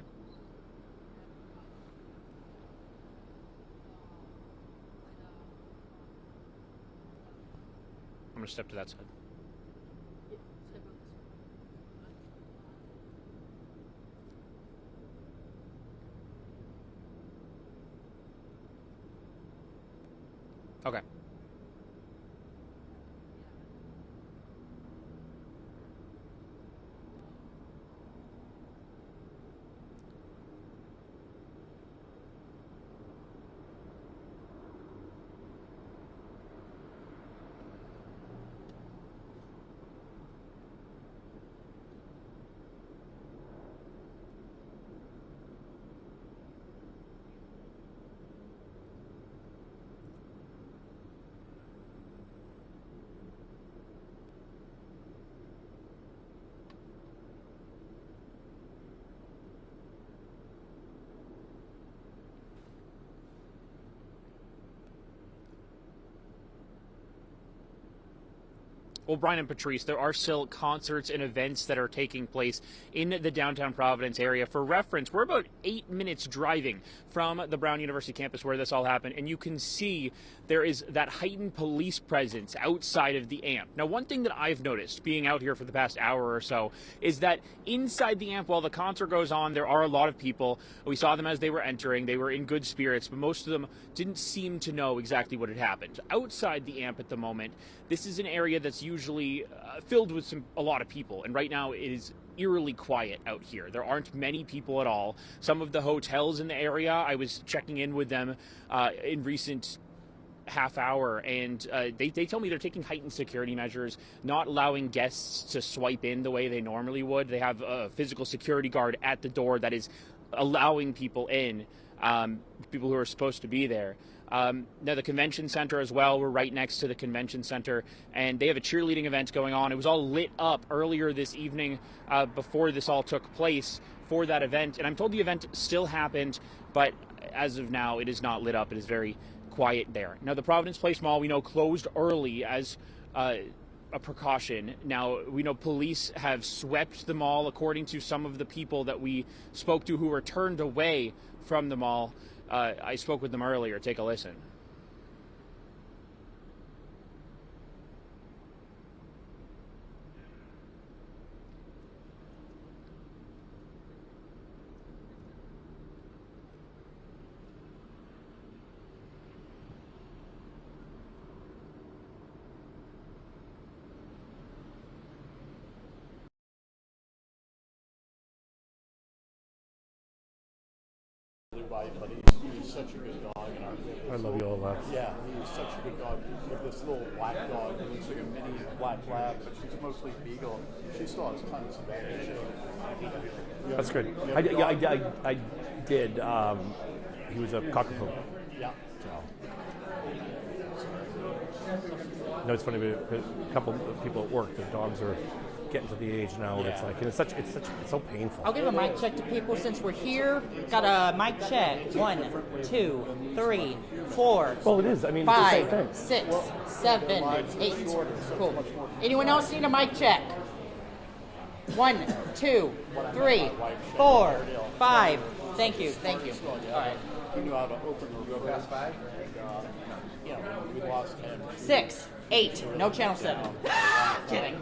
Speaker 1: I'm gonna step to that side. Okay. Well, Brian and Patrice, there are still concerts and events that are taking place in the downtown Providence area. For reference, we're about 8 minutes driving from the Brown University campus where this all happened, and you can see there is that heightened police presence outside of the AMP. Now, one thing that I've noticed being out here for the past hour or so is that inside the AMP, while the concert goes on, there are a lot of people. We saw them as they were entering. They were in good spirits, but most of them didn't seem to know exactly what had happened. Outside the AMP at the moment, this is an area that's usually filled with a lot of people, and right now it is eerily quiet out here. There aren't many people at all. Some of the hotels in the area, I was checking in with them in recent half hour, and they tell me they're taking heightened security measures, not allowing guests to swipe in the way they normally would. They have a physical security guard at the door that is allowing people in, people who are supposed to be there. Now, the convention center as well, we're right next to the convention center, and they have a cheerleading event going on. It was all lit up earlier this evening before this all took place for that event, and I'm told the event still happened, but as of now, it is not lit up. It is very quiet there. Now, the Providence Place Mall, we know, closed early as a precaution. Now, we know police have swept the mall, according to some of the people that we spoke to who were turned away from the mall. I spoke with them earlier. Take a listen.
Speaker 12: But he's such a good dog.
Speaker 14: I love you all, Labs.
Speaker 12: Yeah, he's such a good dog. With this little black dog, it looks like a mini black lab, but she's mostly beagle. She still has tons of energy.
Speaker 14: That's good. I did. He was a cockapoo.
Speaker 12: Yeah.
Speaker 14: No, it's funny. A couple of people at work, their dogs are getting to the age now.
Speaker 12: Yeah.
Speaker 14: It's like it's so painful.
Speaker 23: I'll give a mic check to people since we're here. Got a mic check. 1, 2, 3, 4.
Speaker 14: Well, it is. I mean, it's the same
Speaker 23: 5,
Speaker 14: thing.
Speaker 23: 6, 7, 8. Cool. Anyone else need a mic check? 1, 2, 3, 4, 5. Thank you. Thank you. All right.
Speaker 12: He knew how to open the door. Past 5? Yeah, we lost him.
Speaker 23: 6, 8. No channel 7. Kidding.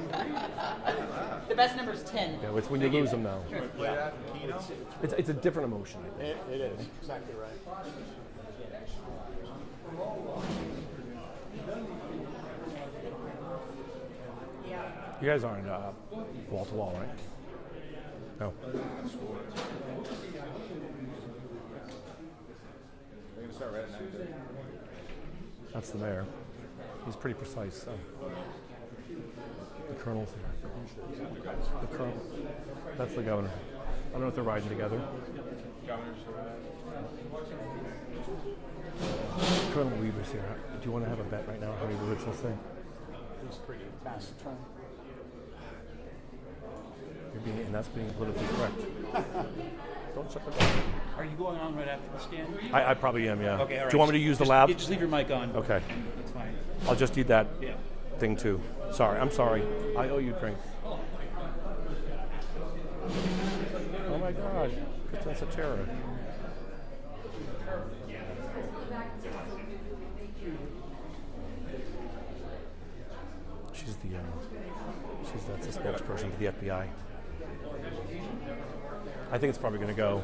Speaker 23: The best number is 10.
Speaker 14: Yeah, it's when you lose them now.
Speaker 12: Yeah.
Speaker 14: It's a different emotion. I think.
Speaker 12: It is. Exactly right.
Speaker 14: You guys aren't wall to wall, right? No. That's the mayor. He's pretty precise. So. The colonel's here. The colonel. That's the governor. I don't know if they're riding together. Colonel Weaver's here. Do you want to have a bet right now? How many words he'll say?
Speaker 12: He's pretty taciturn.
Speaker 14: And that's being politically correct. Don't shut the door.
Speaker 15: Are you going on right after the scan?
Speaker 14: I probably am, yeah.
Speaker 15: Okay, all right.
Speaker 14: Do you want me to use the lab?
Speaker 15: Just leave your mic on.
Speaker 14: Okay.
Speaker 15: That's fine.
Speaker 14: I'll just eat that
Speaker 15: Yeah.
Speaker 14: thing too. Sorry, I'm sorry. I owe you a drink. Oh my God, that's a terror. That's the spokesperson for the FBI. I think it's probably going to go.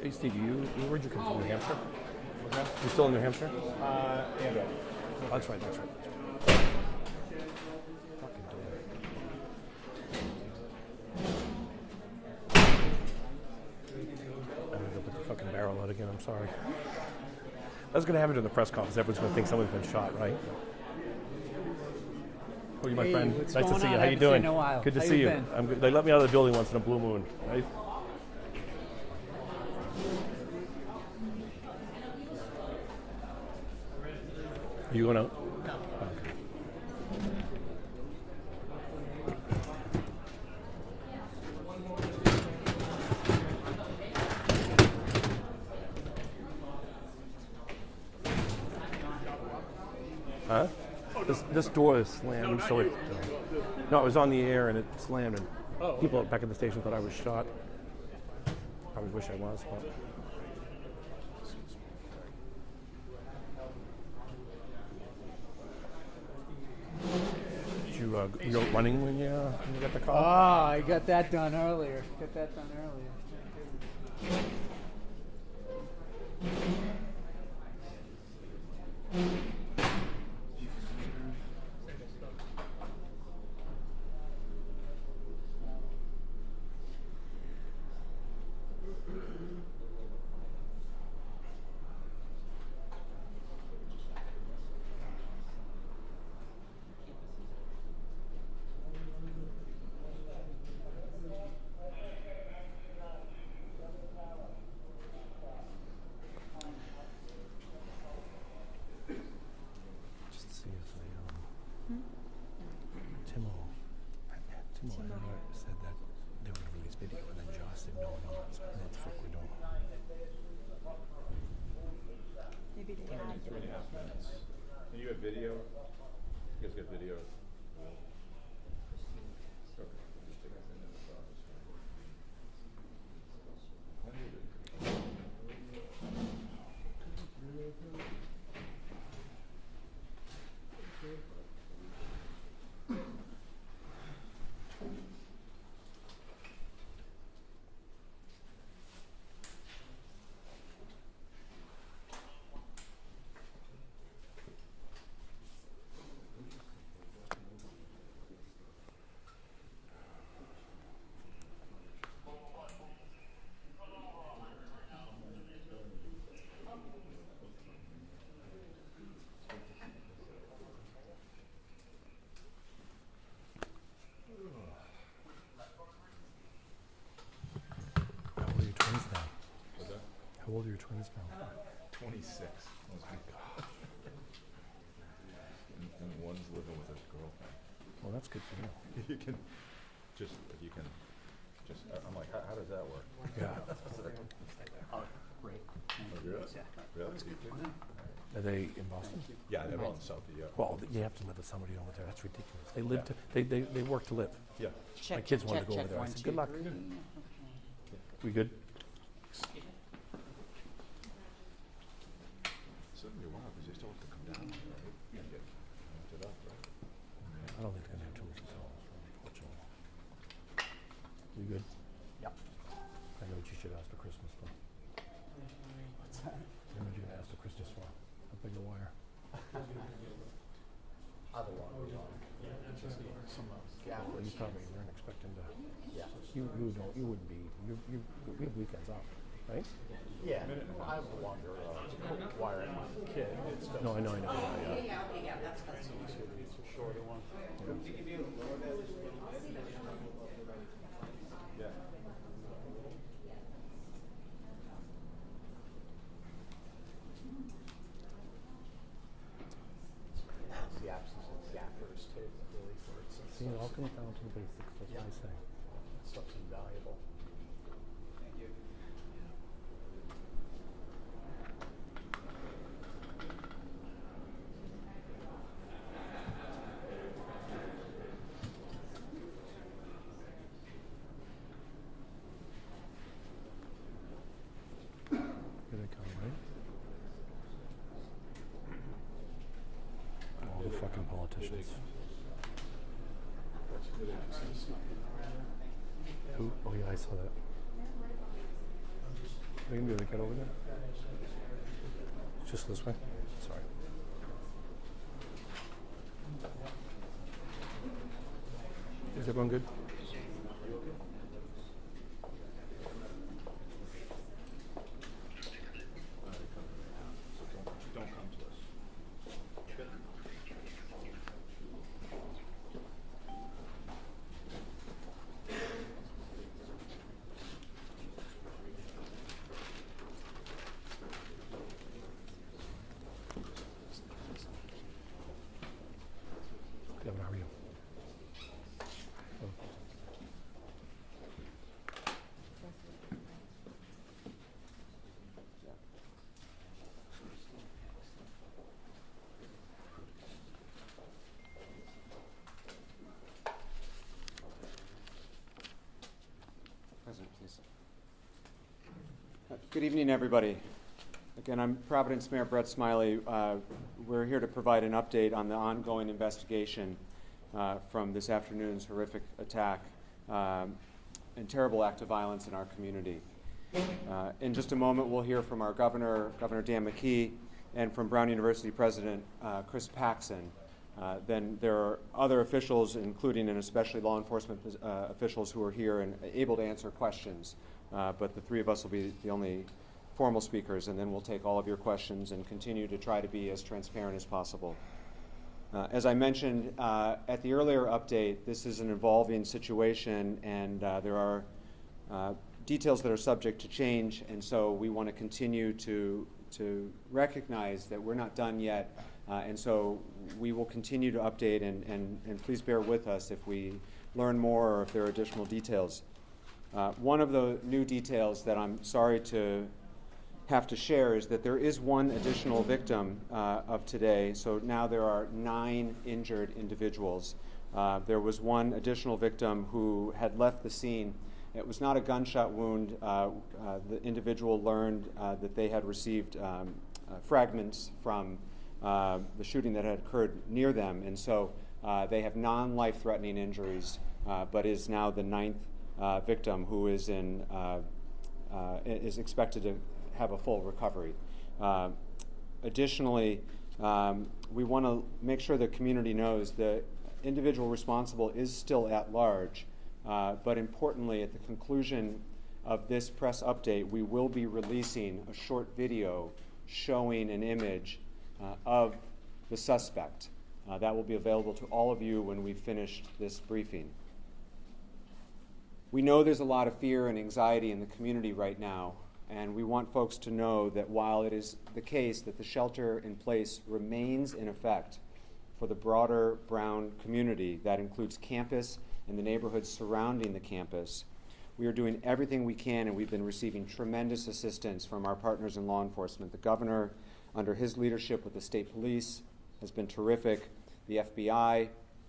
Speaker 14: Hey, Steve, where'd you come from? New Hampshire? Okay. You still in New Hampshire?
Speaker 12: Yeah.
Speaker 14: That's right. Fucking door. I'm gonna go put the fucking barrel out again. I'm sorry. That's gonna happen during the press conference. Everyone's gonna think someone's been shot, right? Oh, you, my friend.
Speaker 18: What's
Speaker 14: Nice to
Speaker 18: going
Speaker 14: see you.
Speaker 18: on?
Speaker 14: How you
Speaker 18: Haven't seen you
Speaker 14: doing?
Speaker 18: in a while.
Speaker 14: Good to
Speaker 18: How
Speaker 14: see
Speaker 18: you
Speaker 14: you.
Speaker 18: been?
Speaker 14: I'm good. They let me out of the building once in a blue moon. Right? Are you going out?
Speaker 18: No.
Speaker 14: Okay. Huh? This door is slammed, so it. No, it was on the air and it slammed, and people back at the station thought I was shot. Probably wish I was, but. You were running when you got the call?
Speaker 18: Oh, I got that done earlier.
Speaker 14: Said that they were going to release video, and then Josh said, no, so I don't know what the fuck we're doing.
Speaker 3: Maybe they had
Speaker 12: 3.5 minutes. And you have video? You guys got video? Okay. Just take us into the office.
Speaker 14: How old are your twins now?
Speaker 12: 26. Oh my God. and one's living with his girlfriend.
Speaker 14: Well, that's good for you.
Speaker 12: You can just, I'm like, how does that work?
Speaker 14: Yeah.
Speaker 12: Really?
Speaker 14: Are they in Boston?
Speaker 12: Yeah, they're all in Southie, yeah.
Speaker 14: Well, you have to live with somebody over there. That's ridiculous. They live they work to live.
Speaker 12: Yeah.
Speaker 14: My kids wanted to go over there. I said, good luck. We good?
Speaker 12: Certainly will, because you still have to come down there, right? And get it up, right?
Speaker 14: I don't think they're going to have too much to tell us, unfortunately. You good?
Speaker 18: Yep.
Speaker 14: I know what you should ask for Christmas, though.
Speaker 18: What's that?
Speaker 14: I know what you asked for Christmas for. A bigger wire. You wouldn't be. We have weekends off, right?
Speaker 12: Yeah, I have a longer wiring kid. It's just,
Speaker 14: No, I know.
Speaker 12: Yeah, that's easier. It's a shorter one. Yeah. It's the absence of gaffers too, really, for its.
Speaker 14: See, it all comes down to the basics. That's what I say.
Speaker 12: That stuff's invaluable. Thank you.
Speaker 14: Here they come, right? All the fucking politicians. Who? Oh yeah, I saw that. They can do it. Get over there. It's just this way. Sorry. Is everyone good?
Speaker 12: Don't come to us.
Speaker 14: Kevin, how are you? Oh.
Speaker 8: President, please. Good evening, everybody. Again, I'm Providence Mayor Brett Smiley. We're here to provide an update on the ongoing investigation from this afternoon's horrific attack and terrible act of violence in our community. In just a moment, we'll hear from our governor, Governor Dan McKee, and from Brown University President Chris Paxson. Then there are other officials, including and especially law enforcement officials who are here and able to answer questions. But the three of us will be the only formal speakers, and then we'll take all of your questions and continue to try to be as transparent as possible. As I mentioned at the earlier update, this is an evolving situation, and there are details that are subject to change, and so we want to continue to recognize that we're not done yet, and so we will continue to update, and please bear with us if we learn more or if there are additional details. One of the new details that I'm sorry to have to share is that there is one additional victim of today. So now there are 9 injured individuals. There was one additional victim who had left the scene. It was not a gunshot wound. The individual learned that they had received fragments from the shooting that had occurred near them, and so they have non-life-threatening injuries, but is now the 9th victim who is is expected to have a full recovery. Additionally, we want to make sure the community knows the individual responsible is still at large, but importantly, at the conclusion of this press update, we will be releasing a short video showing an image of the suspect. That will be available to all of you when we've finished this briefing. We know there's a lot of fear and anxiety in the community right now, and we want folks to know that while it is the case that the shelter in place remains in effect for the broader Brown community, that includes campus and the neighborhoods surrounding the campus, we are doing everything we can, and we've been receiving tremendous assistance from our partners in law enforcement. The governor, under his leadership with the state police, has been terrific. The FBI,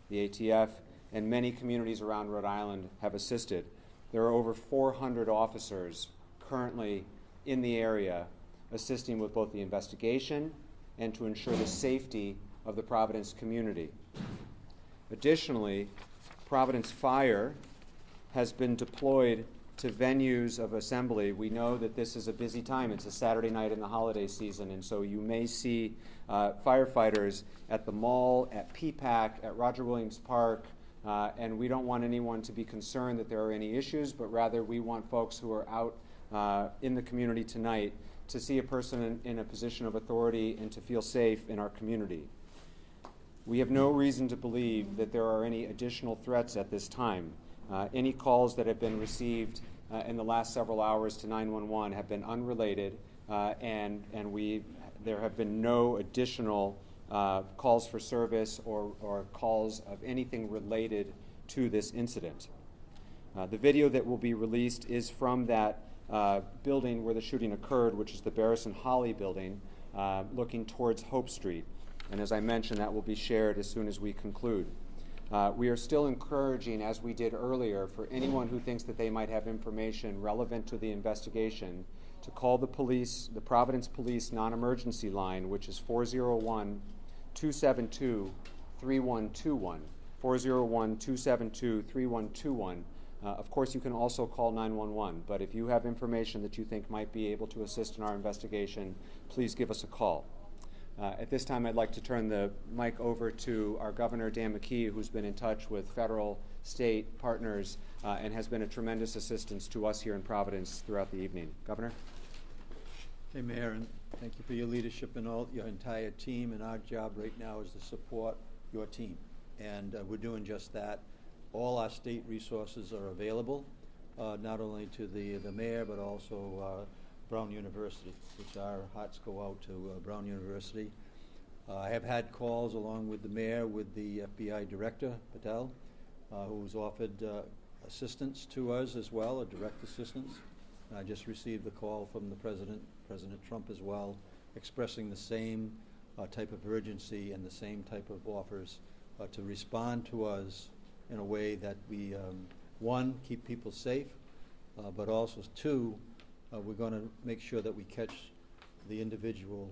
Speaker 8: the ATF, and many communities around Rhode Island have assisted. There are over 400 officers currently in the area assisting with both the investigation and to ensure the safety of the Providence community. Additionally, Providence Fire has been deployed to venues of assembly. We know that this is a busy time. It's a Saturday night in the holiday season, and so you may see firefighters at the mall, at PPAC, at Roger Williams Park, And we don't want anyone to be concerned that there are any issues, but rather we want folks who are out in the community tonight to see a person in a position of authority and to feel safe in our community. We have no reason to believe that there are any additional threats at this time. Any calls that have been received in the last several hours to 911 have been unrelated, and there have been no additional calls for service or calls of anything related to this incident. The video that will be released is from that building where the shooting occurred, which is the Barris and Holly building, looking towards Hope Street. And as I mentioned, that will be shared as soon as we conclude. We are still encouraging, as we did earlier, for anyone who thinks that they might have information relevant to the investigation to call the police, the Providence Police non-emergency line, which is 401-272-3121. 401-272-3121. Of course, you can also call 911, but if you have information that you think might be able to assist in our investigation, please give us a call. At this time, I'd like to turn the mic over to our Governor, Dan McKee, who's been in touch with federal, state partners and has been a tremendous assistance to us here in Providence throughout the evening. Governor?
Speaker 10: Hey, Mayor, and thank you for your leadership and all your entire team. And our job right now is to support your team, and we're doing just that. All our state resources are available, not only to the mayor, but also Brown University, which our hearts go out to Brown University. I have had calls along with the mayor with the FBI director, Patel, who's offered assistance to us as well, a direct assistance. I just received a call from the President Trump as well, expressing the same type of urgency and the same type of offers to respond to us in a way that we, one, keep people safe, but also, two, we're going to make sure that we catch the individual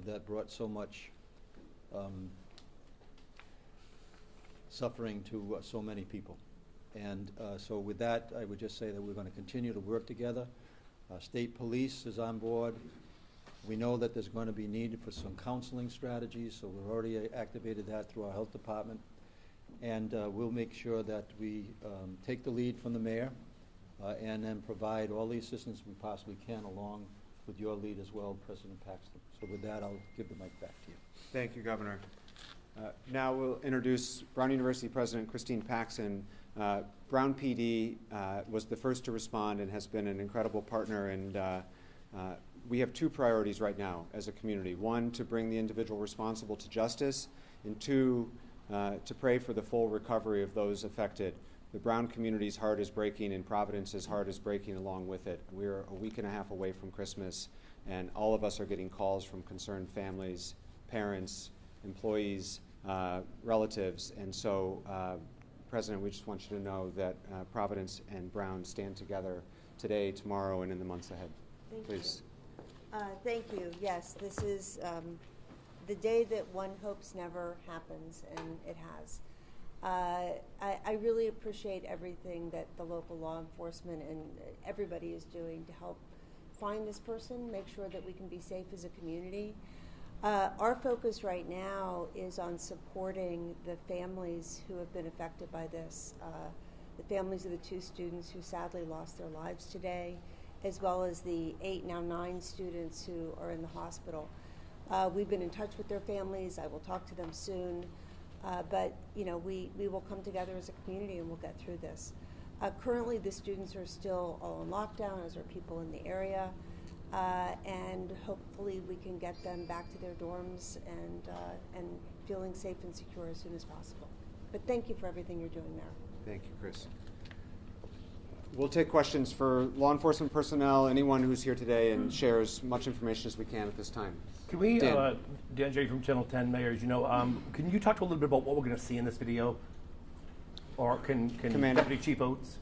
Speaker 10: that brought so much suffering to so many people. And so with that, I would just say that we're going to continue to work together. State police is on board. We know that there's going to be need for some counseling strategies, so we've already activated that through our health department. And we'll make sure that we take the lead from the mayor and then provide all the assistance we possibly can along with your lead as well, President Paxton. So with that, I'll give the mic back to you.
Speaker 8: Thank you, Governor. Now we'll introduce Brown University President Christine Paxson. Brown PD was the first to respond and has been an incredible partner, and we have two priorities right now as a community. One, to bring the individual responsible to justice, and two, to pray for the full recovery of those affected. The Brown community's heart is breaking, and Providence's heart is breaking along with it. We're a week and a half away from Christmas, and all of us are getting calls from concerned families, parents, employees, relatives. And so, President, we just want you to know that Providence and Brown stand together today, tomorrow, and in the months ahead. Please.
Speaker 19: Thank you. Yes, this is the day that one hopes never happens, and it has. I really appreciate everything that the local law enforcement and everybody is doing to help find this person, make sure that we can be safe as a community. Our focus right now is on supporting the families who have been affected by this, the families of the two students who sadly lost their lives today, as well as the 8, now 9 students who are in the hospital. We've been in touch with their families. I will talk to them soon. But you know, we will come together as a community and we'll get through this. Currently, the students are still all on lockdown, as are people in the area, and hopefully we can get them back to their dorms and feeling safe and secure as soon as possible. But thank you for everything you're doing there.
Speaker 8: Thank you, Chris. We'll take questions for law enforcement personnel, anyone who's here today and share as much information as we can at this time.
Speaker 22: Can we,
Speaker 8: Dan.
Speaker 22: Dan J. from Channel 10, Mayor, as you know, can you talk a little bit about what we're going to see in this video? Or can Deputy Chief Oates?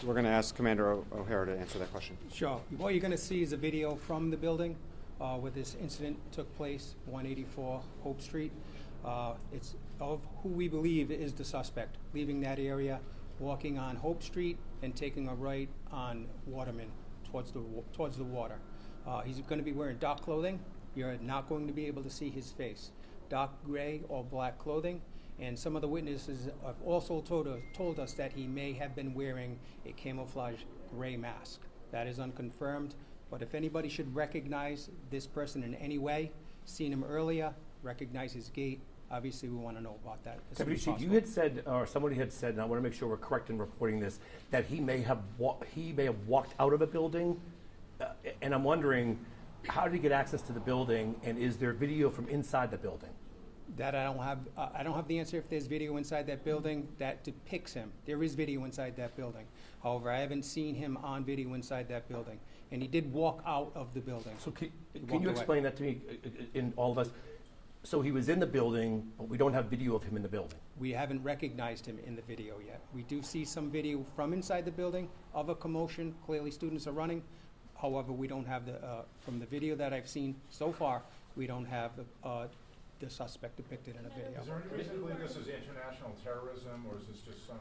Speaker 8: We're going to ask Commander O'Hara to answer that question.
Speaker 11: Sure. What you're going to see is a video from the building where this incident took place, 184 Hope Street. It's of who we believe is the suspect, leaving that area, walking on Hope Street, and taking a right on Waterman towards the water. He's going to be wearing dark clothing. You're not going to be able to see his face. Dark gray or black clothing. And some of the witnesses have also told us that he may have been wearing a camouflage gray mask. That is unconfirmed, but if anybody should recognize this person in any way, seen him earlier, recognize his gait, obviously we want to know about that as soon
Speaker 22: Deputy
Speaker 11: as
Speaker 22: Chief,
Speaker 11: possible.
Speaker 22: you had said, or somebody had said, and I want to make sure we're correct in reporting this, that he may have walked out of a building, and I'm wondering, how did he get access to the building, and is there video from inside the building?
Speaker 11: That I don't have. I don't have the answer if there's video inside that building that depicts him. There is video inside that building. However, I haven't seen him on video inside that building, and he did walk out of the building.
Speaker 22: So can you explain that to me, in all of us? So he was in the building, but we don't have video of him in the building.
Speaker 11: We haven't recognized him in the video yet. We do see some video from inside the building of a commotion. Clearly, students are running. However, we don't have the from the video that I've seen so far. We don't have the suspect depicted in a video.
Speaker 4: Is there any reason to believe this is international terrorism, or is this just some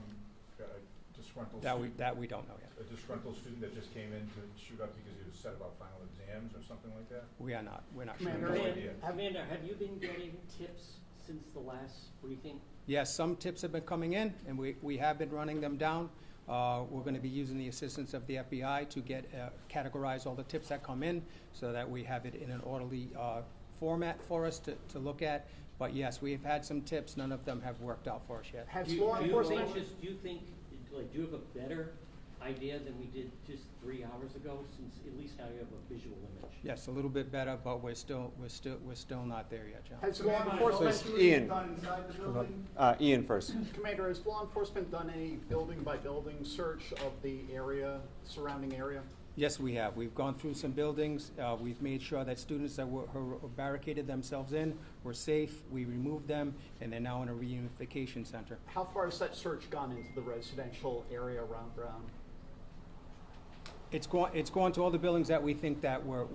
Speaker 4: disgruntled student?
Speaker 11: That we don't know yet.
Speaker 4: A disgruntled student that just came in to shoot up because he was upset about final exams or something like that?
Speaker 11: We're not sure.
Speaker 15: Amanda, have you been getting tips since the last briefing?
Speaker 11: Yes, some tips have been coming in, and we have been running them down. We're going to be using the assistance of the FBI to get categorize all the tips that come in so that we have it in an orderly format for us to look at. But yes, we've had some tips. None of them have worked out for us yet.
Speaker 15: Do you think, like, do you have a better idea than we did just 3 hours ago? Since at least now you have a visual image.
Speaker 11: Yes, a little bit better, but we're still not there yet, John.
Speaker 12: Has law enforcement
Speaker 8: Ian.
Speaker 12: done inside the building?
Speaker 8: Ian first.
Speaker 12: Commander, has law enforcement done any building by building search of the area, surrounding area?
Speaker 11: Yes, we have. We've gone through some buildings. We've made sure that students that were barricaded themselves in were safe. We removed them, and they're now in a reunification center.
Speaker 12: How far has that search gone into the residential area around Brown?
Speaker 11: It's gone to all the buildings that we think that were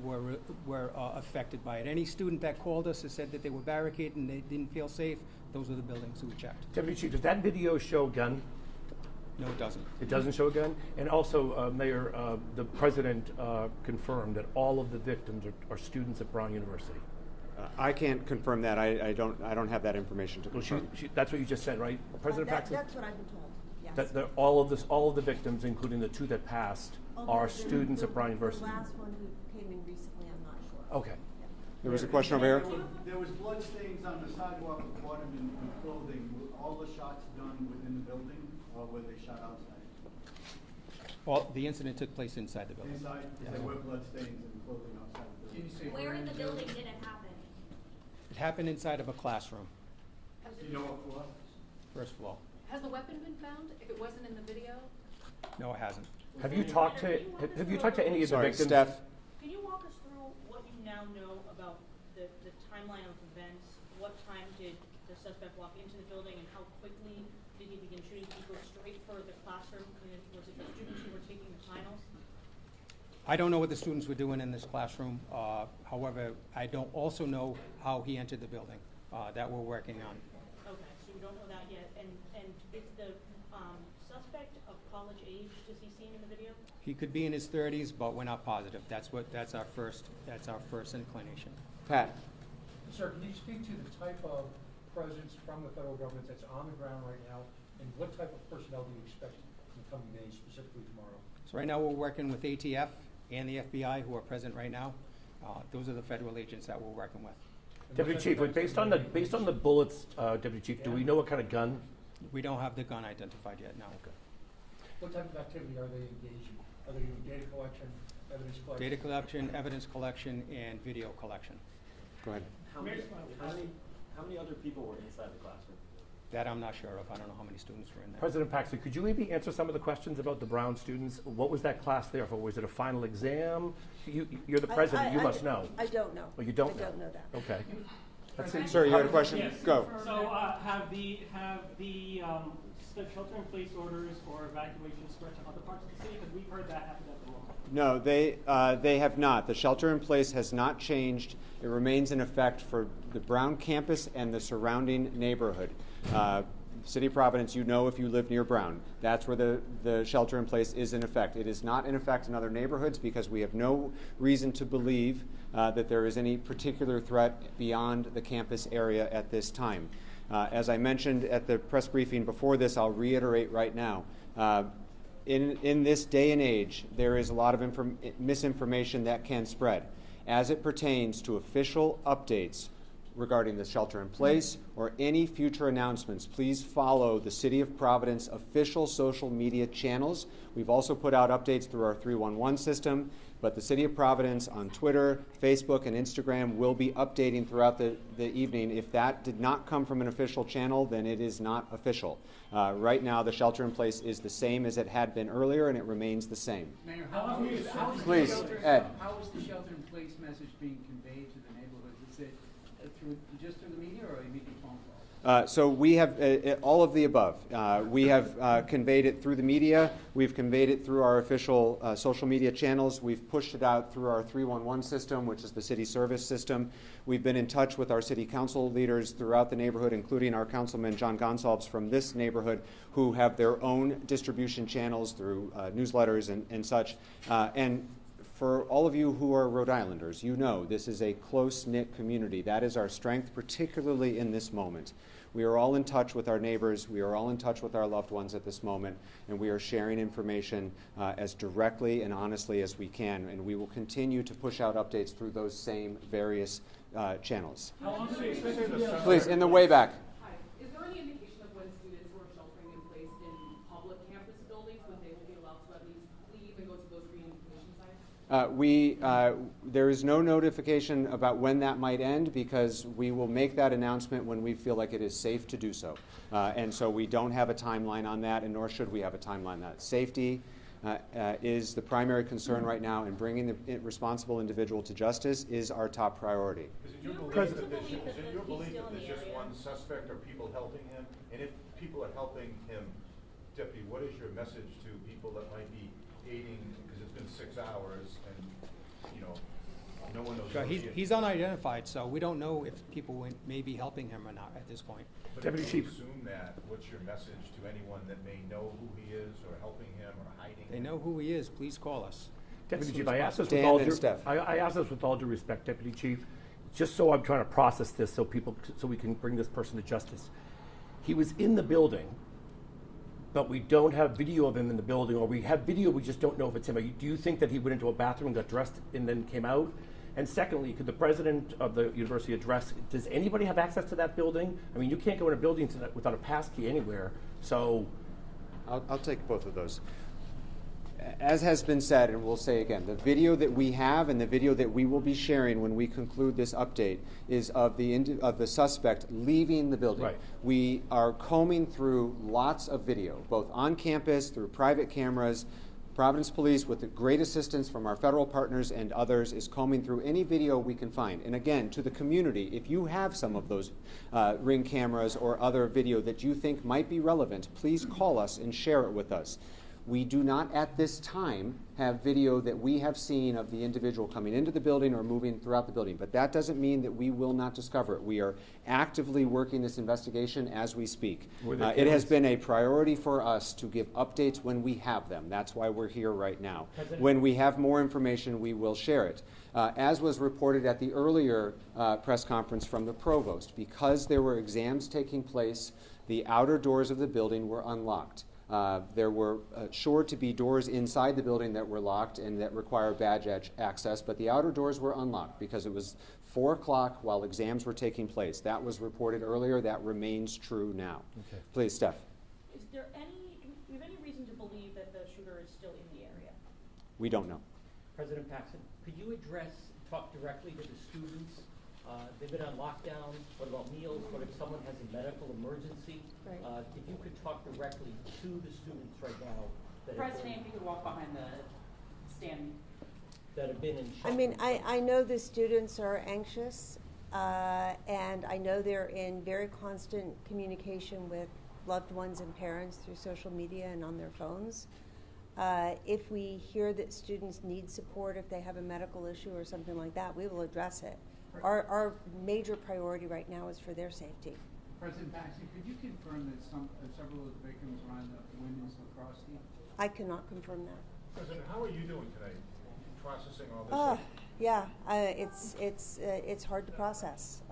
Speaker 11: affected by it. Any student that called us and said that they were barricaded and they didn't feel safe, those are the buildings that we checked.
Speaker 22: Deputy Chief, does that video show a gun?
Speaker 11: No, it doesn't.
Speaker 22: It doesn't show a gun? And also, Mayor, the President confirmed that all of the victims are students at Brown University.
Speaker 8: I can't confirm that. I don't have that information to confirm.
Speaker 22: Well, that's what you just said, right? President Paxton?
Speaker 19: That's what I've been told, yes.
Speaker 22: That all of the victims, including the 2 that passed, are students at Brown University.
Speaker 19: The last one who came in recently, I'm not sure.
Speaker 22: Okay.
Speaker 8: There was a question over here.
Speaker 13: There was blood stains on the sidewalk of bottom in clothing. Were all the shots done within the building, or were they shot outside?
Speaker 11: Well, the incident took place inside the building.
Speaker 13: Inside?
Speaker 11: Yes.
Speaker 13: There were blood stains in clothing outside the building.
Speaker 16: Where in the building did it happen?
Speaker 11: It happened inside of a classroom,
Speaker 13: Do you know what floor?
Speaker 11: first floor.
Speaker 17: Has the weapon been found if it wasn't in the video?
Speaker 11: No, it hasn't.
Speaker 22: Have you talked to any of the victims?
Speaker 8: Steph.
Speaker 24: Can you walk us through what you now know about the timeline of events? What time did the suspect walk into the building, and how quickly did he begin shooting? Did he go straight for the classroom? And was it the students who were taking the finals?
Speaker 11: I don't know what the students were doing in this classroom. However, I don't also know how he entered the building that we're working on.
Speaker 24: Okay, so you don't know that yet. And is the suspect of college age? Does he seem in the video?
Speaker 11: He could be in his 30s, but we're not positive. That's our first inclination.
Speaker 8: Pat.
Speaker 25: Sir, can you speak to the type of presence from the federal government that's on the ground right now, and what type of personnel do you expect in the coming days, specifically tomorrow?
Speaker 11: So right now we're working with ATF and the FBI, who are present right now. Those are the federal agents that we're working with.
Speaker 22: Deputy Chief, but based on the bullets, Deputy Chief, do we know what kind of gun?
Speaker 11: We don't have the gun identified yet, no.
Speaker 25: Okay. What type of activity are they engaged in? Are they doing data collection, evidence collection?
Speaker 11: Data collection, evidence collection, and video collection.
Speaker 8: Go ahead.
Speaker 20: How many other people were inside the classroom?
Speaker 11: That I'm not sure of. I don't know how many students were in there.
Speaker 22: President Paxton, could you maybe answer some of the questions about the Brown students? What was that class there for? Was it a final exam? You're the president. You must know.
Speaker 19: I don't know.
Speaker 22: Well, you don't
Speaker 19: I don't know that.
Speaker 22: Okay. That's it.
Speaker 8: Sir, you had a question?
Speaker 26: Yes.
Speaker 8: Go.
Speaker 26: So have the shelter-in-place orders or evacuation spread to other parts of the city? Because we've heard that happen at the moment.
Speaker 8: No, they have not. The shelter-in-place has not changed. It remains in effect for the Brown campus and the surrounding neighborhood. City of Providence, you know if you live near Brown. That's where the shelter-in-place is in effect. It is not in effect in other neighborhoods because we have no reason to believe that there is any particular threat beyond the campus area at this time. As I mentioned at the press briefing before this, I'll reiterate right now. In this day and age, there is a lot of misinformation that can spread as it pertains to official updates regarding the shelter in place or any future announcements. Please follow the City of Providence official social media channels. We've also put out updates through our 311 system, but the City of Providence on Twitter, Facebook, and Instagram will be updating throughout the evening. If that did not come from an official channel, then it is not official. Right now, the shelter in place is the same as it had been earlier, and it remains the same.
Speaker 18: Mayor,
Speaker 8: Please, Ed.
Speaker 18: How is the shelter-in-place message being conveyed to the neighborhoods? Is it just through the media or immediate phone calls?
Speaker 8: So we have all of the above. We have conveyed it through the media. We've conveyed it through our official social media channels. We've pushed it out through our 311 system, which is the city service system. We've been in touch with our city council leaders throughout the neighborhood, including our councilman John Gonsalves from this neighborhood, who have their own distribution channels through newsletters and such. And for all of you who are Rhode Islanders, you know this is a close-knit community. That is our strength, particularly in this moment. We are all in touch with our neighbors. We are all in touch with our loved ones at this moment, and we are sharing information as directly and honestly as we can, and we will continue to push out updates through those same various channels.
Speaker 2: How long do you expect the
Speaker 8: Please, in the way back.
Speaker 2: Hi. Is there any indication of when students who are sheltering in place in public campus buildings, when they will be allowed to at least leave and go to those reunification sites?
Speaker 8: There is no notification about when that might end because we will make that announcement when we feel like it is safe to do so. And so we don't have a timeline on that, and nor should we have a timeline on that. Safety is the primary concern right now, and bringing the responsible individual to justice is our top priority.
Speaker 6: Is it your belief that there's just one suspect or people helping him? And if people are helping him, Deputy, what is your message to people that might be aiding, because it's been 6 hours and, you know, no one knows.
Speaker 11: Sure, he's unidentified, so we don't know if people may be helping him or not at this point.
Speaker 6: But Deputy Chief, assume that, what's your message to anyone that may know who he is or helping him or hiding
Speaker 11: They
Speaker 6: him?
Speaker 11: know who he is. Please call us.
Speaker 22: Deputy Chief, I ask this with all due respect, Deputy Chief, just so I'm trying to process this so we can bring this person to justice. He was in the building, but we don't have video of him in the building, or we have video, we just don't know if it's him. Do you think that he went into a bathroom, got dressed, and then came out? And secondly, could the president of the university address, does anybody have access to that building? I mean, you can't go in a building without a pass key anywhere, so.
Speaker 8: I'll take both of those. As has been said, and we'll say again, the video that we have and the video that we will be sharing when we conclude this update is of the suspect leaving the building.
Speaker 22: Right.
Speaker 8: We are combing through lots of video, both on campus, through private cameras. Providence Police, with the great assistance from our federal partners and others, is combing through any video we can find. And again, to the community, if you have some of those Ring cameras or other video that you think might be relevant, please call us and share it with us. We do not at this time have video that we have seen of the individual coming into the building or moving throughout the building, but that doesn't mean that we will not discover it. We are actively working this investigation as we speak. It has been a priority for us to give updates when we have them. That's why we're here right now. When we have more information, we will share it. As was reported at the earlier press conference from the provost, because there were exams taking place, the outer doors of the building were unlocked. There were sure to be doors inside the building that were locked and that require badge access, but the outer doors were unlocked because it was 4 o'clock while exams were taking place. That was reported earlier. That remains true now.
Speaker 22: Okay.
Speaker 8: Please, Steph.
Speaker 24: Do you have any reason to believe that the shooter is still in the area?
Speaker 8: We don't know.
Speaker 15: President Paxton, could you talk directly to the students? They've been on lockdown. What about meals? What if someone has a medical emergency?
Speaker 24: Right.
Speaker 15: If you could talk directly to the students right now.
Speaker 26: President, if you could walk behind the stand.
Speaker 15: That have been in
Speaker 19: I mean, I know the students are anxious, and I know they're in very constant communication with loved ones and parents through social media and on their phones. If we hear that students need support, if they have a medical issue or something like that, we will address it. Our major priority right now is for their safety.
Speaker 18: President Paxton, could you confirm that several of the victims were on the women's lacrosse team?
Speaker 19: I cannot confirm that.
Speaker 6: President, how are you doing today? Processing all this?
Speaker 19: Yeah, it's hard to process.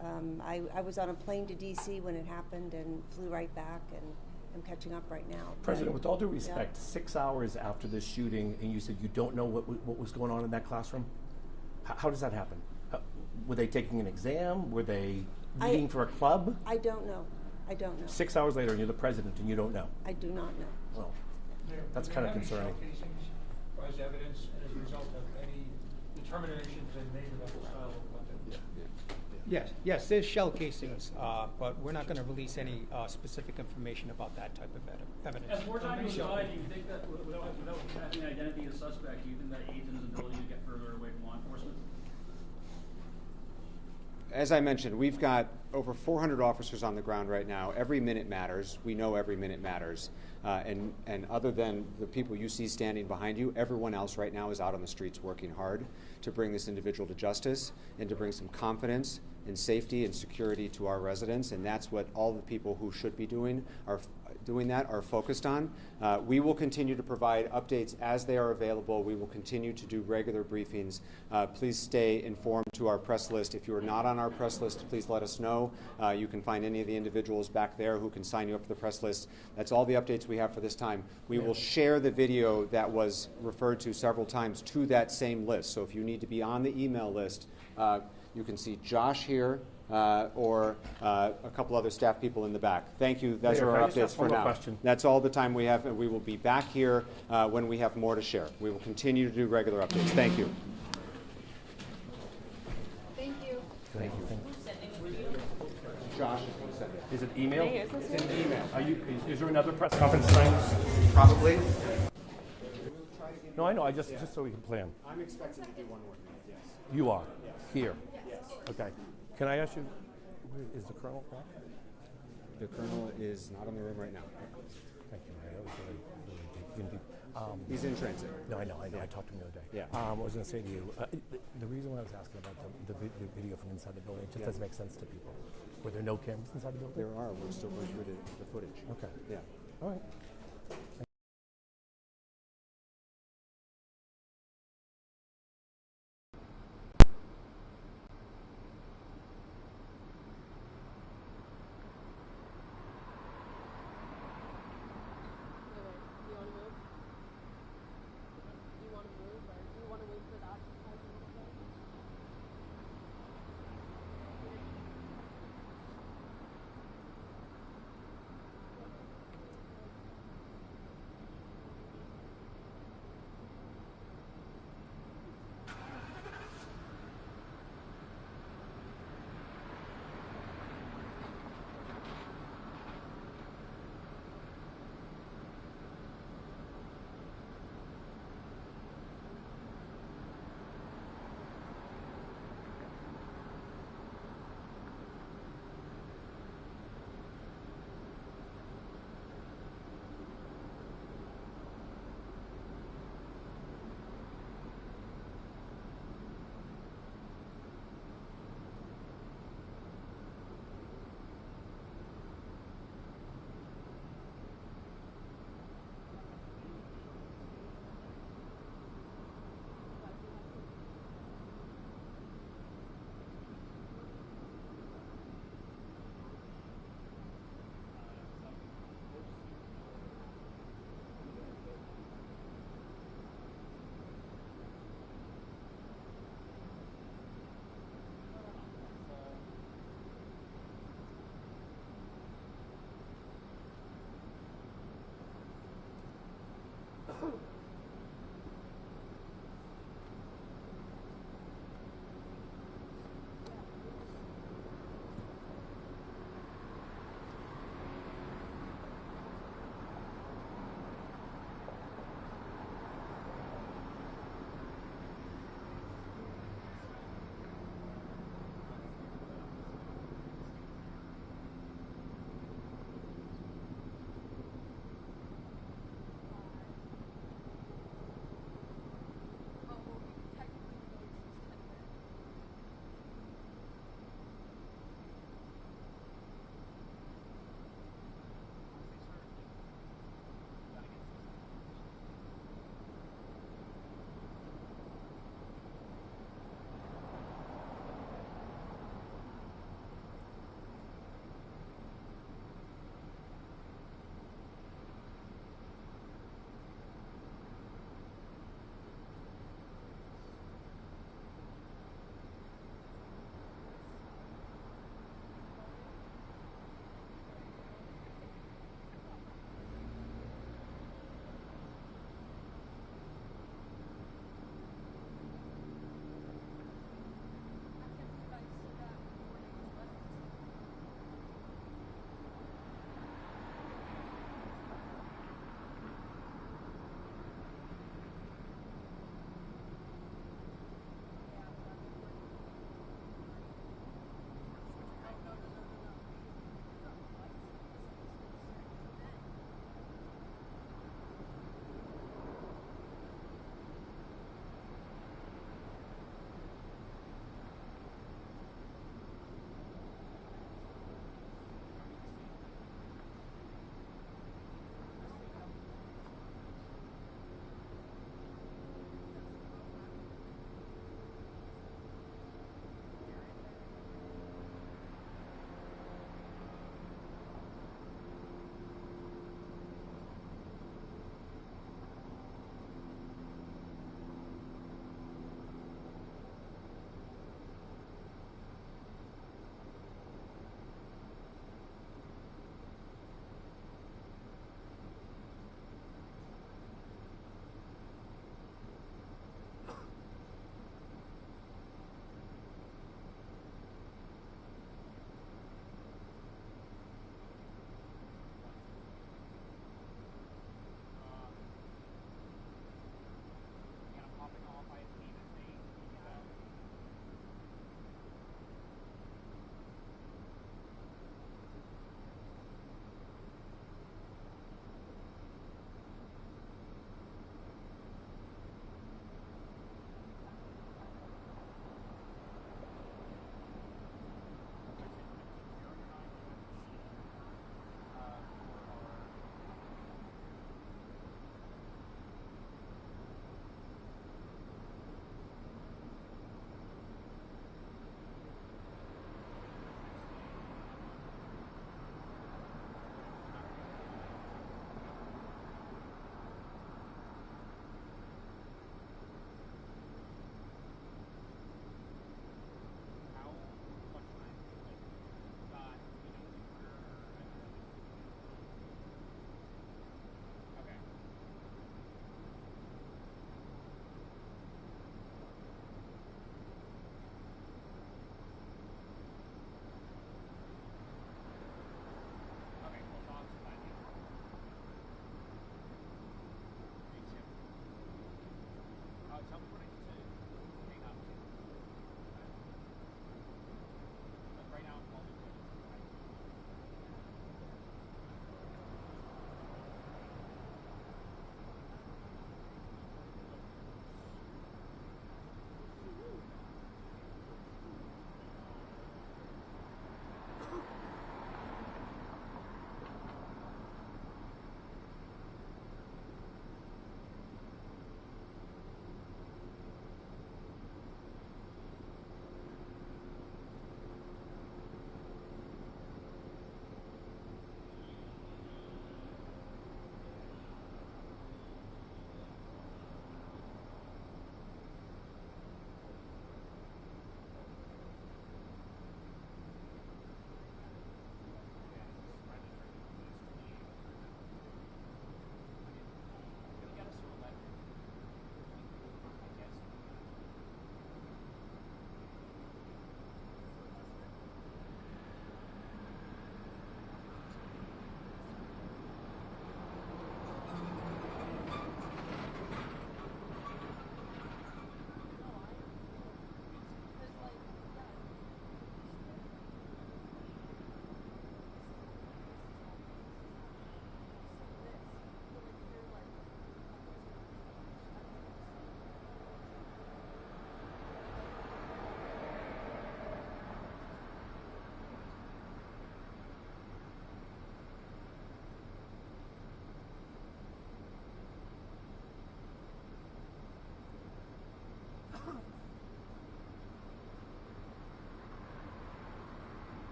Speaker 19: I was on a plane to D.C. when it happened and flew right back, and I'm catching up right now.
Speaker 22: President, with all due respect, 6 hours after this shooting, and you said you don't know what was going on in that classroom? How does that happen? Were they taking an exam? Were they meeting for a club?
Speaker 19: I don't know. I don't know.
Speaker 22: 6 hours later, and you're the president, and you don't know?
Speaker 19: I do not know.
Speaker 22: Well, that's kind of concerning.
Speaker 25: As evidence as a result of any determinations they made about the style of weapon?
Speaker 11: Yes, there's shell casings, but we're not going to release any specific information about that type of evidence.
Speaker 26: As more time goes by, do you think that without having the identity of the suspect, do you think that aids in his ability to get further away from law enforcement?
Speaker 8: As I mentioned, we've got over 400 officers on the ground right now. Every minute matters. We know every minute matters. And other than the people you see standing behind you, everyone else right now is out on the streets working hard to bring this individual to justice and to bring some confidence and safety and security to our residents. And that's what all the people who should be doing that are focused on. We will continue to provide updates as they are available. We will continue to do regular briefings. Please stay informed to our press list. If you are not on our press list, please let us know. You can find any of the individuals back there who can sign you up for the press list. That's all the updates we have for this time. We will share the video that was referred to several times to that same list. So if you need to be on the email list, you can see Josh here, or a couple other staff people in the back. Thank you. Those
Speaker 22: Mayor,
Speaker 8: are
Speaker 22: can I
Speaker 8: our
Speaker 22: just
Speaker 8: updates
Speaker 22: ask
Speaker 8: for
Speaker 22: one more
Speaker 8: now.
Speaker 22: question?
Speaker 8: That's all the time we have, and we will be back here when we have more to share. We will continue to do regular updates. Thank you.
Speaker 3: Thank you.
Speaker 22: Thank you.
Speaker 8: Josh is going to send it.
Speaker 22: Is it email?
Speaker 3: Hey, is this
Speaker 8: It's an email.
Speaker 22: Is there another press conference tonight?
Speaker 8: Probably.
Speaker 22: No, I know. Just so we can plan.
Speaker 8: I'm expecting to do one more minute, yes.
Speaker 22: You are?
Speaker 8: Yes.
Speaker 22: Here?
Speaker 8: Yes.
Speaker 22: Okay. Can I ask you, where is the colonel back?
Speaker 8: The colonel is not in the room right now.
Speaker 22: Thank you, Mayor. That was really deep.
Speaker 8: He's in transit.
Speaker 22: No, I know. I talked to him the other day.
Speaker 8: Yeah.
Speaker 22: I was going to say to you, the reason why I was asking about the video from inside the building, it just doesn't make sense to people. Were there no cameras inside the building?
Speaker 8: There are. We're still going through the footage.
Speaker 22: Okay.
Speaker 8: Yeah.
Speaker 22: All right.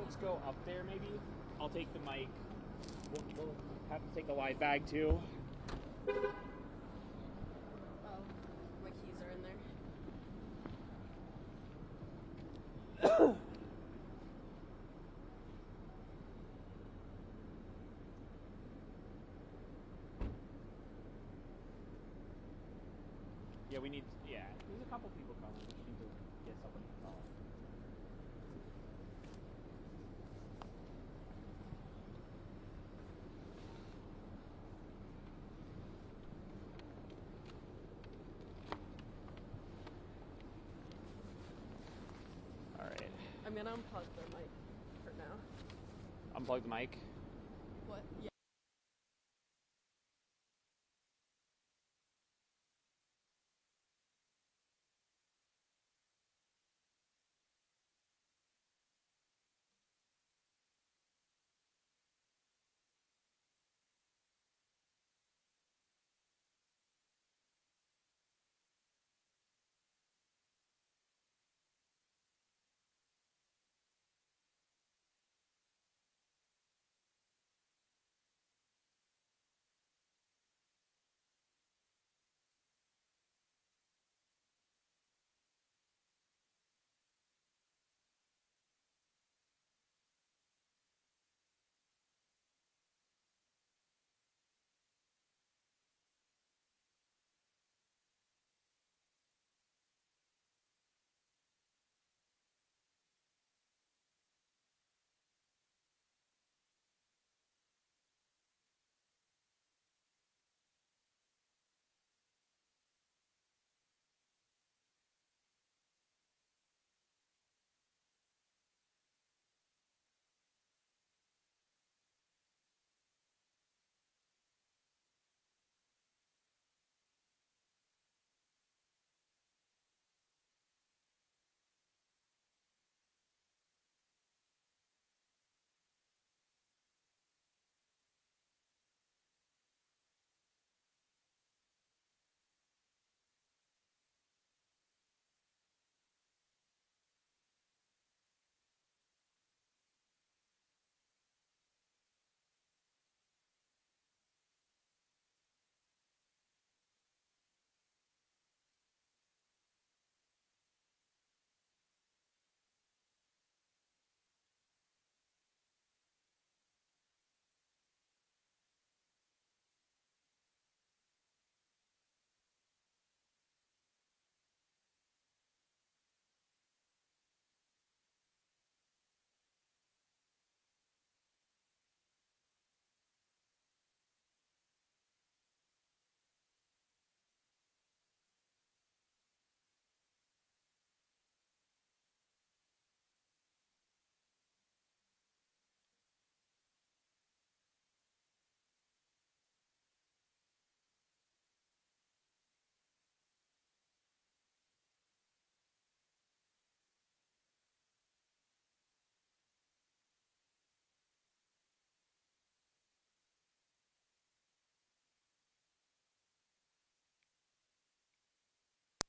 Speaker 1: let's go up there maybe. I'll take the mic. We'll have to take the live bag too.
Speaker 3: Oh, my keys are in there.
Speaker 1: Yeah, we need. Yeah, there's a couple people coming. We just need to get somebody to call. All right.
Speaker 3: I'm gonna unplug the mic for now.
Speaker 1: Unplug the mic.
Speaker 3: What? Yeah.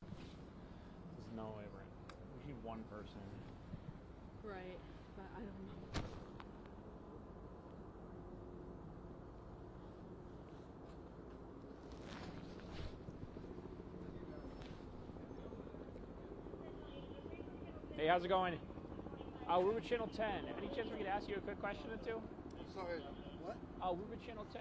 Speaker 1: There's no way we're in. We need one person.
Speaker 3: Right, but I don't know.
Speaker 1: Hey, how's it going? We're with Channel 10. Any chance we could ask you a quick question or two?
Speaker 5: Sorry, what?
Speaker 1: We're with Channel 10.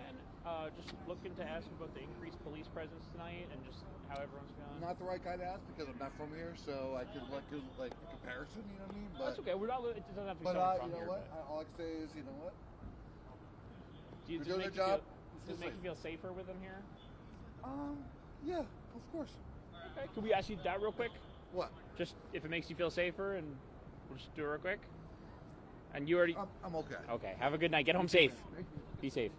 Speaker 1: Just looking to ask about the increased police presence tonight and just how everyone's feeling.
Speaker 5: Not the right guy to ask because I'm not from here, so I could give like a comparison. You know what I mean? But
Speaker 1: That's okay. We're not. It doesn't have to be
Speaker 5: but
Speaker 1: someone from
Speaker 5: you know
Speaker 1: here.
Speaker 5: what? All I can say is, you know what?
Speaker 1: Do you,
Speaker 5: We're
Speaker 1: does it
Speaker 5: doing
Speaker 1: make
Speaker 5: our
Speaker 1: you
Speaker 5: job.
Speaker 1: feel, does it make you feel safer with them here?
Speaker 5: Yeah, of course.
Speaker 1: Okay. Could we ask you that real quick?
Speaker 5: What?
Speaker 1: Just if it makes you feel safer, and we'll just do it real quick. And you already.
Speaker 5: I'm okay.
Speaker 1: Okay. Have a good night. Get home safe. Be safe.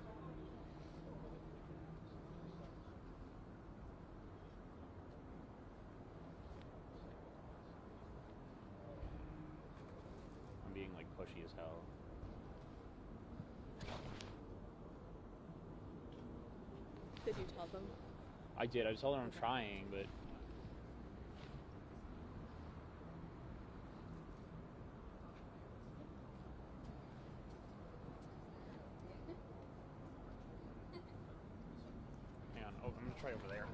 Speaker 1: I'm being like pushy as hell.
Speaker 3: Did you tell them?
Speaker 1: I did. I just told her I'm trying, but. right over there.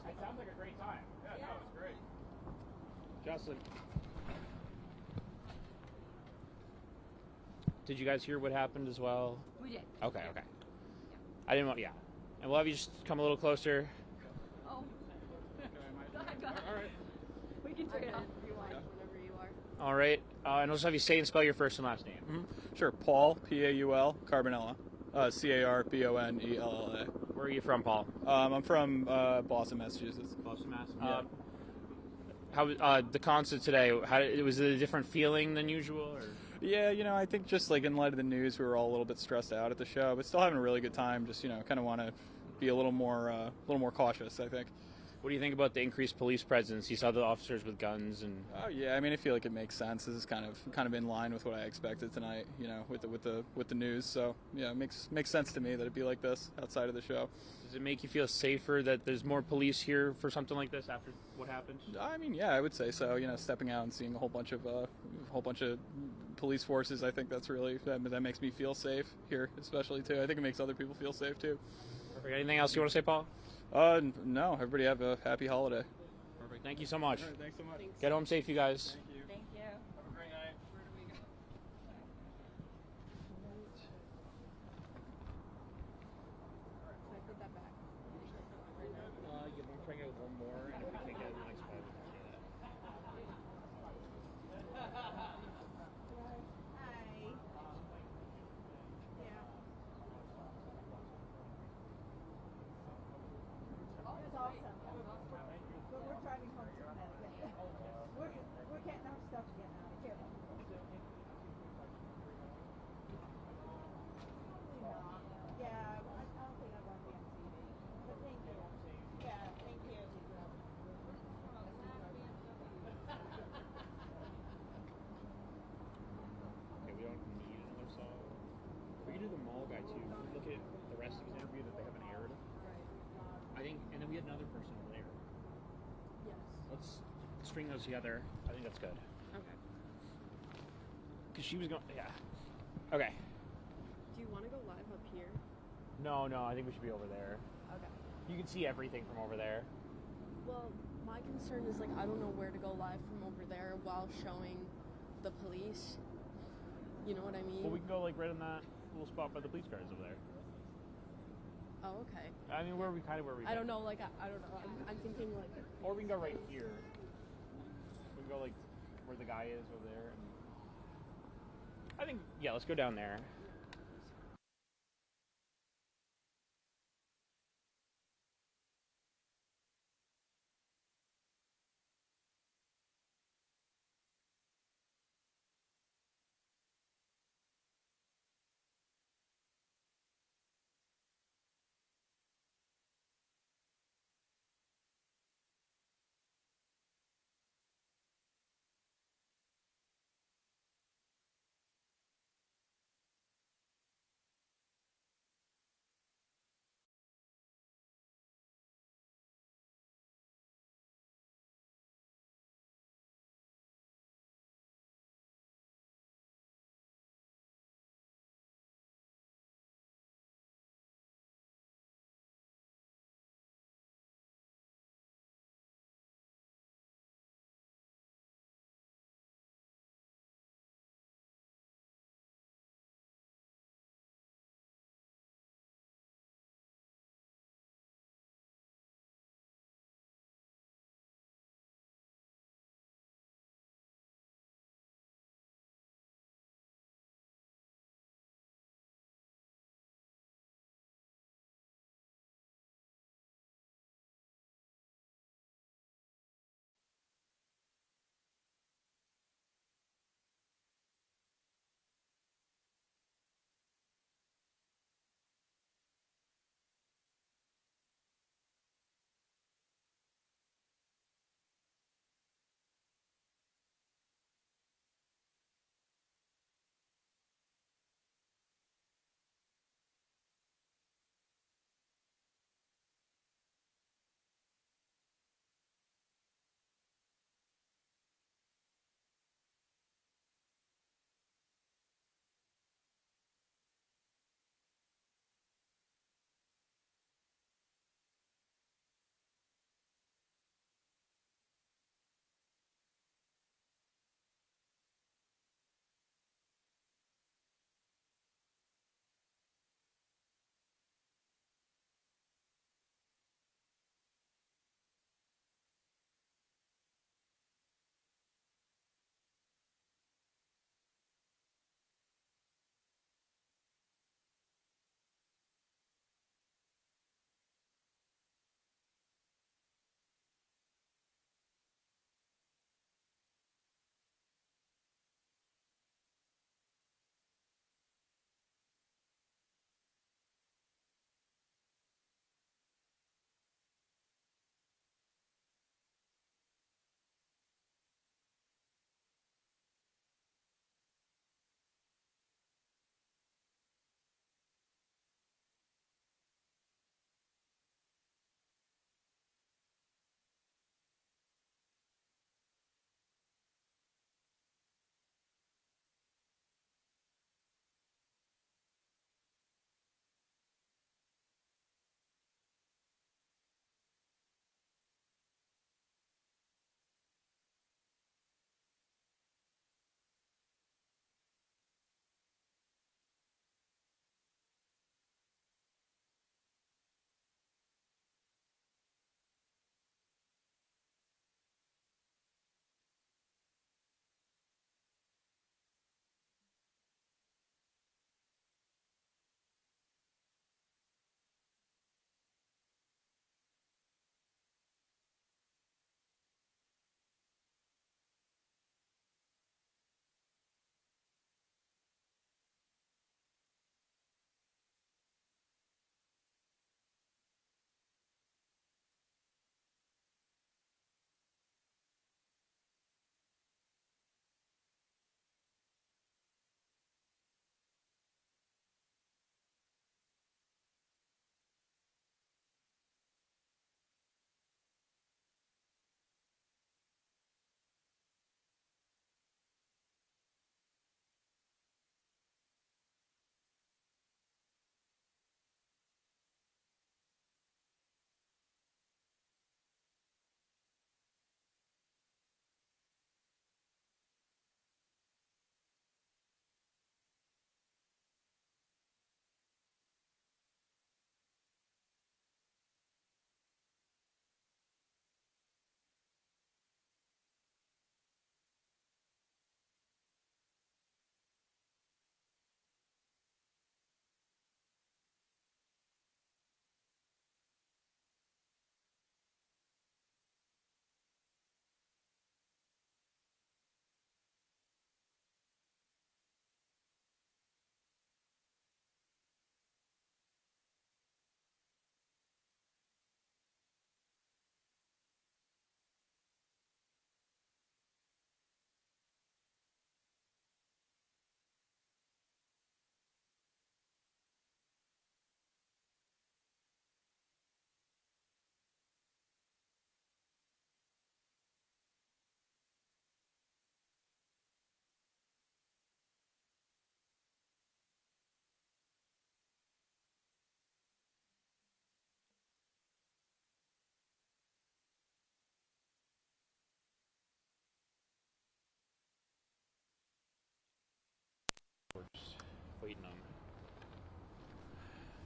Speaker 1: It sounds like a great time. Yeah, no, it's great. Jocelyn, did you guys hear what happened as well?
Speaker 17: We did.
Speaker 1: Okay, okay. I didn't want, yeah. And we'll have you just come a little closer.
Speaker 17: Oh. Go ahead, go ahead. All right. We can turn it off if you want, whenever you are.
Speaker 1: All right. And I'll just have you say and spell your first and last name.
Speaker 7: Mm-hmm. Sure. Paul, Paul, Carbonella, Carbonella.
Speaker 1: Where are you from, Paul?
Speaker 7: I'm from Boston, Massachusetts.
Speaker 1: Boston, Mass.
Speaker 7: Yeah.
Speaker 1: How the concert today? Was it a different feeling than usual? Or?
Speaker 7: Yeah, I think just like in light of the news, we were all a little bit stressed out at the show, but still having a really good time. Just kind of want to be a little more cautious, I think.
Speaker 1: What do you think about the increased police presence? You saw the officers with guns and.
Speaker 7: Oh yeah, I mean I feel like it makes sense. This is kind of in line with what I expected tonight. With the news. So yeah, it makes sense to me that it'd be like this outside of the show.
Speaker 1: Does it make you feel safer that there's more police here for something like this after what happened?
Speaker 7: I mean, yeah, I would say so. Stepping out and seeing a whole bunch of police forces, I think that makes me feel safe here, especially too. I think it makes other people feel safe too.
Speaker 1: Perfect. Anything else you want to say, Paul?
Speaker 7: No. Everybody have a happy holiday.
Speaker 1: Perfect. Thank you so much.
Speaker 7: All right, thanks so much.
Speaker 1: Thanks. Get home safe, you guys.
Speaker 7: Thank you.
Speaker 17: Thank you.
Speaker 7: Have a great night.
Speaker 17: Where do we go?
Speaker 3: Can I put that back?
Speaker 1: You want to try and get one more, and if we can't get it in the next 5 minutes, do that.
Speaker 17: Hi. Yeah.
Speaker 9: Oh, it's awesome. But we're driving home to Connecticut. We're getting our stuff again out of here. Probably not. Yeah, I don't think I want to be on TV. But thank you. Yeah, thank you.
Speaker 1: Okay, we don't need another song. We can do the mall guy too. Look at the rest of his interview that they haven't aired. I think, and then we had another person over there.
Speaker 3: Yes.
Speaker 1: Let's string those together. I think that's good.
Speaker 3: Okay.
Speaker 1: Because she was going, yeah. Okay.
Speaker 3: Do you want to go live up here?
Speaker 1: No, I think we should be over there.
Speaker 3: Okay.
Speaker 1: You can see everything from over there.
Speaker 3: Well, my concern is I don't know where to go live from over there while showing the police. You know what I mean?
Speaker 1: Well, we can go right in that little spot by the police cars over there.
Speaker 3: Oh, okay.
Speaker 1: I mean, where we.
Speaker 3: I don't know. I don't know. I'm thinking
Speaker 1: Or we can go right here. We can go where the guy is over there. And I think let's go down there.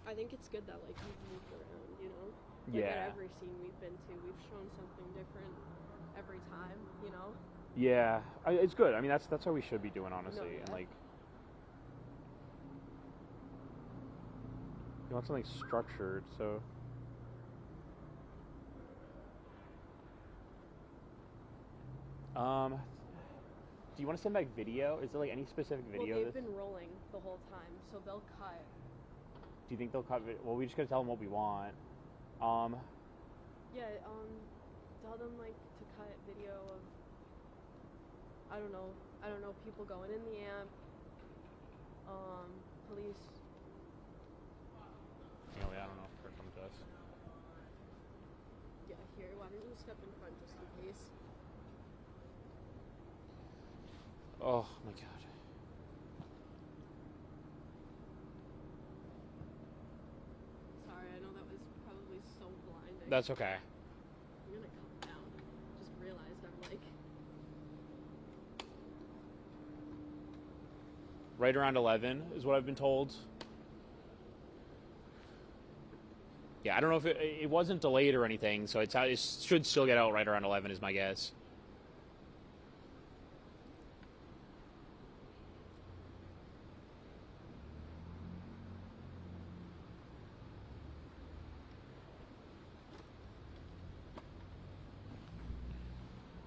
Speaker 3: I think it's good that like we've moved around, you know. Like
Speaker 1: Yeah.
Speaker 3: at every scene we've been to, we've shown something different every time, you know.
Speaker 1: Yeah, it's good. I mean, that's how we should be doing, honestly.
Speaker 3: No,
Speaker 1: And
Speaker 3: yeah.
Speaker 1: like, you want something structured, so. Do you want to send back video? Is there like any specific video?
Speaker 3: Well, they've been rolling the whole time, so they'll cut.
Speaker 1: Do you think they'll cut? Well, we just gotta tell them what we want.
Speaker 3: Yeah, tell them like to cut video of I don't know, people going in the amp, police.
Speaker 1: Anyway, I don't know if they're coming to us.
Speaker 3: Yeah, here, why don't you step in front just in case?
Speaker 1: Oh my god.
Speaker 3: Sorry, I know that was probably so blinding.
Speaker 1: That's okay.
Speaker 3: I'm gonna come down. Just realized I'm like
Speaker 1: Right around 11 is what I've been told. Yeah, I don't know if it wasn't delayed or anything, so it should still get out right around 11 is my guess.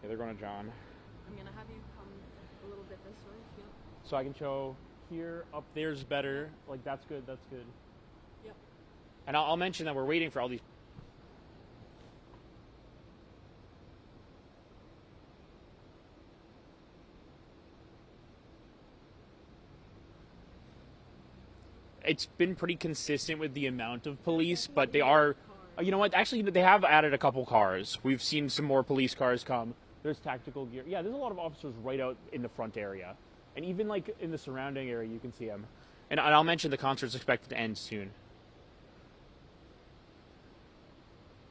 Speaker 1: Yeah, they're going to John.
Speaker 3: I'm gonna have you come a little bit this way. Yep.
Speaker 1: So I can show here, up there's better. Like, that's good, that's good.
Speaker 3: Yep.
Speaker 1: And I'll mention that we're waiting for all these. It's been pretty consistent with the amount of police, but they are, you know what, actually they have added a couple cars. We've seen some more police cars come. There's tactical gear. Yeah, there's a lot of officers right out in the front area. And even like in the surrounding area, you can see them. And I'll mention the concert's expected to end soon.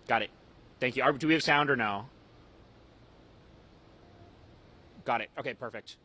Speaker 1: Got it. Thank you. Do we have sound or no? Got it. Okay, perfect.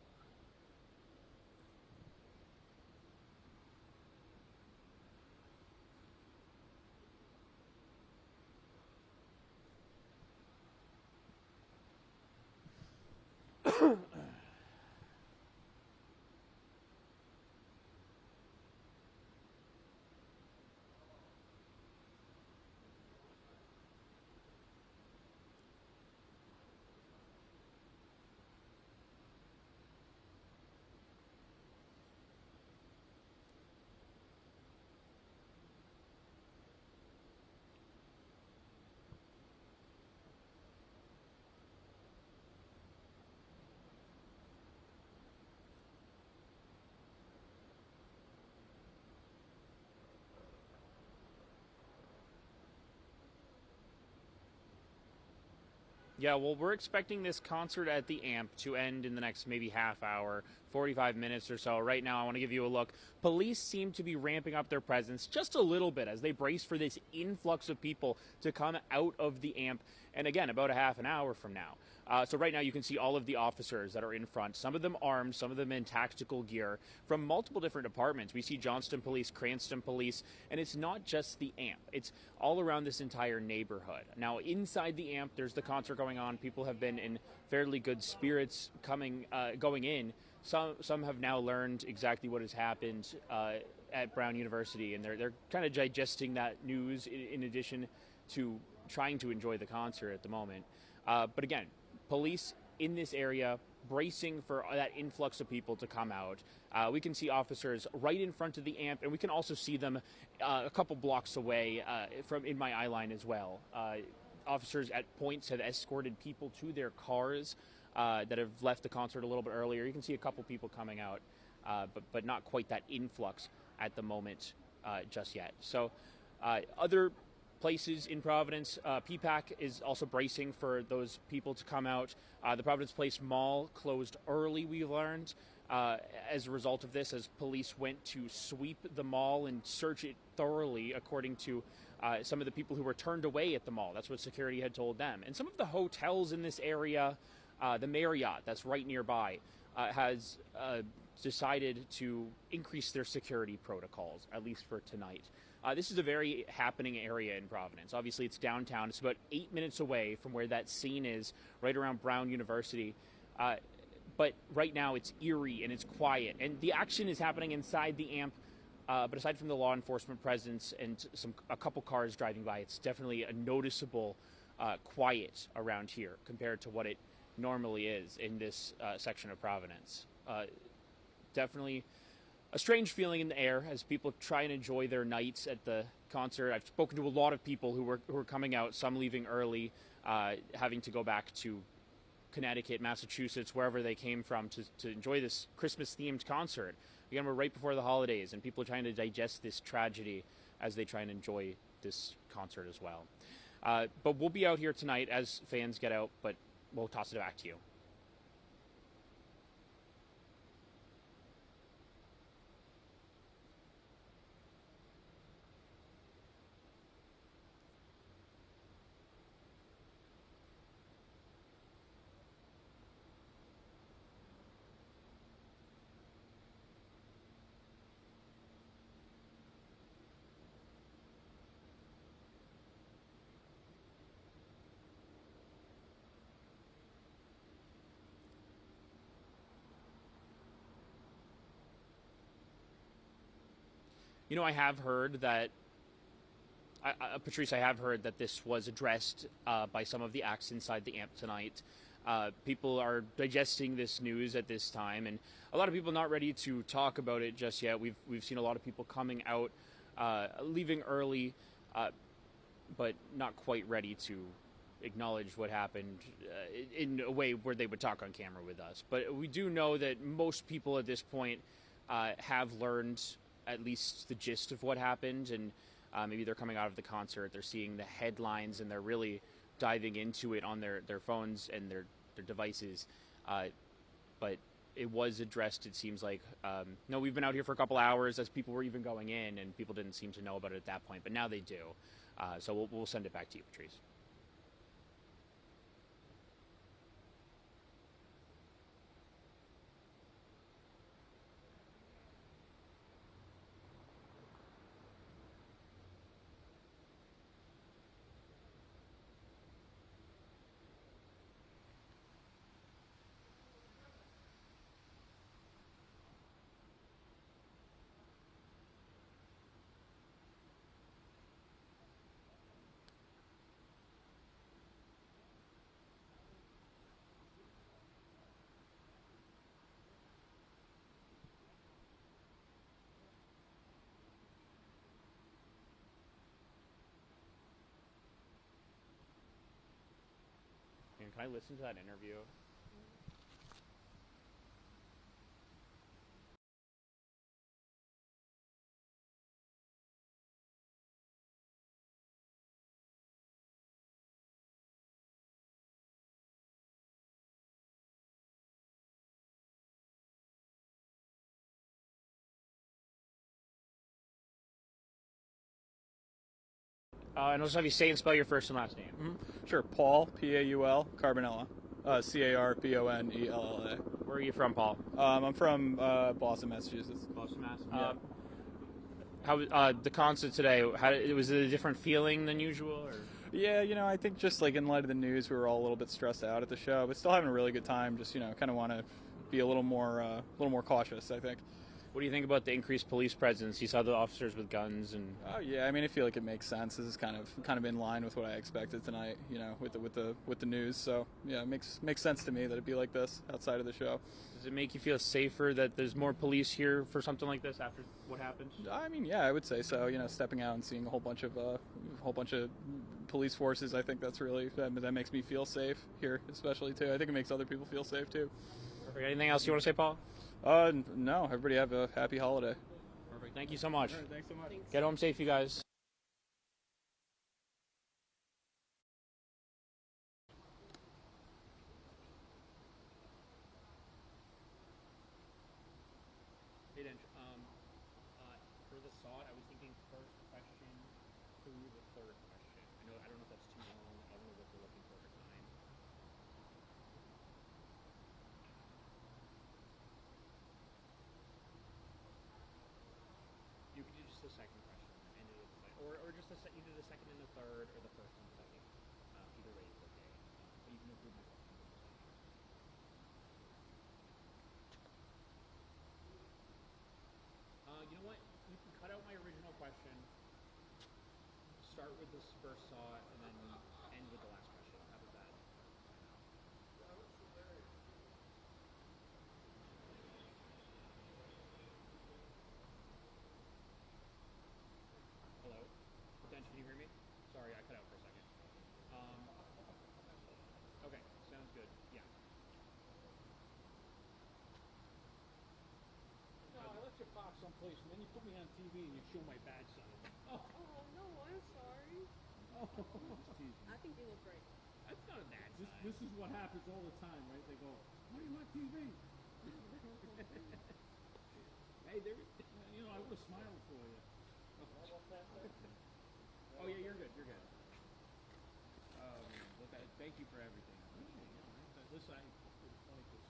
Speaker 1: Yeah, well, we're expecting this concert at the Amp to end in the next maybe half hour, 45 minutes or so. Right now, I want to give you a look. Police seem to be ramping up their presence just a little bit as they brace for this influx of people to come out of the Amp, and again, about a half an hour from now. So right now you can see all of the officers that are in front, some of them armed, some of them in tactical gear, from multiple different departments. We see Johnston Police, Cranston Police, and it's not just the Amp. It's all around this entire neighborhood. Now, inside the Amp, there's the concert going on. People have been in fairly good spirits going in. Some have now learned exactly what has happened at Brown University, and they're kind of digesting that news in addition to trying to enjoy the concert at the moment. But again, police in this area bracing for that influx of people to come out. We can see officers right in front of the Amp, and we can also see them a couple blocks away from in my eye line as well. Officers at points have escorted people to their cars that have left the concert a little bit earlier. You can see a couple people coming out, but not quite that influx at the moment just yet. So other places in Providence, PPAC is also bracing for those people to come out. The Providence Place Mall closed early, we learned, as a result of this, as police went to sweep the mall and search it thoroughly, according to some of the people who were turned away at the mall. That's what security had told them. And some of the hotels in this area, the Marriott that's right nearby, has decided to increase their security protocols, at least for tonight. This is a very happening area in Providence. Obviously, it's downtown. It's about 8 minutes away from where that scene is, right around Brown University. But right now, it's eerie and it's quiet. And the action is happening inside the AMP. But aside from the law enforcement presence and a couple cars driving by, it's definitely a noticeable quiet around here compared to what it normally is in this section of Providence. Definitely a strange feeling in the air as people try and enjoy their nights at the concert. I've spoken to a lot of people who were coming out, some leaving early, having to go back to Connecticut, Massachusetts, wherever they came from to enjoy this Christmas-themed concert. Again, we're right before the holidays, and people are trying to digest this tragedy as they try and enjoy this concert as well. But we'll be out here tonight as fans get out, but we'll toss it back to you. You know, I have heard that, Patrice, I have heard that this was addressed by some of the acts inside the AMP tonight. People are digesting this news at this time, and a lot of people not ready to talk about it just yet. We've seen a lot of people coming out, leaving early, but not quite ready to acknowledge what happened in a way where they would talk on camera with us. But we do know that most people at this point have learned at least the gist of what happened, and maybe they're coming out of the concert, they're seeing the headlines, and they're really diving into it on their phones and their devices. But it was addressed, it seems like. No, we've been out here for a couple hours as people were even going in, and people didn't seem to know about it at that point, but now they do. So we'll send it back to you, Patrice. Can I listen to that interview? And I'll just have you say and spell your first and last name.
Speaker 7: Mm-hmm. Sure, Paul, Paul, Carbonella, Carbonella.
Speaker 1: Where are you from, Paul?
Speaker 7: I'm from Boston, Massachusetts.
Speaker 1: Boston, Mass.
Speaker 7: Yeah.
Speaker 1: How the concert today? Was it a different feeling than usual? Or?
Speaker 7: Yeah, you know, I think just like in light of the news, we were all a little bit stressed out at the show, but still having a really good time. Just kind of want to be a little more cautious, I think.
Speaker 1: What do you think about the increased police presence? You saw the officers with guns and.
Speaker 7: Oh yeah, I mean, I feel like it makes sense. This is kind of in line with what I expected tonight. With the news. So yeah, it makes sense to me that it'd be like this outside of the show.
Speaker 1: Does it make you feel safer that there's more police here for something like this after what happened?
Speaker 7: I mean, yeah, I would say so. Stepping out and seeing a whole bunch of police forces, I think that makes me feel safe here, especially too. I think it makes other people feel safe too.
Speaker 1: Perfect. Anything else you want to say, Paul?
Speaker 7: No. Everybody have a happy holiday.
Speaker 1: Perfect. Thank you so much.
Speaker 7: All right, thanks so much.
Speaker 3: Thanks.
Speaker 1: Get home safe, you guys. Hey, Dench. For the SOT, I was thinking first question through the third question. I don't know if that's too long. I don't know what they're looking for time. You could do just the second question. End it either the second and the third or the first and second. Either way is okay. But you can include my question. You know what? You can cut out my original question. Start with this first saw and then end with the last question. How does that? Hello? Dan, can you hear me? Sorry, I cut out for a second. Okay, sounds good. Yeah.
Speaker 26: No, I left your park someplace, and then you put me on TV and you show my bad side.
Speaker 3: Oh no, I'm sorry. I think you look great.
Speaker 1: That's not a bad
Speaker 26: This,
Speaker 1: sign.
Speaker 26: this is what happens all the time, right? They go, why are you on TV? Hey, there, you know, I would have smiled for you.
Speaker 1: Oh yeah, you're good. You're good. Look, thank you for everything.
Speaker 26: This I it's funny because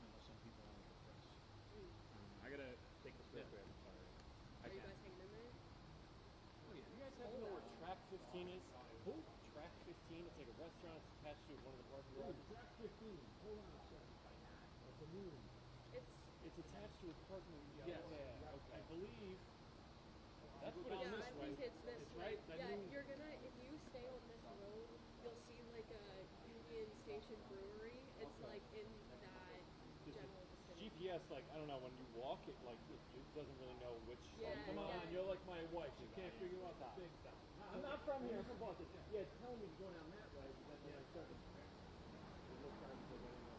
Speaker 26: you know some people aren't the press.
Speaker 1: I gotta take this real quick. Sorry.
Speaker 3: Are you guys hanging in there?
Speaker 26: Oh yeah.
Speaker 20: You guys happen to know where Track 15 is? Who? Track 15. It's like a restaurant attached to one of the parking
Speaker 26: Oh,
Speaker 20: garages.
Speaker 26: Track 15. Hold on a second. That's a new one.
Speaker 20: It's attached to a parking.
Speaker 26: Yes.
Speaker 20: Yeah.
Speaker 26: Okay.
Speaker 20: I believe. That's what
Speaker 3: Yeah,
Speaker 20: it is.
Speaker 3: I think it's this
Speaker 26: It's
Speaker 3: way.
Speaker 26: right, that
Speaker 3: Yeah,
Speaker 26: new-
Speaker 3: you're gonna, if you stay on this road, you'll see like a Union Station Brewery. It's like in that general vicinity.
Speaker 20: GPS, like I don't know, when you walk, it doesn't really know which.
Speaker 3: Yeah,
Speaker 20: Come on,
Speaker 3: yeah.
Speaker 20: you're like my wife. You can't figure out the big stuff. I'm not from here. I'm from Boston. Yeah, tell me to go down that way, but then I started. It looks like I didn't know.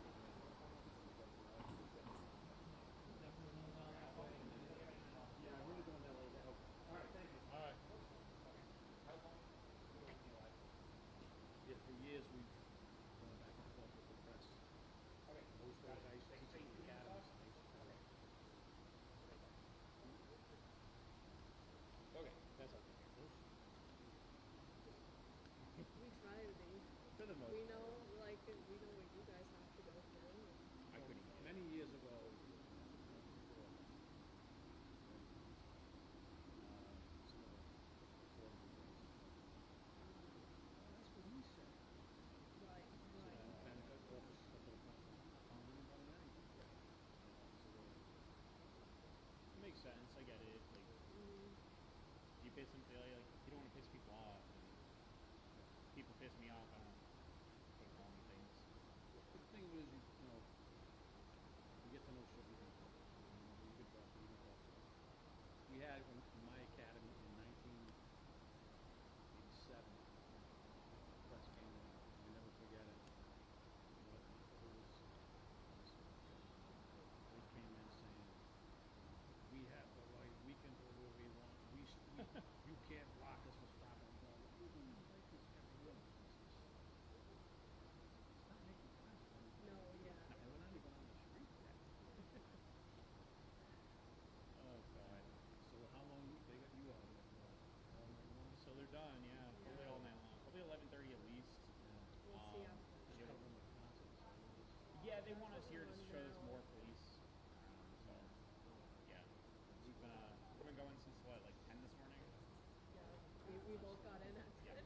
Speaker 20: Yeah, I'm really going that way. All right, thank you. All right.
Speaker 26: Yeah, for years we've gone back and forth with the press.
Speaker 1: Okay.
Speaker 26: Those guys I used to teach in the academies.
Speaker 1: Okay, that's okay.
Speaker 3: We try to be.
Speaker 1: For the most
Speaker 3: We know, like, we know what you guys have to go through.
Speaker 1: I couldn't.
Speaker 26: Many years ago, that's what he said.
Speaker 3: Right, right.
Speaker 26: Kind of got off a couple of times.
Speaker 1: It makes sense. I get it. Like, you piss them, like, you don't want to piss people off. People piss me off. I don't call me things.
Speaker 26: The thing is, you know, you get to know certain people. You could talk to them. We had in my academy in 1987. Press came in. I never forget it. They came in saying, "We have the right. We can do what we want. You can't block us from stopping." I'm going, "You don't like this guy, really." It's not making sense.
Speaker 3: No, yeah.
Speaker 26: And we're not even on the street yet.
Speaker 1: Oh God.
Speaker 26: So how long they got you out there for? All night long?
Speaker 1: So they're done. Yeah. Probably all night long. Probably 11:30 at least.
Speaker 3: We'll see after.
Speaker 26: Just covering the concerts.
Speaker 1: Yeah, they want us here to show there's more police. So, yeah, we've been going since what, like 10 this morning.
Speaker 3: Yeah, we both got in at 10.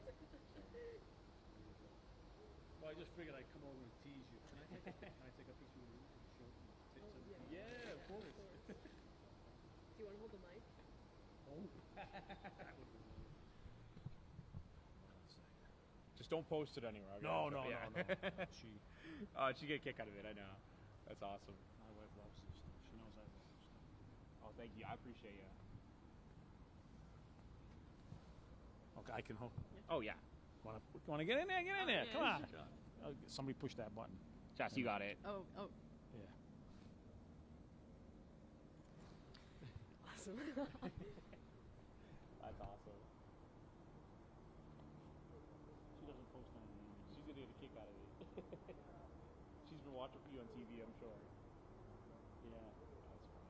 Speaker 26: Well, I just figured I'd come over and tease you. Can I take a picture of you and show it?
Speaker 3: Yeah,
Speaker 26: of course.
Speaker 3: Do you want to hold the mic?
Speaker 26: Oh, that would be nice.
Speaker 1: Just don't post it anywhere. Okay?
Speaker 26: No.
Speaker 1: She'd get a kick out of it. I know. That's awesome.
Speaker 26: My wife loves this stuff. She knows I love this stuff.
Speaker 1: Oh, thank you. I appreciate you.
Speaker 26: Okay, I can hold.
Speaker 1: Oh yeah.
Speaker 26: Want to get in there? Get in there.
Speaker 3: yeah,
Speaker 26: Come on.
Speaker 3: sure.
Speaker 26: Somebody push that button.
Speaker 1: Jess, you got it.
Speaker 3: Oh.
Speaker 26: Yeah.
Speaker 3: Awesome.
Speaker 1: That's awesome.
Speaker 26: She doesn't post anything.
Speaker 1: She's gonna get a kick out of it. She's been watching you on TV, I'm sure. Yeah. That's funny.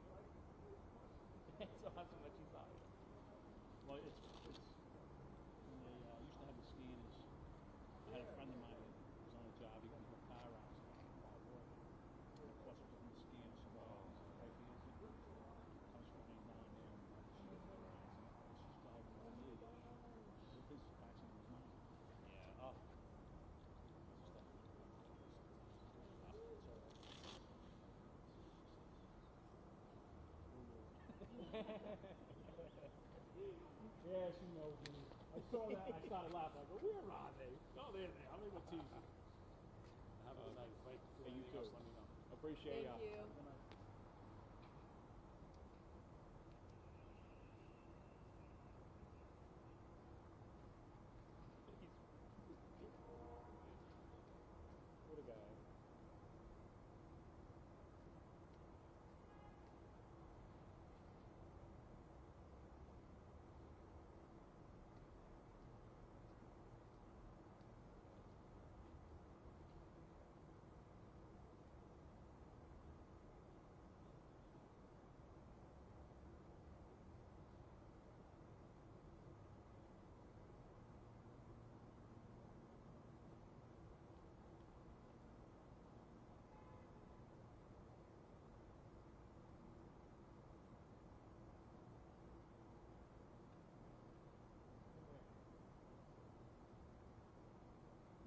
Speaker 1: It's awesome that she saw it.
Speaker 26: Well, it's when they used to have the scanners. I had a friend of mine who was on a job. He got into a car accident while working. And of course, it was in the scanner, so right here, comes from me down there. And she's driving around here. Yeah, she knows me. I saw that and I started laughing. I go, where are they? Oh, there they are. I'm able to tease you. Have a good night. Hey, you too. Let me know. Appreciate
Speaker 3: Thank you.
Speaker 26: Good night. What a guy.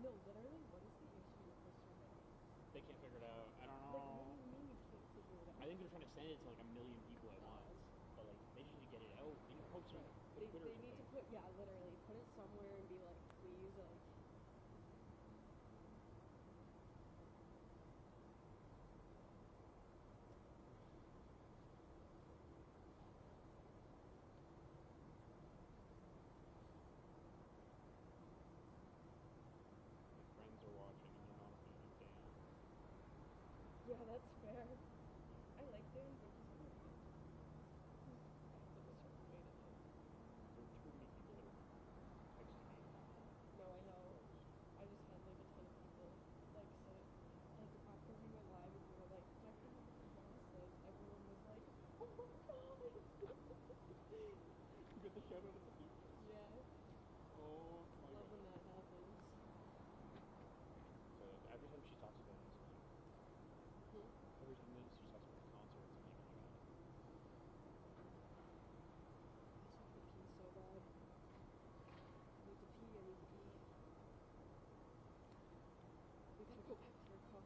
Speaker 3: No, literally, what is the issue with this survey?
Speaker 1: They can't figure it out. I don't
Speaker 3: Like,
Speaker 1: know.
Speaker 3: what do you mean you can't figure it out?
Speaker 1: I think they're trying to send it to like a million people at once. But like, they just need to get it out. They need to post it on
Speaker 3: They
Speaker 1: Twitter. or
Speaker 3: need to
Speaker 1: something.
Speaker 3: put, yeah, literally, put it somewhere and be like, please, like,
Speaker 1: My friends are watching and they're not a fan of Dan.
Speaker 3: yeah, that's fair. I like Dan, but he's kind of acting a certain way to him.
Speaker 1: There are too many people that are texting me.
Speaker 3: No, I know. I just had like a ton of people like say, like after we went live and we were like, my friend said, everyone was like, oh my god.
Speaker 1: You get the shout out at the beach.
Speaker 3: Yeah.
Speaker 1: Oh my
Speaker 3: Love
Speaker 1: god.
Speaker 3: when that happens.
Speaker 1: So every time she talks about this,
Speaker 3: Hmm?
Speaker 1: every time she talks about the concerts, I'm like, oh my god.
Speaker 3: I just have to pee so bad. I need to pee, I need to eat. We gotta go back to your car.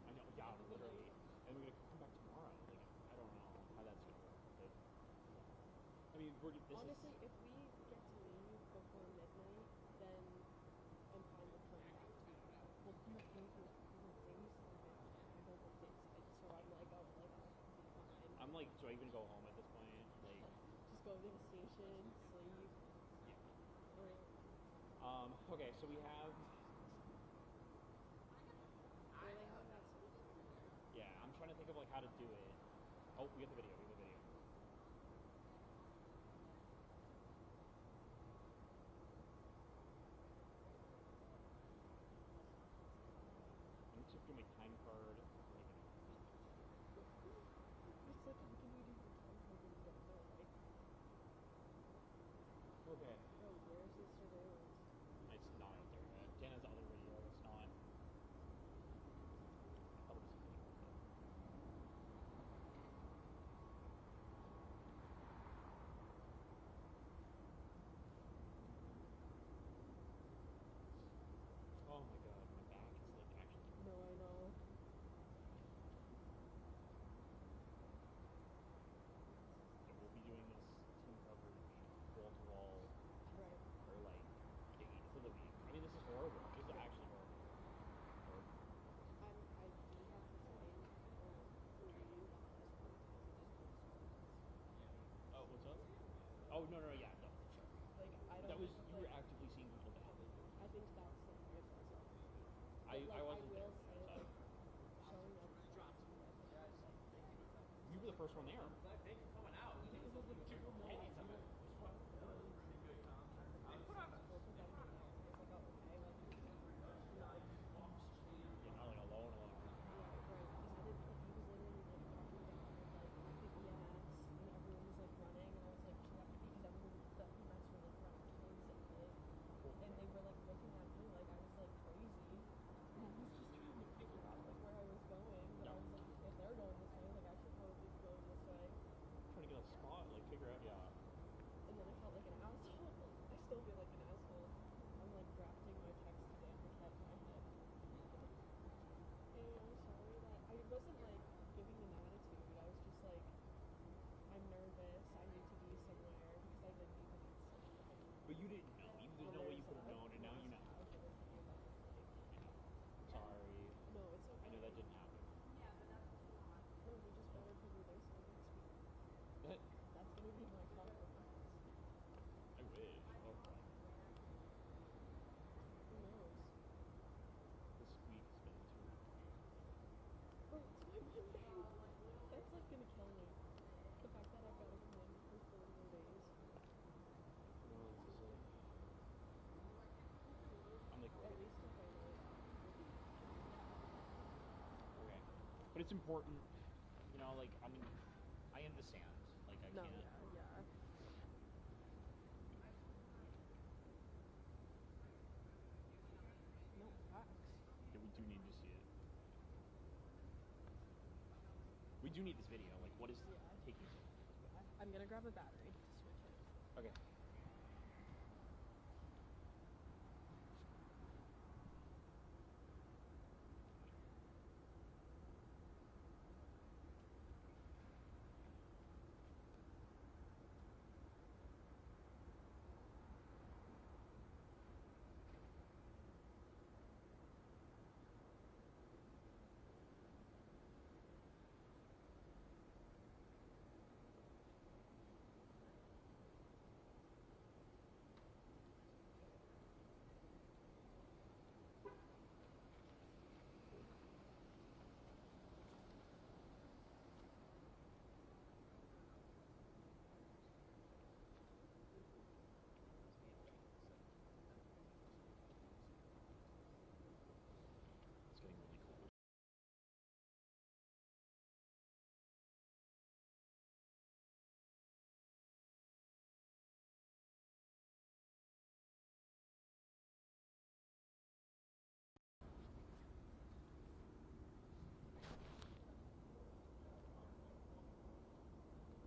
Speaker 1: I know, yeah, literally. And we're gonna come back tomorrow. Like, I don't know how that's gonna work. But I mean,
Speaker 3: Honestly, if we get to leave before midnight, then I'm fine with coming back tomorrow. Well, no, Jamie sleeping. I don't think it's so I'm like, oh, like I'll be fine.
Speaker 1: I'm like, do I even go home at this point? Like,
Speaker 3: Just go to the station, sleep.
Speaker 1: yeah.
Speaker 3: Or
Speaker 1: Okay, so we have.
Speaker 3: really have that sort of
Speaker 1: Yeah, I'm trying to think of like how to do it. Oh, we have the video. We have the video. I'm just gonna do my time card.
Speaker 3: It's like, how can you do the time code when you don't know, like,
Speaker 1: Okay.
Speaker 3: oh, where's the surveillance?
Speaker 1: It's not out there yet. Dan has the other video. It's not. I thought it was something like that. Oh my god, my back is like actually.
Speaker 3: No, I know.
Speaker 1: And we'll be doing this team coverage, wall to wall,
Speaker 3: Right.
Speaker 1: for like days of the week. I mean, this is horrible. This is actually horrible.
Speaker 3: I do have to say, for you, that was one time
Speaker 1: Oh, what's up? Oh no, yeah, no, for sure.
Speaker 3: like, I don't
Speaker 1: That was
Speaker 3: think,
Speaker 1: you were actively seeing people die.
Speaker 3: I think that's the hardest part.
Speaker 1: I wasn't
Speaker 3: I
Speaker 1: there.
Speaker 3: will say,
Speaker 1: So.
Speaker 3: like, showing up to that,
Speaker 1: You were the first one there.
Speaker 20: Thanks for coming out.
Speaker 1: You're not like alone.
Speaker 3: And they were like looking at me like I was like crazy. And I was just trying to figure out like where I was going. But I was like, if they're going this way, like I should probably be going this way.
Speaker 1: but it's important, you know, like, I mean, I understand, like, I
Speaker 3: No,
Speaker 1: can't.
Speaker 3: yeah, yeah. No, facts.
Speaker 1: Yeah, we do need to see it. We do need this video, like, what is taking so long?
Speaker 3: I'm gonna grab a battery to switch it.
Speaker 1: Okay. It's getting really cold.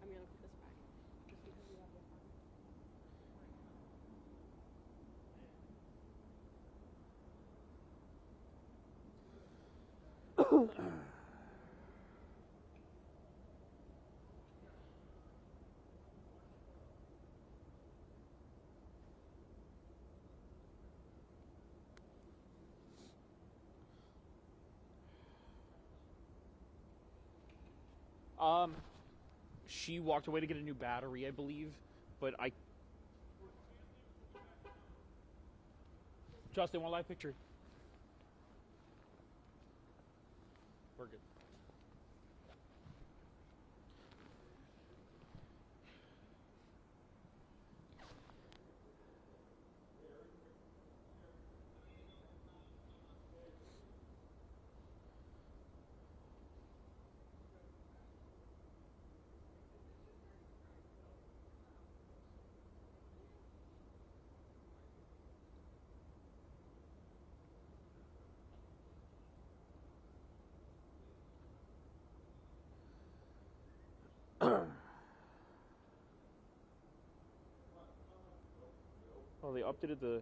Speaker 3: I'm gonna put this back just because we have the time.
Speaker 1: She walked away to get a new battery, I believe, but Justin, one live picture. We're good. Oh, they updated the...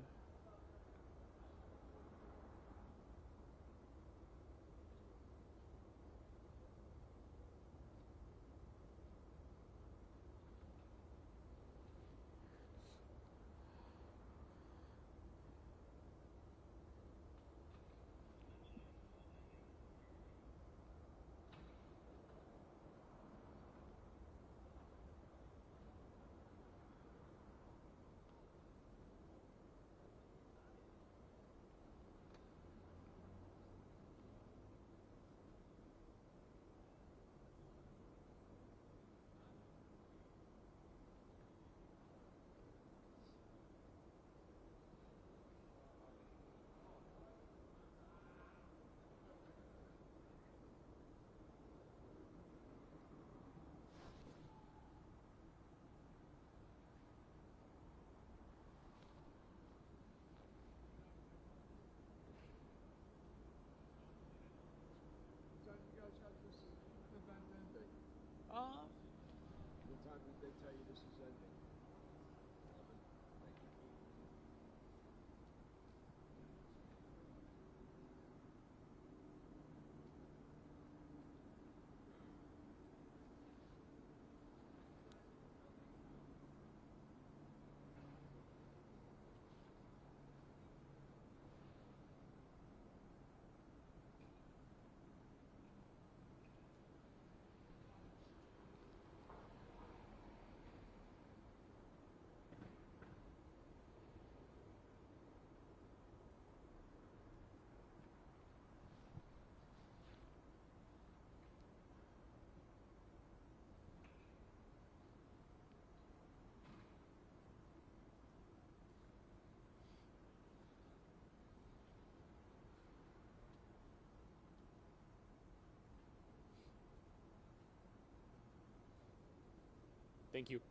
Speaker 1: Thank you.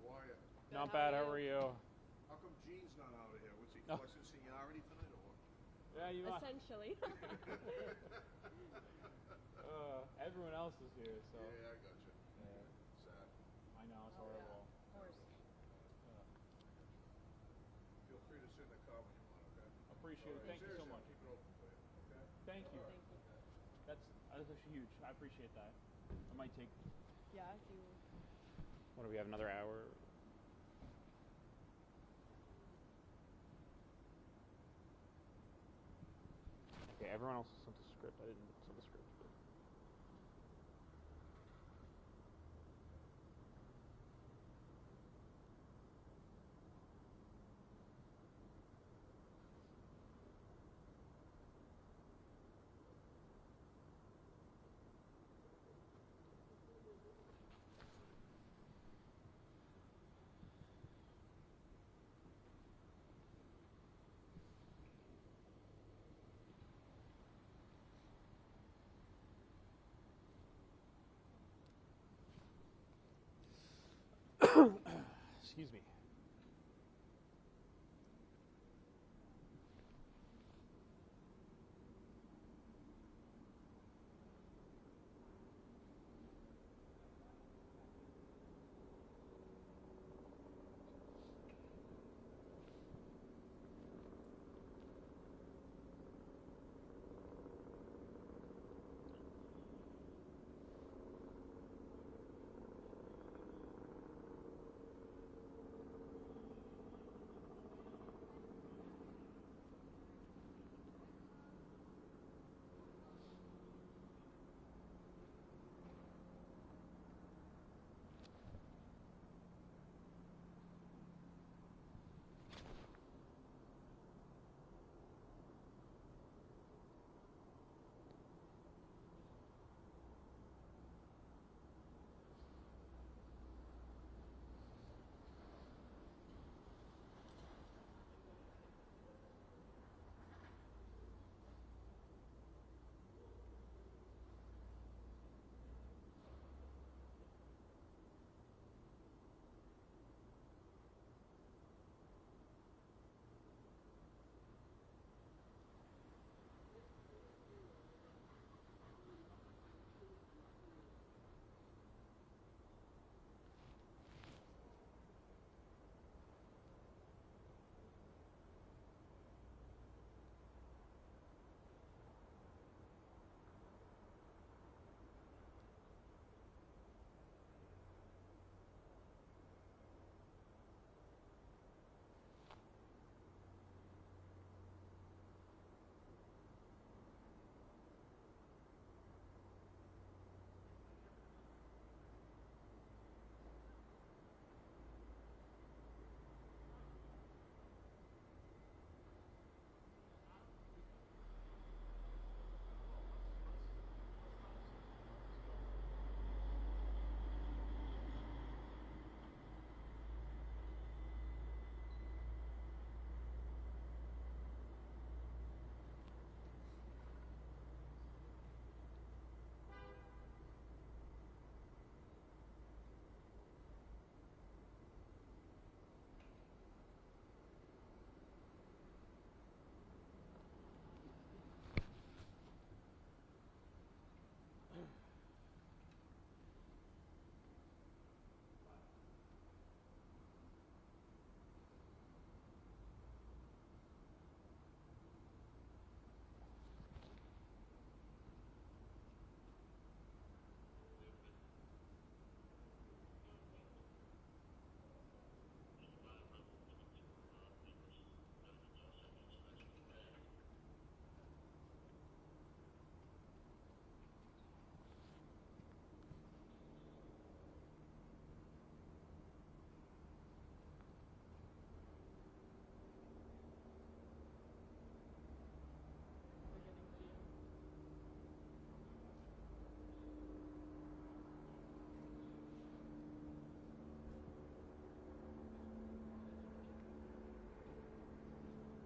Speaker 5: How are you?
Speaker 1: Not bad. How are you?
Speaker 5: How come Gene's not out of here? What's he
Speaker 1: Oh.
Speaker 5: flexing seniority tonight or what?
Speaker 1: Yeah, you are.
Speaker 3: Essentially.
Speaker 1: Everyone else is here, so.
Speaker 5: Yeah, I got you.
Speaker 1: Yeah.
Speaker 5: Sad.
Speaker 1: I know, it's horrible.
Speaker 24: Of course.
Speaker 5: Feel free to sit in the car when you want, okay?
Speaker 1: Appreciate it. Thank you so
Speaker 5: Seriously,
Speaker 1: much.
Speaker 5: I'll keep it open for you, okay?
Speaker 1: Thank you. That's actually huge. I appreciate that. I might take.
Speaker 3: Yeah, if you.
Speaker 1: What do we have? Another hour? Okay, everyone else sent the script. I didn't send the script. Excuse me.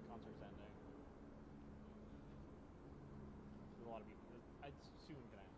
Speaker 1: Concert's ending. There's a lot of people. It's soon gonna end.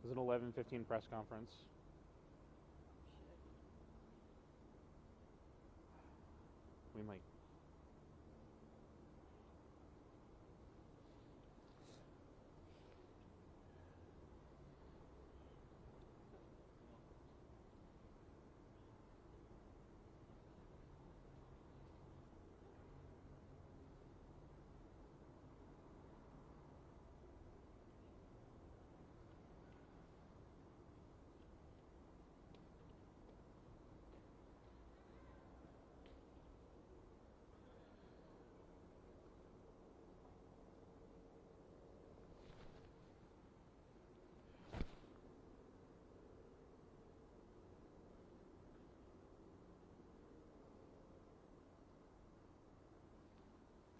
Speaker 1: There's an 11:15 press conference. We might.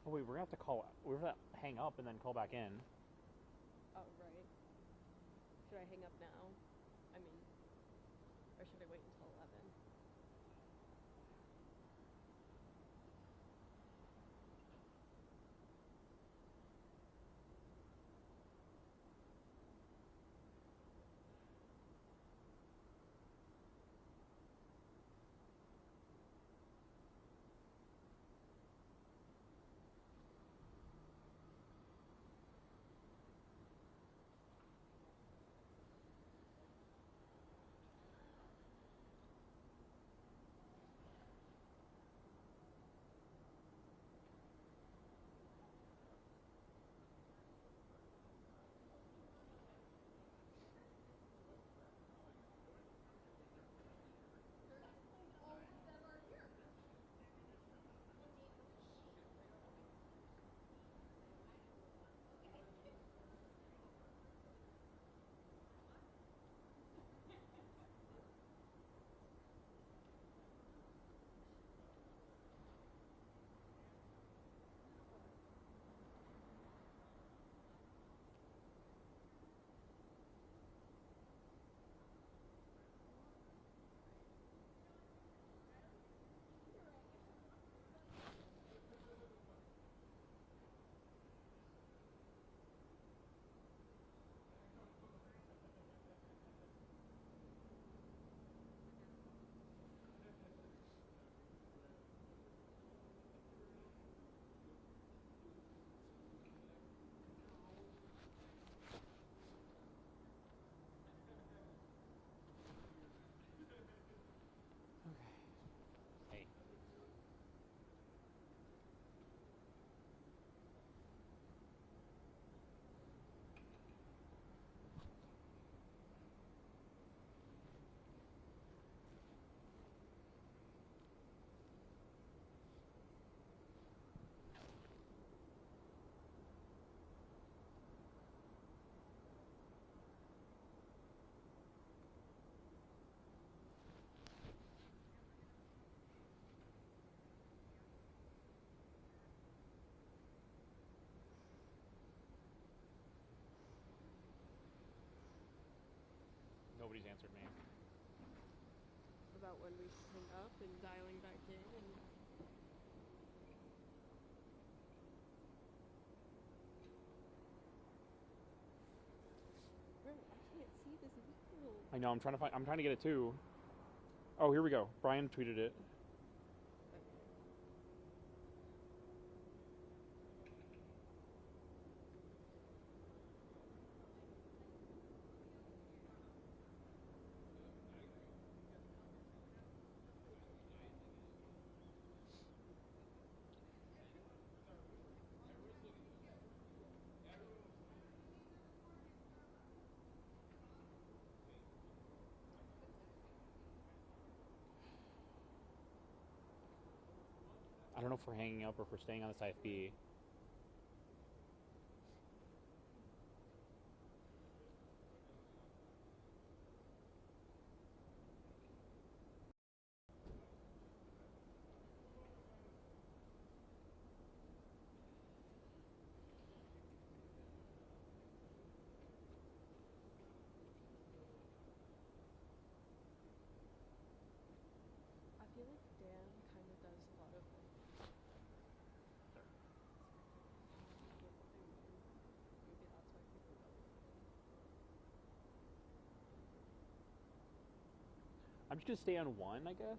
Speaker 1: Oh wait, we're gonna have to call. We're gonna hang up and then call back in.
Speaker 3: Oh, right. Should I hang up now? I mean, or should I wait until 11? Hey. Nobody's answered me. About when we hang up and dialing back in and... Bro, I can't see this video.
Speaker 1: I know. I'm trying to get it too. Oh, here we go. Brian tweeted it. I don't know if we're hanging up or if we're staying on this IFB.
Speaker 3: I feel like Dan kind of does a lot of like
Speaker 1: I'm just gonna stay on 1, I guess.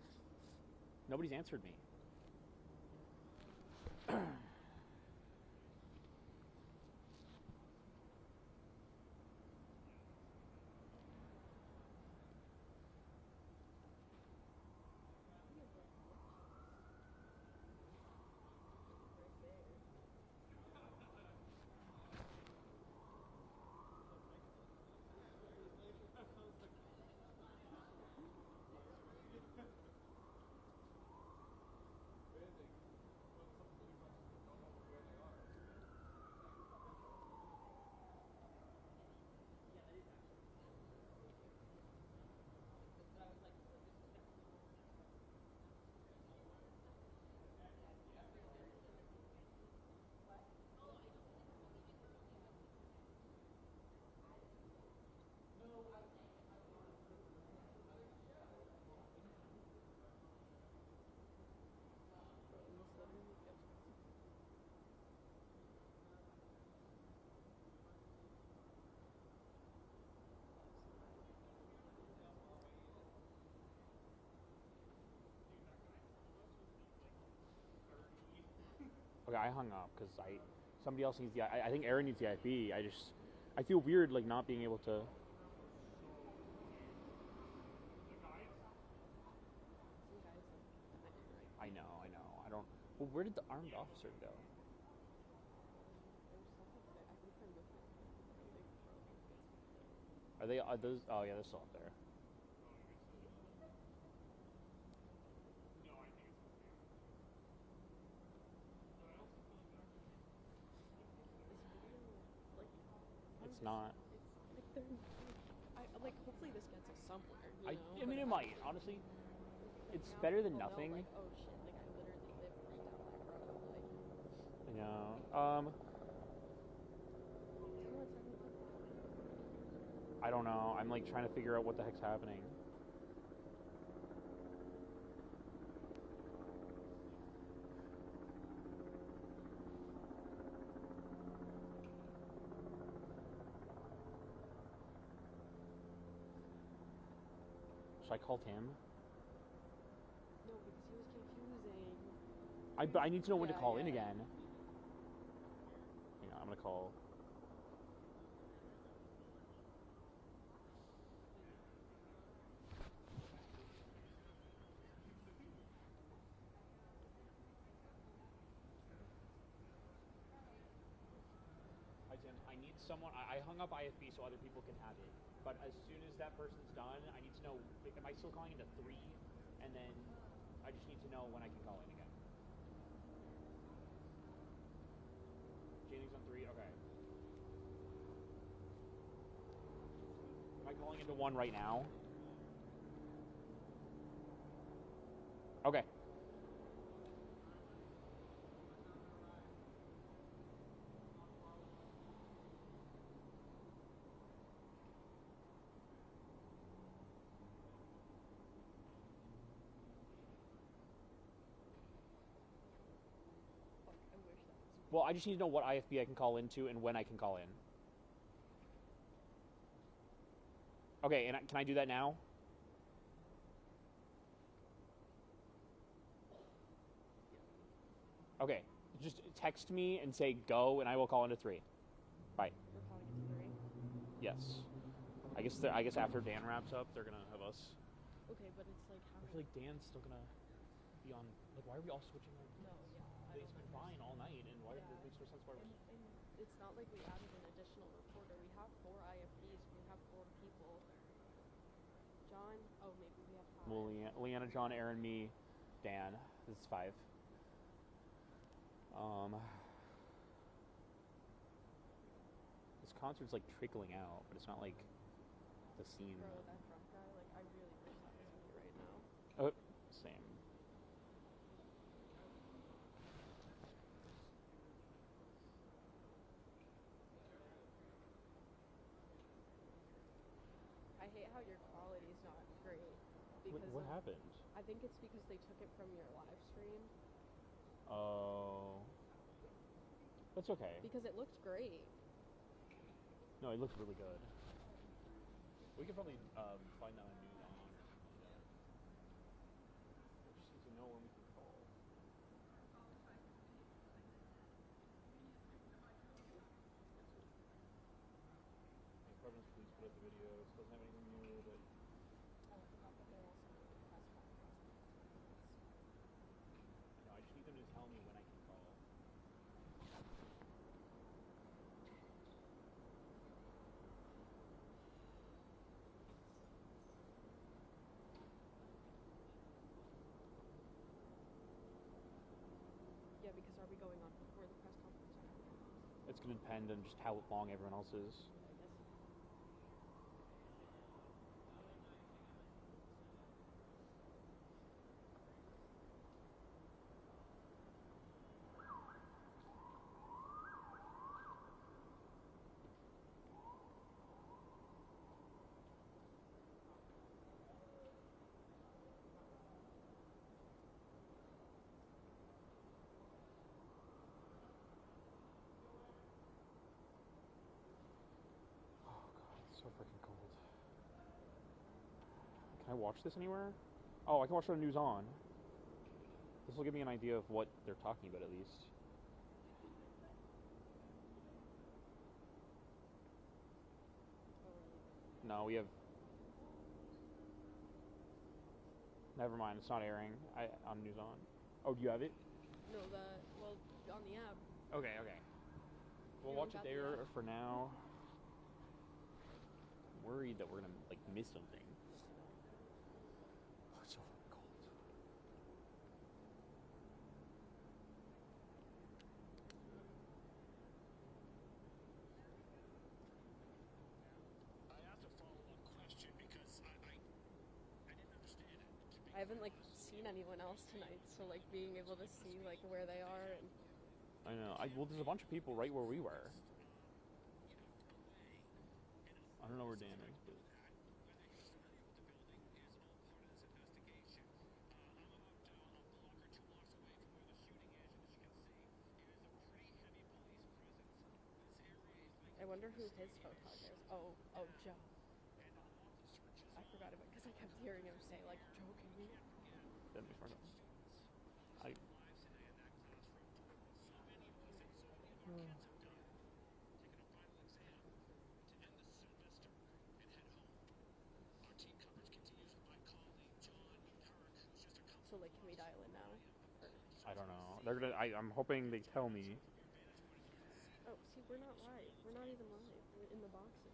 Speaker 1: Nobody's answered me. Okay, I hung up because somebody else needs the. I think Aaron needs the IFB. I feel weird like not being able to. I know. I don't. Well, where did the armed officer go? Are those? Oh yeah, they're still up there. It's not.
Speaker 3: Like hopefully this gets us somewhere. You know?
Speaker 1: I mean, it might. Honestly, it's better than nothing.
Speaker 3: Like, oh shit! Like I literally live right down that road. Like.
Speaker 1: I know. I don't know. I'm like trying to figure out what the heck's happening. Should I call Tim?
Speaker 3: No, because he was confusing.
Speaker 1: I need to know when to call in again. Hang on, I'm gonna call. Hi Tim, I need someone. I hung up IFB so other people can have it. But as soon as that person's done, I need to know, like, am I still calling into 3? And then I just need to know when I can call in again. Janning's on 3? Okay. Am I calling into 1 right now? Okay. Well, I just need to know what IFB I can call into and when I can call in. Okay, and can I do that now? Okay, just text me and say go, and I will call into 3. Bye.
Speaker 3: We're calling into 3.
Speaker 1: Yes. I guess after Dan wraps up, they're gonna have us.
Speaker 3: Okay, but it's like how.
Speaker 1: I feel like Dan's still gonna be on. Like, why are we all switching?
Speaker 3: No, yeah.
Speaker 1: It's been fine all night, and why? It makes no sense why we're.
Speaker 3: And it's not like we added an additional reporter. We have 4 IFBs. We have 4 people. John. Oh, maybe we have 5.
Speaker 1: Well, Leanna, John, Aaron, me, Dan. This is 5. This concert's like trickling out, but it's not like the scene.
Speaker 3: Bro, that front guy, like I really wish that was me right now.
Speaker 1: Oh, same.
Speaker 3: I hate how your quality's not great. Because
Speaker 1: What happened?
Speaker 3: I think it's because they took it from your live stream.
Speaker 1: Oh. That's okay.
Speaker 3: Because it looked great.
Speaker 1: No, it looks really good. We could probably find that on News On or something like that. doesn't have anything new, but. No, I just need them to tell me when I can call.
Speaker 3: Yeah, because are we going on before the press conference?
Speaker 1: It's going to depend on just how long everyone else is. So freaking cold. Can I watch this anywhere? Oh, I can watch it on News On. This will give me an idea of what they're talking about at least. No, we have... Never mind, it's not airing on News On. Oh, do you have it?
Speaker 3: No, well, on the app.
Speaker 1: Okay. We'll watch it there for now. Worried that we're gonna miss something. Oh, it's so fucking cold.
Speaker 20: I asked a follow-up question because I didn't understand it.
Speaker 3: I haven't seen anyone else tonight, so being able to see where they are and.
Speaker 1: I know. Well, there's a bunch of people right where we were. I don't know where Dan is, but.
Speaker 3: I wonder who his photog is. Oh, Joe. I forgot about it because I kept hearing him say Joe, can we?
Speaker 1: That makes more sense.
Speaker 3: So can we dial in now? Or...
Speaker 1: I don't know. They're gonna. I'm hoping they tell me.
Speaker 3: Oh, see, we're not live. We're not even live. We're in the boxes.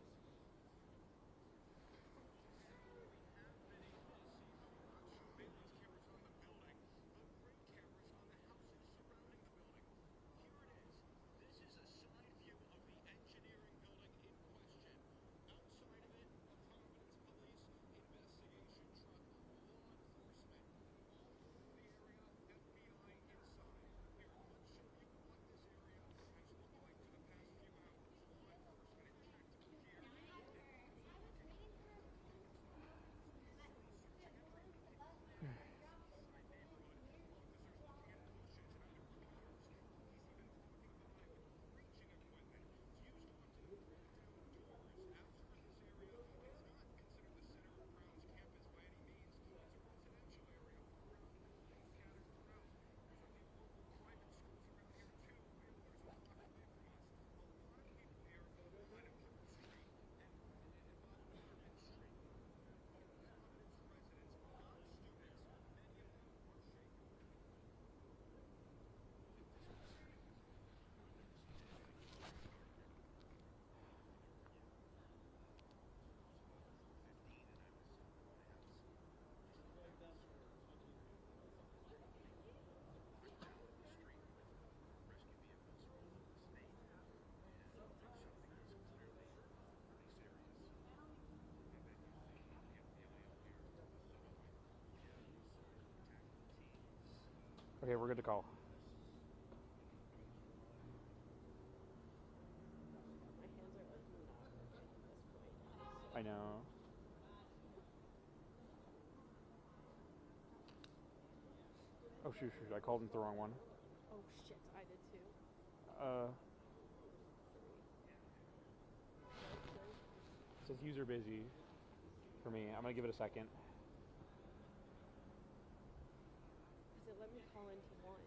Speaker 1: Okay, we're good to call.
Speaker 3: My hands are not working at this point.
Speaker 1: I know. Oh shoot! I called into the wrong one.
Speaker 3: Oh shit! I did too.
Speaker 1: It says user busy for me. I'm gonna give it a second.
Speaker 3: Does it let me call into one?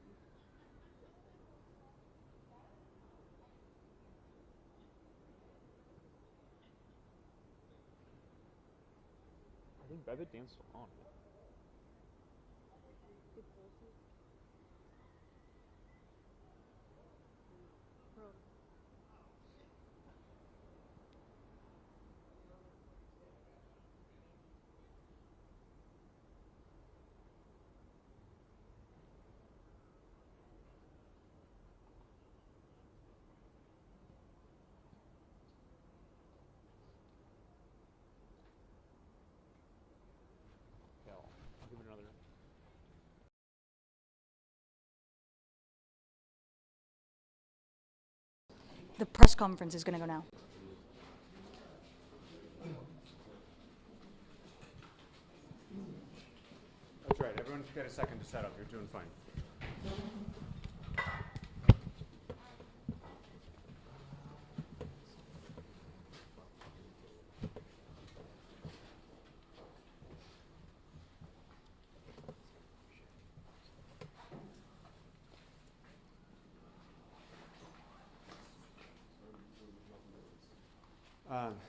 Speaker 1: I bet Dan's still on. Yeah, I'll give it another.
Speaker 4: The press conference is going to go now.
Speaker 8: That's right. Everyone should get a second to set up. You're doing fine.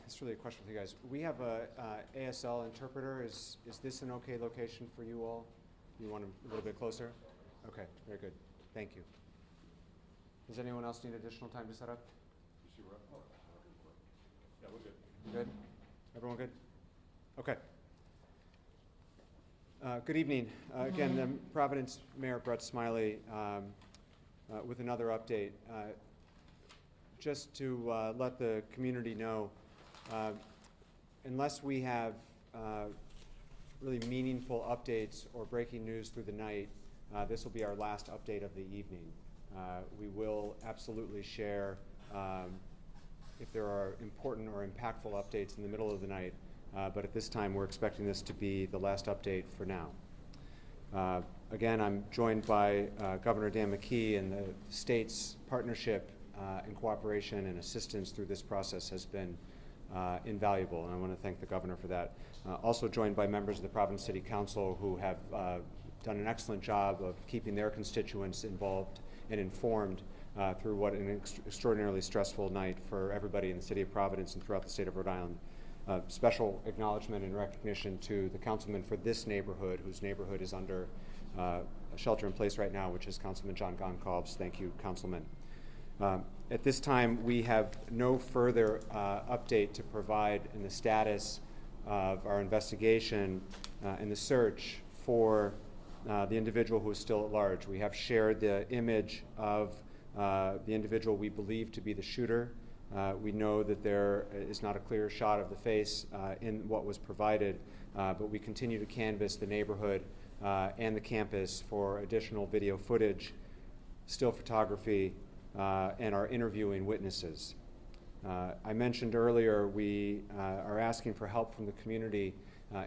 Speaker 8: It's really a question for you guys. We have a ASL interpreter. Is this an okay location for you all? You want a little bit closer? Okay, very good. Thank you. Does anyone else need additional time to set up?
Speaker 6: Yeah, we're good.
Speaker 8: Good? Everyone good? Okay. Good evening. Again, Providence Mayor Brett Smiley with another update. Just to let the community know, unless we have really meaningful updates or breaking news through the night, this will be our last update of the evening. We will absolutely share if there are important or impactful updates in the middle of the night, but at this time we're expecting this to be the last update for now. Again, I'm joined by Governor Dan McKee, and the state's partnership and cooperation and assistance through this process has been invaluable, and I want to thank the governor for that. Also joined by members of the Providence City Council who have done an excellent job of keeping their constituents involved and informed through what an extraordinarily stressful night for everybody in the city of Providence and throughout the state of Rhode Island. Special acknowledgement and recognition to the councilman for this neighborhood, whose neighborhood is under a shelter in place right now, which is Councilman John Goncalves. Thank you, Councilman. At this time, we have no further update to provide in the status of our investigation and the search for the individual who is still at large. We have shared the image of the individual we believe to be the shooter. We know that there is not a clear shot of the face in what was provided, but we continue to canvass the neighborhood and the campus for additional video footage, still photography, and are interviewing witnesses. I mentioned earlier we are asking for help from the community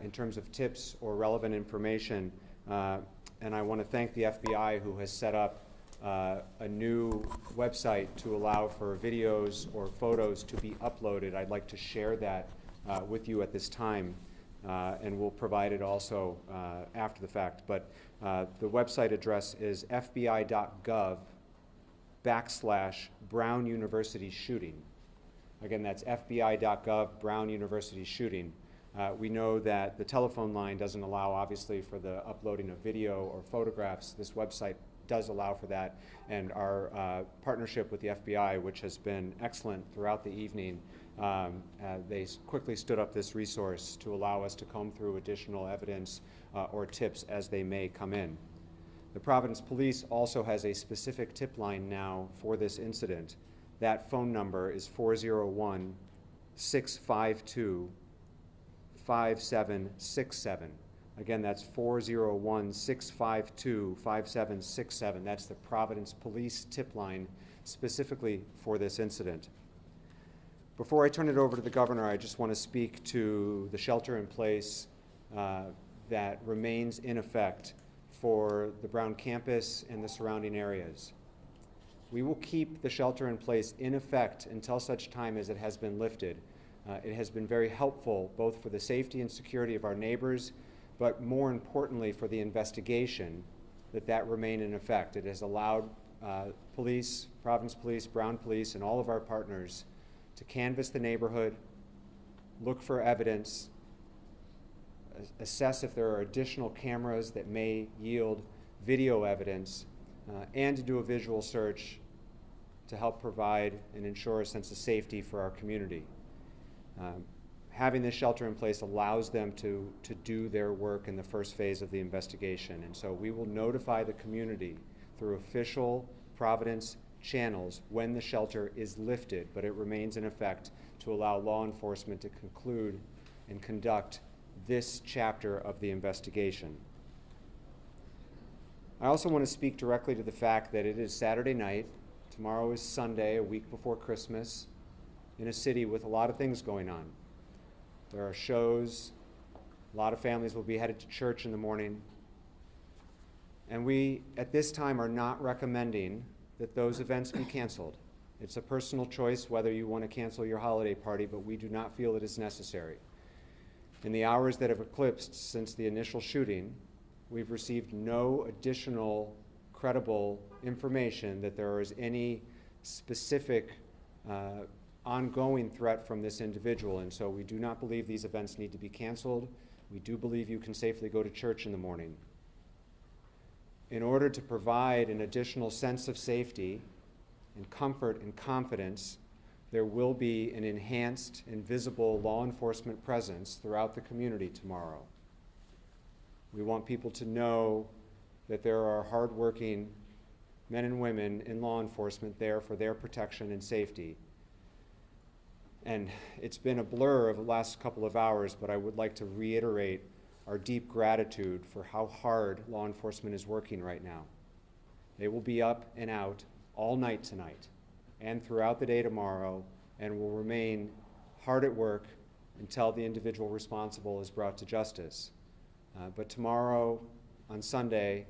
Speaker 8: in terms of tips or relevant information, and I want to thank the FBI who has set up a new website to allow for videos or photos to be uploaded. I'd like to share that with you at this time, and we'll provide it also after the fact. But the website address is fbi.gov/Brown University shooting. Again, that's fbi.gov, Brown University shooting. We know that the telephone line doesn't allow, obviously, for the uploading of video or photographs. This website does allow for that, and our partnership with the FBI, which has been excellent throughout the evening, they quickly stood up this resource to allow us to comb through additional evidence or tips as they may come in. The Providence Police also has a specific tip line now for this incident. That phone number is 401-652-5767. Again, that's 401-652-5767. That's the Providence Police tip line specifically for this incident. Before I turn it over to the governor, I just want to speak to the shelter in place that remains in effect for the Brown campus and the surrounding areas. We will keep the shelter in place in effect until such time as it has been lifted. It has been very helpful both for the safety and security of our neighbors, but more importantly for the investigation that remain in effect. It has allowed police, Providence Police, Brown Police, and all of our partners to canvass the neighborhood, look for evidence, assess if there are additional cameras that may yield video evidence, and to do a visual search to help provide and ensure a sense of safety for our community. Having this shelter in place allows them to do their work in the first phase of the investigation. And so we will notify the community through official Providence channels when the shelter is lifted, but it remains in effect to allow law enforcement to conclude and conduct this chapter of the investigation. I also want to speak directly to the fact that it is Saturday night, tomorrow is Sunday, a week before Christmas, in a city with a lot of things going on. There are shows, a lot of families will be headed to church in the morning, and we, at this time, are not recommending that those events be canceled. It's a personal choice whether you want to cancel your holiday party, but we do not feel it is necessary. In the hours that have eclipsed since the initial shooting, we've received no additional credible information that there is any specific ongoing threat from this individual, and so we do not believe these events need to be canceled. We do believe you can safely go to church in the morning. In order to provide an additional sense of safety and comfort and confidence, there will be an enhanced and visible law enforcement presence throughout the community tomorrow. We want people to know that there are hardworking men and women in law enforcement there for their protection and safety. And it's been a blur of the last couple of hours, but I would like to reiterate our deep gratitude for how hard law enforcement is working right now. They will be up and out all night tonight and throughout the day tomorrow, and will remain hard at work until the individual responsible is brought to justice. But tomorrow, on Sunday,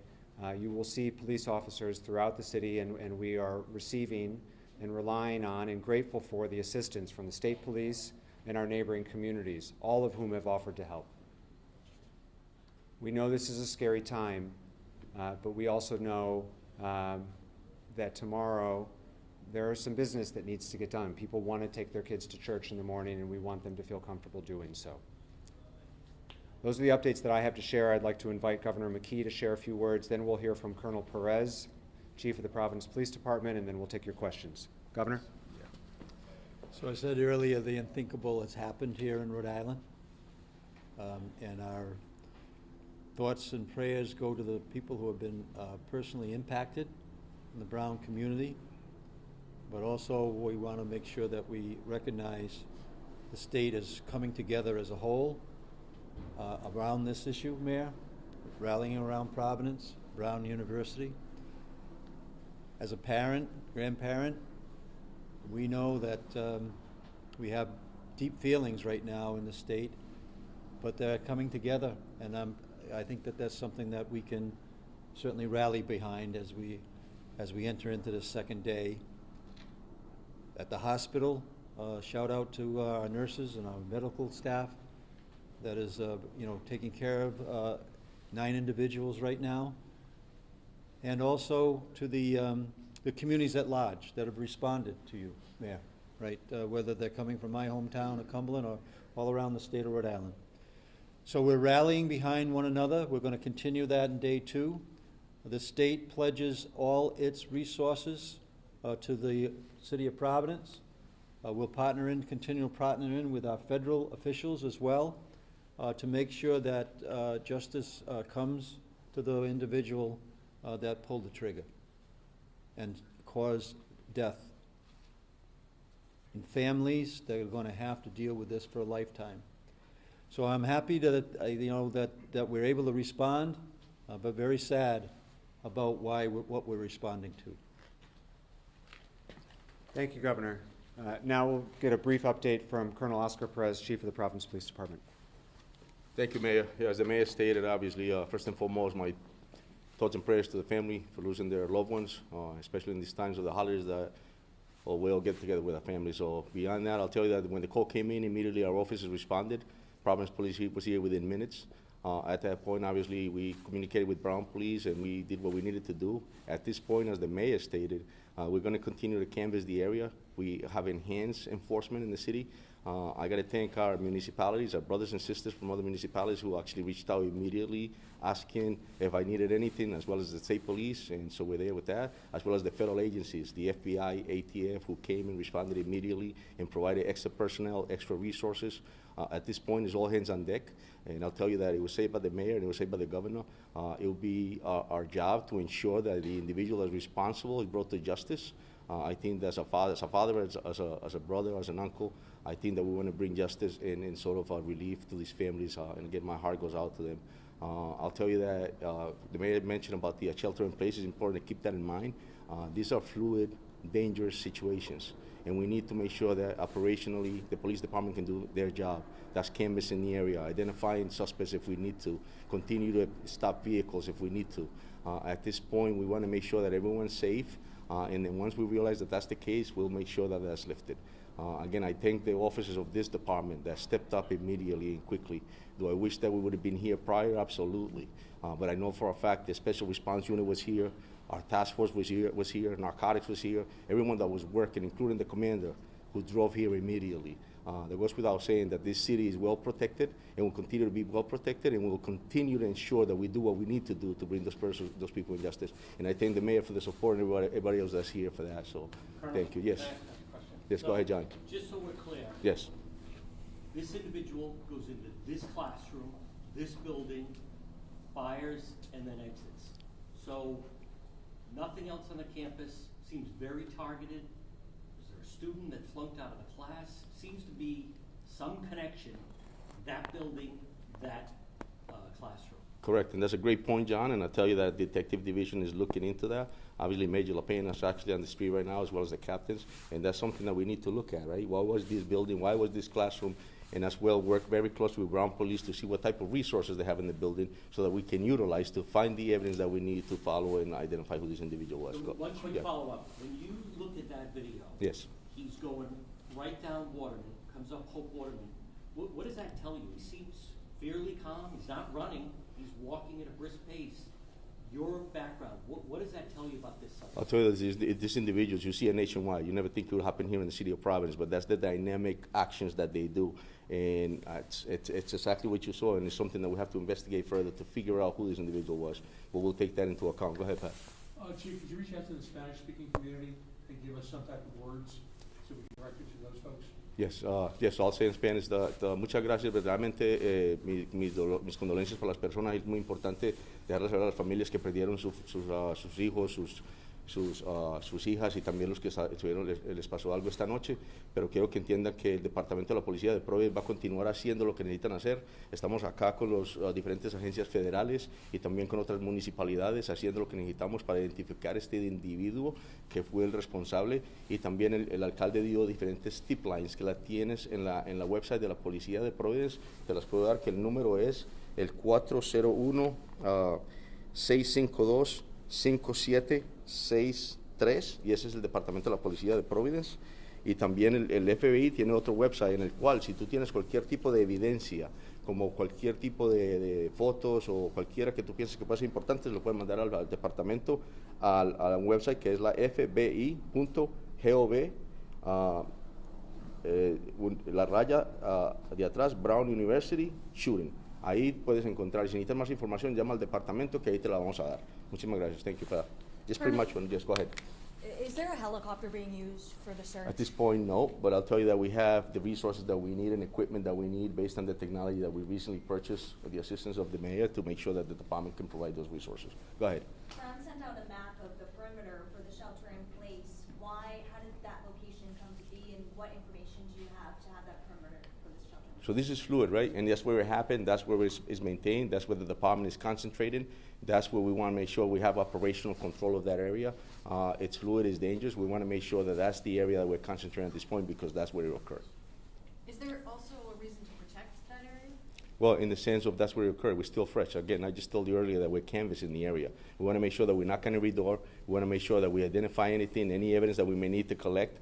Speaker 8: you will see police officers throughout the city, and we are receiving and relying on and grateful for the assistance from the state police and our neighboring communities, all of whom have offered to help. We know this is a scary time, but we also know that tomorrow there is some business that needs to get done. People want to take their kids to church in the morning, and we want them to feel comfortable doing so. Those are the updates that I have to share. I'd like to invite Governor McKee to share a few words. Then we'll hear from Colonel Perez, Chief of the Providence Police Department, and then we'll take your questions. Governor?
Speaker 18: So I said earlier, the unthinkable has happened here in Rhode Island, and our thoughts and prayers go to the people who have been personally impacted in the Brown community, but also we want to make sure that we recognize the state is coming together as a whole around this issue, Mayor, rallying around Providence, Brown University. As a parent, grandparent, we know that we have deep feelings right now in the state, but they're coming together, and I think that that's something that we can certainly rally behind as we enter into the second day. At the hospital, shout out to our nurses and our medical staff that is taking care of 9 individuals right now, and also to the communities at large that have responded to you, Mayor, right? Whether they're coming from my hometown of Cumberland or all around the state of Rhode Island. So we're rallying behind one another. We're going to continue that in day 2. The state pledges all its resources to the City of Providence. We'll continue partnering with our federal officials as well to make sure that justice comes to the individual that pulled the trigger and caused death. And families that are going to have to deal with this for a lifetime. So I'm happy that that we're able to respond, but very sad about what we're responding to.
Speaker 8: Thank you, Governor. Now we'll get a brief update from Colonel Oscar Perez, Chief of the Providence Police Department.
Speaker 10: Thank you, Mayor. Yeah, as the Mayor stated, obviously, first and foremost, my thoughts and prayers to the family for losing their loved ones, especially in these times of the holidays that we all get together with our family. So beyond that, I'll tell you that when the call came in, immediately our officers responded. Providence Police was here within minutes. At that point, obviously, we communicated with Brown Police and we did what we needed to do. At this point, as the Mayor stated, we're going to continue to canvass the area. We have enhanced enforcement in the city. I got to thank our municipalities, our brothers and sisters from other municipalities who actually reached out immediately asking if I needed anything, as well as the state police, and so we're there with that, as well as the federal agencies, the FBI, ATF, who came and responded immediately and provided extra personnel, extra resources. At this point, it's all hands on deck, and I'll tell you that it was said by the mayor and it was said by the governor. It will be our job to ensure that the individual that's responsible is brought to justice. I think that as a father, as a brother, as an uncle, I think that we want to bring justice and sort of relief to these families, and again, my heart goes out to them. I'll tell you that the mayor mentioned about the shelter in place. It's important to keep that in mind. These are fluid, dangerous situations, and we need to make sure that operationally the police department can do their job. That's canvassing the area, identifying suspects if we need to, continue to stop vehicles if we need to. At this point, we want to make sure that everyone's safe, and then once we realize that that's the case, we'll make sure that that's lifted. Again, I thank the officers of this department that stepped up immediately and quickly. Do I wish that we would have been here prior? Absolutely. But I know for a fact the Special Response Unit was here, our task force was here, narcotics was here, everyone that was working, including the commander, who drove here immediately. That goes without saying that this city is well protected and will continue to be well protected, and we will continue to ensure that we do what we need to do to bring those people in justice. And I thank the mayor for the support and everybody else that's here for that. So,
Speaker 15: Colonel,
Speaker 10: thank you. Yes.
Speaker 15: can I ask a question?
Speaker 10: Yes,
Speaker 15: So,
Speaker 10: go ahead, John.
Speaker 15: Just so we're clear.
Speaker 10: Yes.
Speaker 15: This individual goes into this classroom, this building, fires, and then exits. So nothing else on the campus, seems very targeted. Is there a student that flunked out of the class? Seems to be some connection, that building, that classroom.
Speaker 10: Correct, and that's a great point, John, and I'll tell you that the detective division is looking into that. Obviously, Major LaPena is actually on the street right now, as well as the captains, and that's something that we need to look at, right? Why was this building, why was this classroom? And as well, work very closely with ground police to see what type of resources they have in the building so that we can utilize to find the evidence that we need to follow and identify who this individual was.
Speaker 15: So one quick follow-up. When you look at that video,
Speaker 10: Yes.
Speaker 15: he's going right down Waterman, comes up Hope Waterman. What does that tell you? He seems fairly calm. He's not running. He's walking at a brisk pace. Your background, what does that tell you about this subject?
Speaker 10: I'll tell you these individuals, you see it nationwide. You never think it would happen here in the city of Providence, but that's the dynamic actions that they do. And it's exactly what you saw, and it's something that we have to investigate further to figure out who this individual was. But we'll take that into account. Go ahead, Pat.
Speaker 25: Chief, could you reach out to the Spanish-speaking community and give us some type of words so we can direct it to those folks?
Speaker 10: Yes, yes, I'll say in Spanish. Muchas gracias, verdaderamente mis condolencias para las personas. Es muy importante dejarles saber a las familias que perdieron sus hijos, sus hijas y también los que les pasó algo esta noche, pero quiero que entiendan que el Departamento de la Policía de Providence va a continuar haciendo lo que necesitan hacer. Estamos acá con las diferentes agencias federales y también con otras municipalidades haciendo lo que necesitamos para identificar este individuo que fue el responsable, y también el alcalde dio diferentes tip lines que la tienes en la website de la Policía de Providence. Te las puedo dar, que el número es el 401 652 5763, y ese es el Departamento de la Policía de Providence. Y también el FBI tiene otro website en el cual, si tú tienes cualquier tipo de evidencia, como cualquier tipo de fotos o cualquiera que tú pienses que pueda ser importante, lo puedes mandar al departamento, a un website que es la fbi.gov, la raya de atrás, Brown University Shooting. Ahí puedes encontrar. Si necesitas más información, llama al departamento, que ahí te la vamos a dar. Muchísimas gracias. Thank you for that. Just pretty much one. Just go ahead.
Speaker 4: Is there a helicopter being used for the search?
Speaker 10: At this point, no, but I'll tell you that we have the resources that we need and equipment that we need based on the technology that we recently purchased with the assistance of the mayor to make sure that the department can provide those resources. Go ahead.
Speaker 12: Brown sent out a map of the perimeter for the shelter in place. How did that location come to be, and what information do you have to have that perimeter for this shelter?
Speaker 10: So this is fluid, right? And that's where it happened. That's where it's maintained. That's where the department is concentrated. That's where we want to make sure we have operational control of that area. It's fluid, it's dangerous. We want to make sure that that's the area that we're concentrating at this point, because that's where it occurred.
Speaker 17: Is there also a reason to protect that area?
Speaker 10: Well, in the sense of that's where it occurred. We're still fresh. Again, I just told you earlier that we're canvassing the area. We want to make sure that we knock on every door. We want to make sure that we identify anything, any evidence that we may need to collect.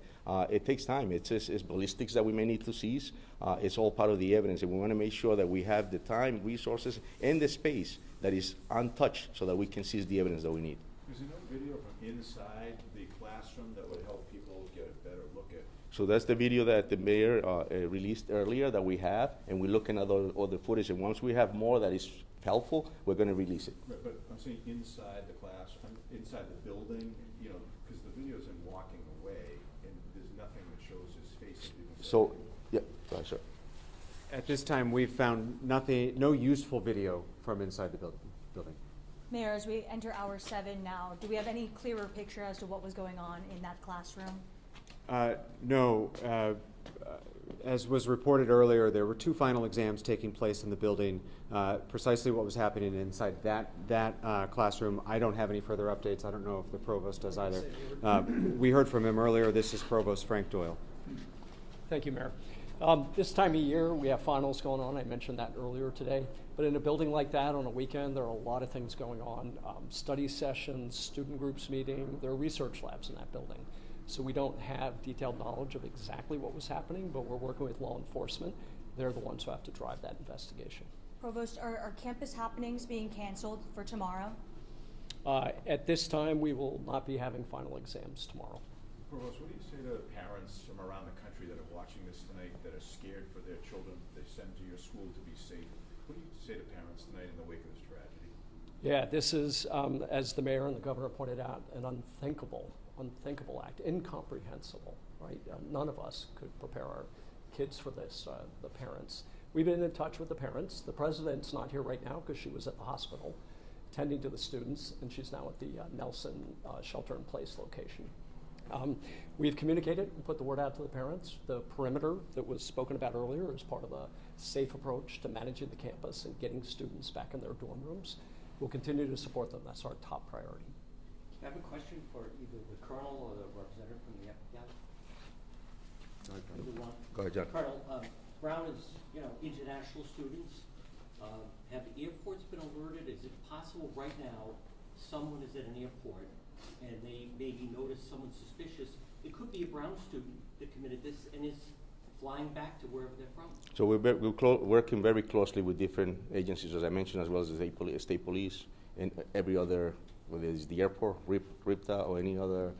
Speaker 10: It takes time. It's ballistics that we may need to seize. It's all part of the evidence, and we want to make sure that we have the time, resources, and the space that is untouched so that we can seize the evidence that we need.
Speaker 6: Is there no video from inside the classroom that would help people get a better look at?
Speaker 10: So that's the video that the mayor released earlier that we have, and we're looking at all the footage. And once we have more that is helpful, we're going to release it.
Speaker 6: Right, but I'm saying inside the class, inside the building, you know, because the video's him walking away, and there's nothing that shows his face.
Speaker 10: So, yeah, sorry, sir.
Speaker 8: At this time, we've found no useful video from inside the building.
Speaker 4: Mayor, as we enter hour 7 now, do we have any clearer picture as to what was going on in that classroom?
Speaker 8: No. As was reported earlier, there were 2 final exams taking place in the building. Precisely what was happening inside that classroom, I don't have any further updates. I don't know if the provost does either. We heard from him earlier. This is Provost Frank Doyle.
Speaker 20: Thank you, Mayor. This time of year, we have finals going on. I mentioned that earlier today. But in a building like that on a weekend, there are a lot of things going on. Study sessions, student groups meeting. There are research labs in that building. So we don't have detailed knowledge of exactly what was happening, but we're working with law enforcement. They're the ones who have to drive that investigation.
Speaker 4: Provost, are campus happenings being canceled for tomorrow?
Speaker 20: At this time, we will not be having final exams tomorrow.
Speaker 6: Provost, what do you say to parents from around the country that are watching this tonight that are scared for their children they send to your school to be safe? What do you say to parents tonight in the wake of this tragedy?
Speaker 20: Yeah, this is, as the mayor and the governor pointed out, an unthinkable act, incomprehensible, right? None of us could prepare our kids for this, the parents. We've been in touch with the parents. The president's not here right now because she was at the hospital tending to the students, and she's now at the Nelson shelter-in-place location. We've communicated and put the word out to the parents. The perimeter that was spoken about earlier is part of a safe approach to managing the campus and getting students back in their dorm rooms. We'll continue to support them. That's our top priority.
Speaker 15: I have a question for either the colonel or the representative from the FBI. Either one.
Speaker 10: Go ahead, John.
Speaker 15: Colonel, Brown is, international students. Have the airports been alerted? Is it possible right now someone is at an airport and they maybe notice someone suspicious? It could be a Brown student that committed this and is flying back to wherever they're from.
Speaker 10: So we're working very closely with different agencies, as I mentioned, as well as the state police and every other, whether it's the airport, RIPTA, or any other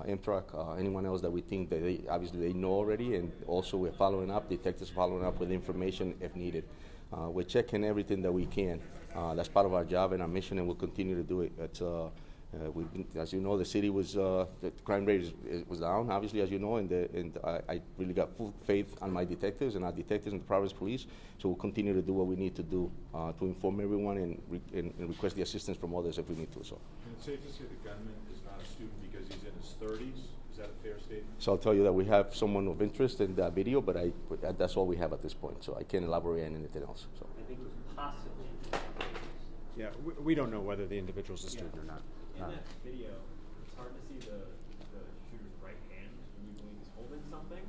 Speaker 10: Amtrak, anyone else that we think that they know already, and also we're following up, detectives following up with information if needed. We're checking everything that we can. That's part of our job and our mission, and we'll continue to do it. As you know, the city was, the crime rate was down, obviously, as you know, and I really got full faith on my detectives and our detectives and the Providence police, so we'll continue to do what we need to do to inform everyone and request the assistance from others if we need to. So.
Speaker 6: And it's safe to say the gunman is not a student because he's in his 30s? Is that a fair statement?
Speaker 10: So I'll tell you that we have someone of interest in that video, but that's all we have at this point, so I can't elaborate on anything else. So.
Speaker 15: I think it was possibly.
Speaker 8: Yeah, we don't know whether the individual's a student or not.
Speaker 2: In that video, it's hard to see the shooter's right hand. Do you believe he's holding something?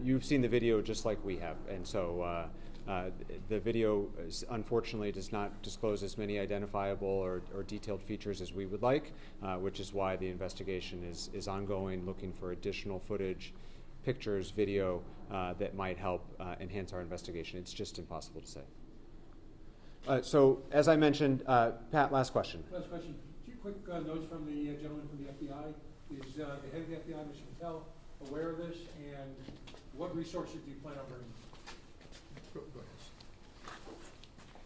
Speaker 8: You've seen the video just like we have, and so the video unfortunately does not disclose as many identifiable or detailed features as we would like, which is why the investigation is ongoing, looking for additional footage, pictures, video that might help enhance our investigation. It's just impossible to say. So, as I mentioned, Pat, last question.
Speaker 25: Last question. Two quick notes from the gentleman from the FBI. Is the head of the FBI, Mr. Patel, aware of this, and what resources do you plan on bringing? Go ahead.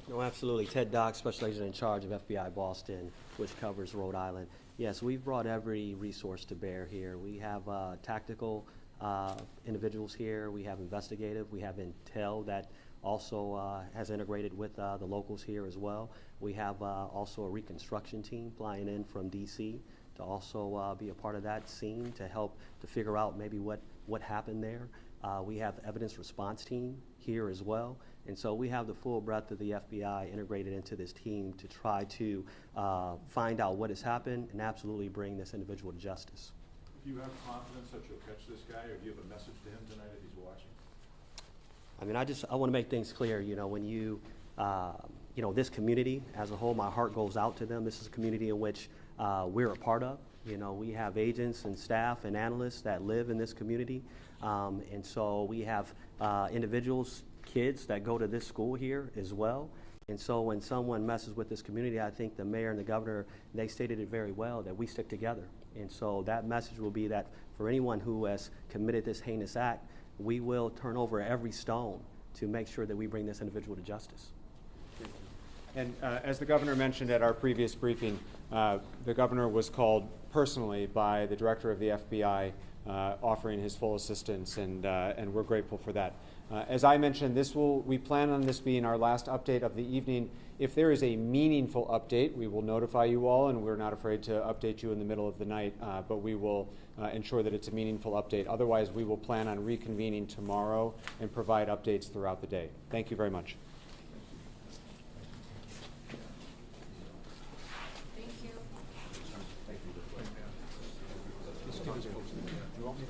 Speaker 13: No, absolutely. Ted Dock, Special Agent in Charge of FBI Boston, which covers Rhode Island. Yes, we've brought every resource to bear here. We have tactical individuals here. We have investigative. We have intel that also has integrated with the locals here as well. We have also a reconstruction team flying in from D.C. to also be a part of that scene to help to figure out maybe what happened there. We have the evidence response team here as well. And so we have the full breadth of the FBI integrated into this team to try to find out what has happened and absolutely bring this individual to justice.
Speaker 6: Do you have confidence that you'll catch this guy, or do you have a message to him tonight if he's watching?
Speaker 13: I mean, I want to make things clear. When you, this community as a whole, my heart goes out to them. This is a community in which we're a part of. We have agents and staff and analysts that live in this community. And so we have individuals, kids that go to this school here as well. And so when someone messes with this community, I think the mayor and the governor, they stated it very well, that we stick together. And so that message will be that for anyone who has committed this heinous act, we will turn over every stone to make sure that we bring this individual to justice.
Speaker 8: And as the governor mentioned at our previous briefing, the governor was called personally by the director of the FBI, offering his full assistance, and we're grateful for that. As I mentioned, we plan on this being our last update of the evening. If there is a meaningful update, we will notify you all, and we're not afraid to update you in the middle of the night, but we will ensure that it's a meaningful update. Otherwise, we will plan on reconvening tomorrow and provide updates throughout the day. Thank you very much.
Speaker 12: Thank you.
Speaker 8: Thank you.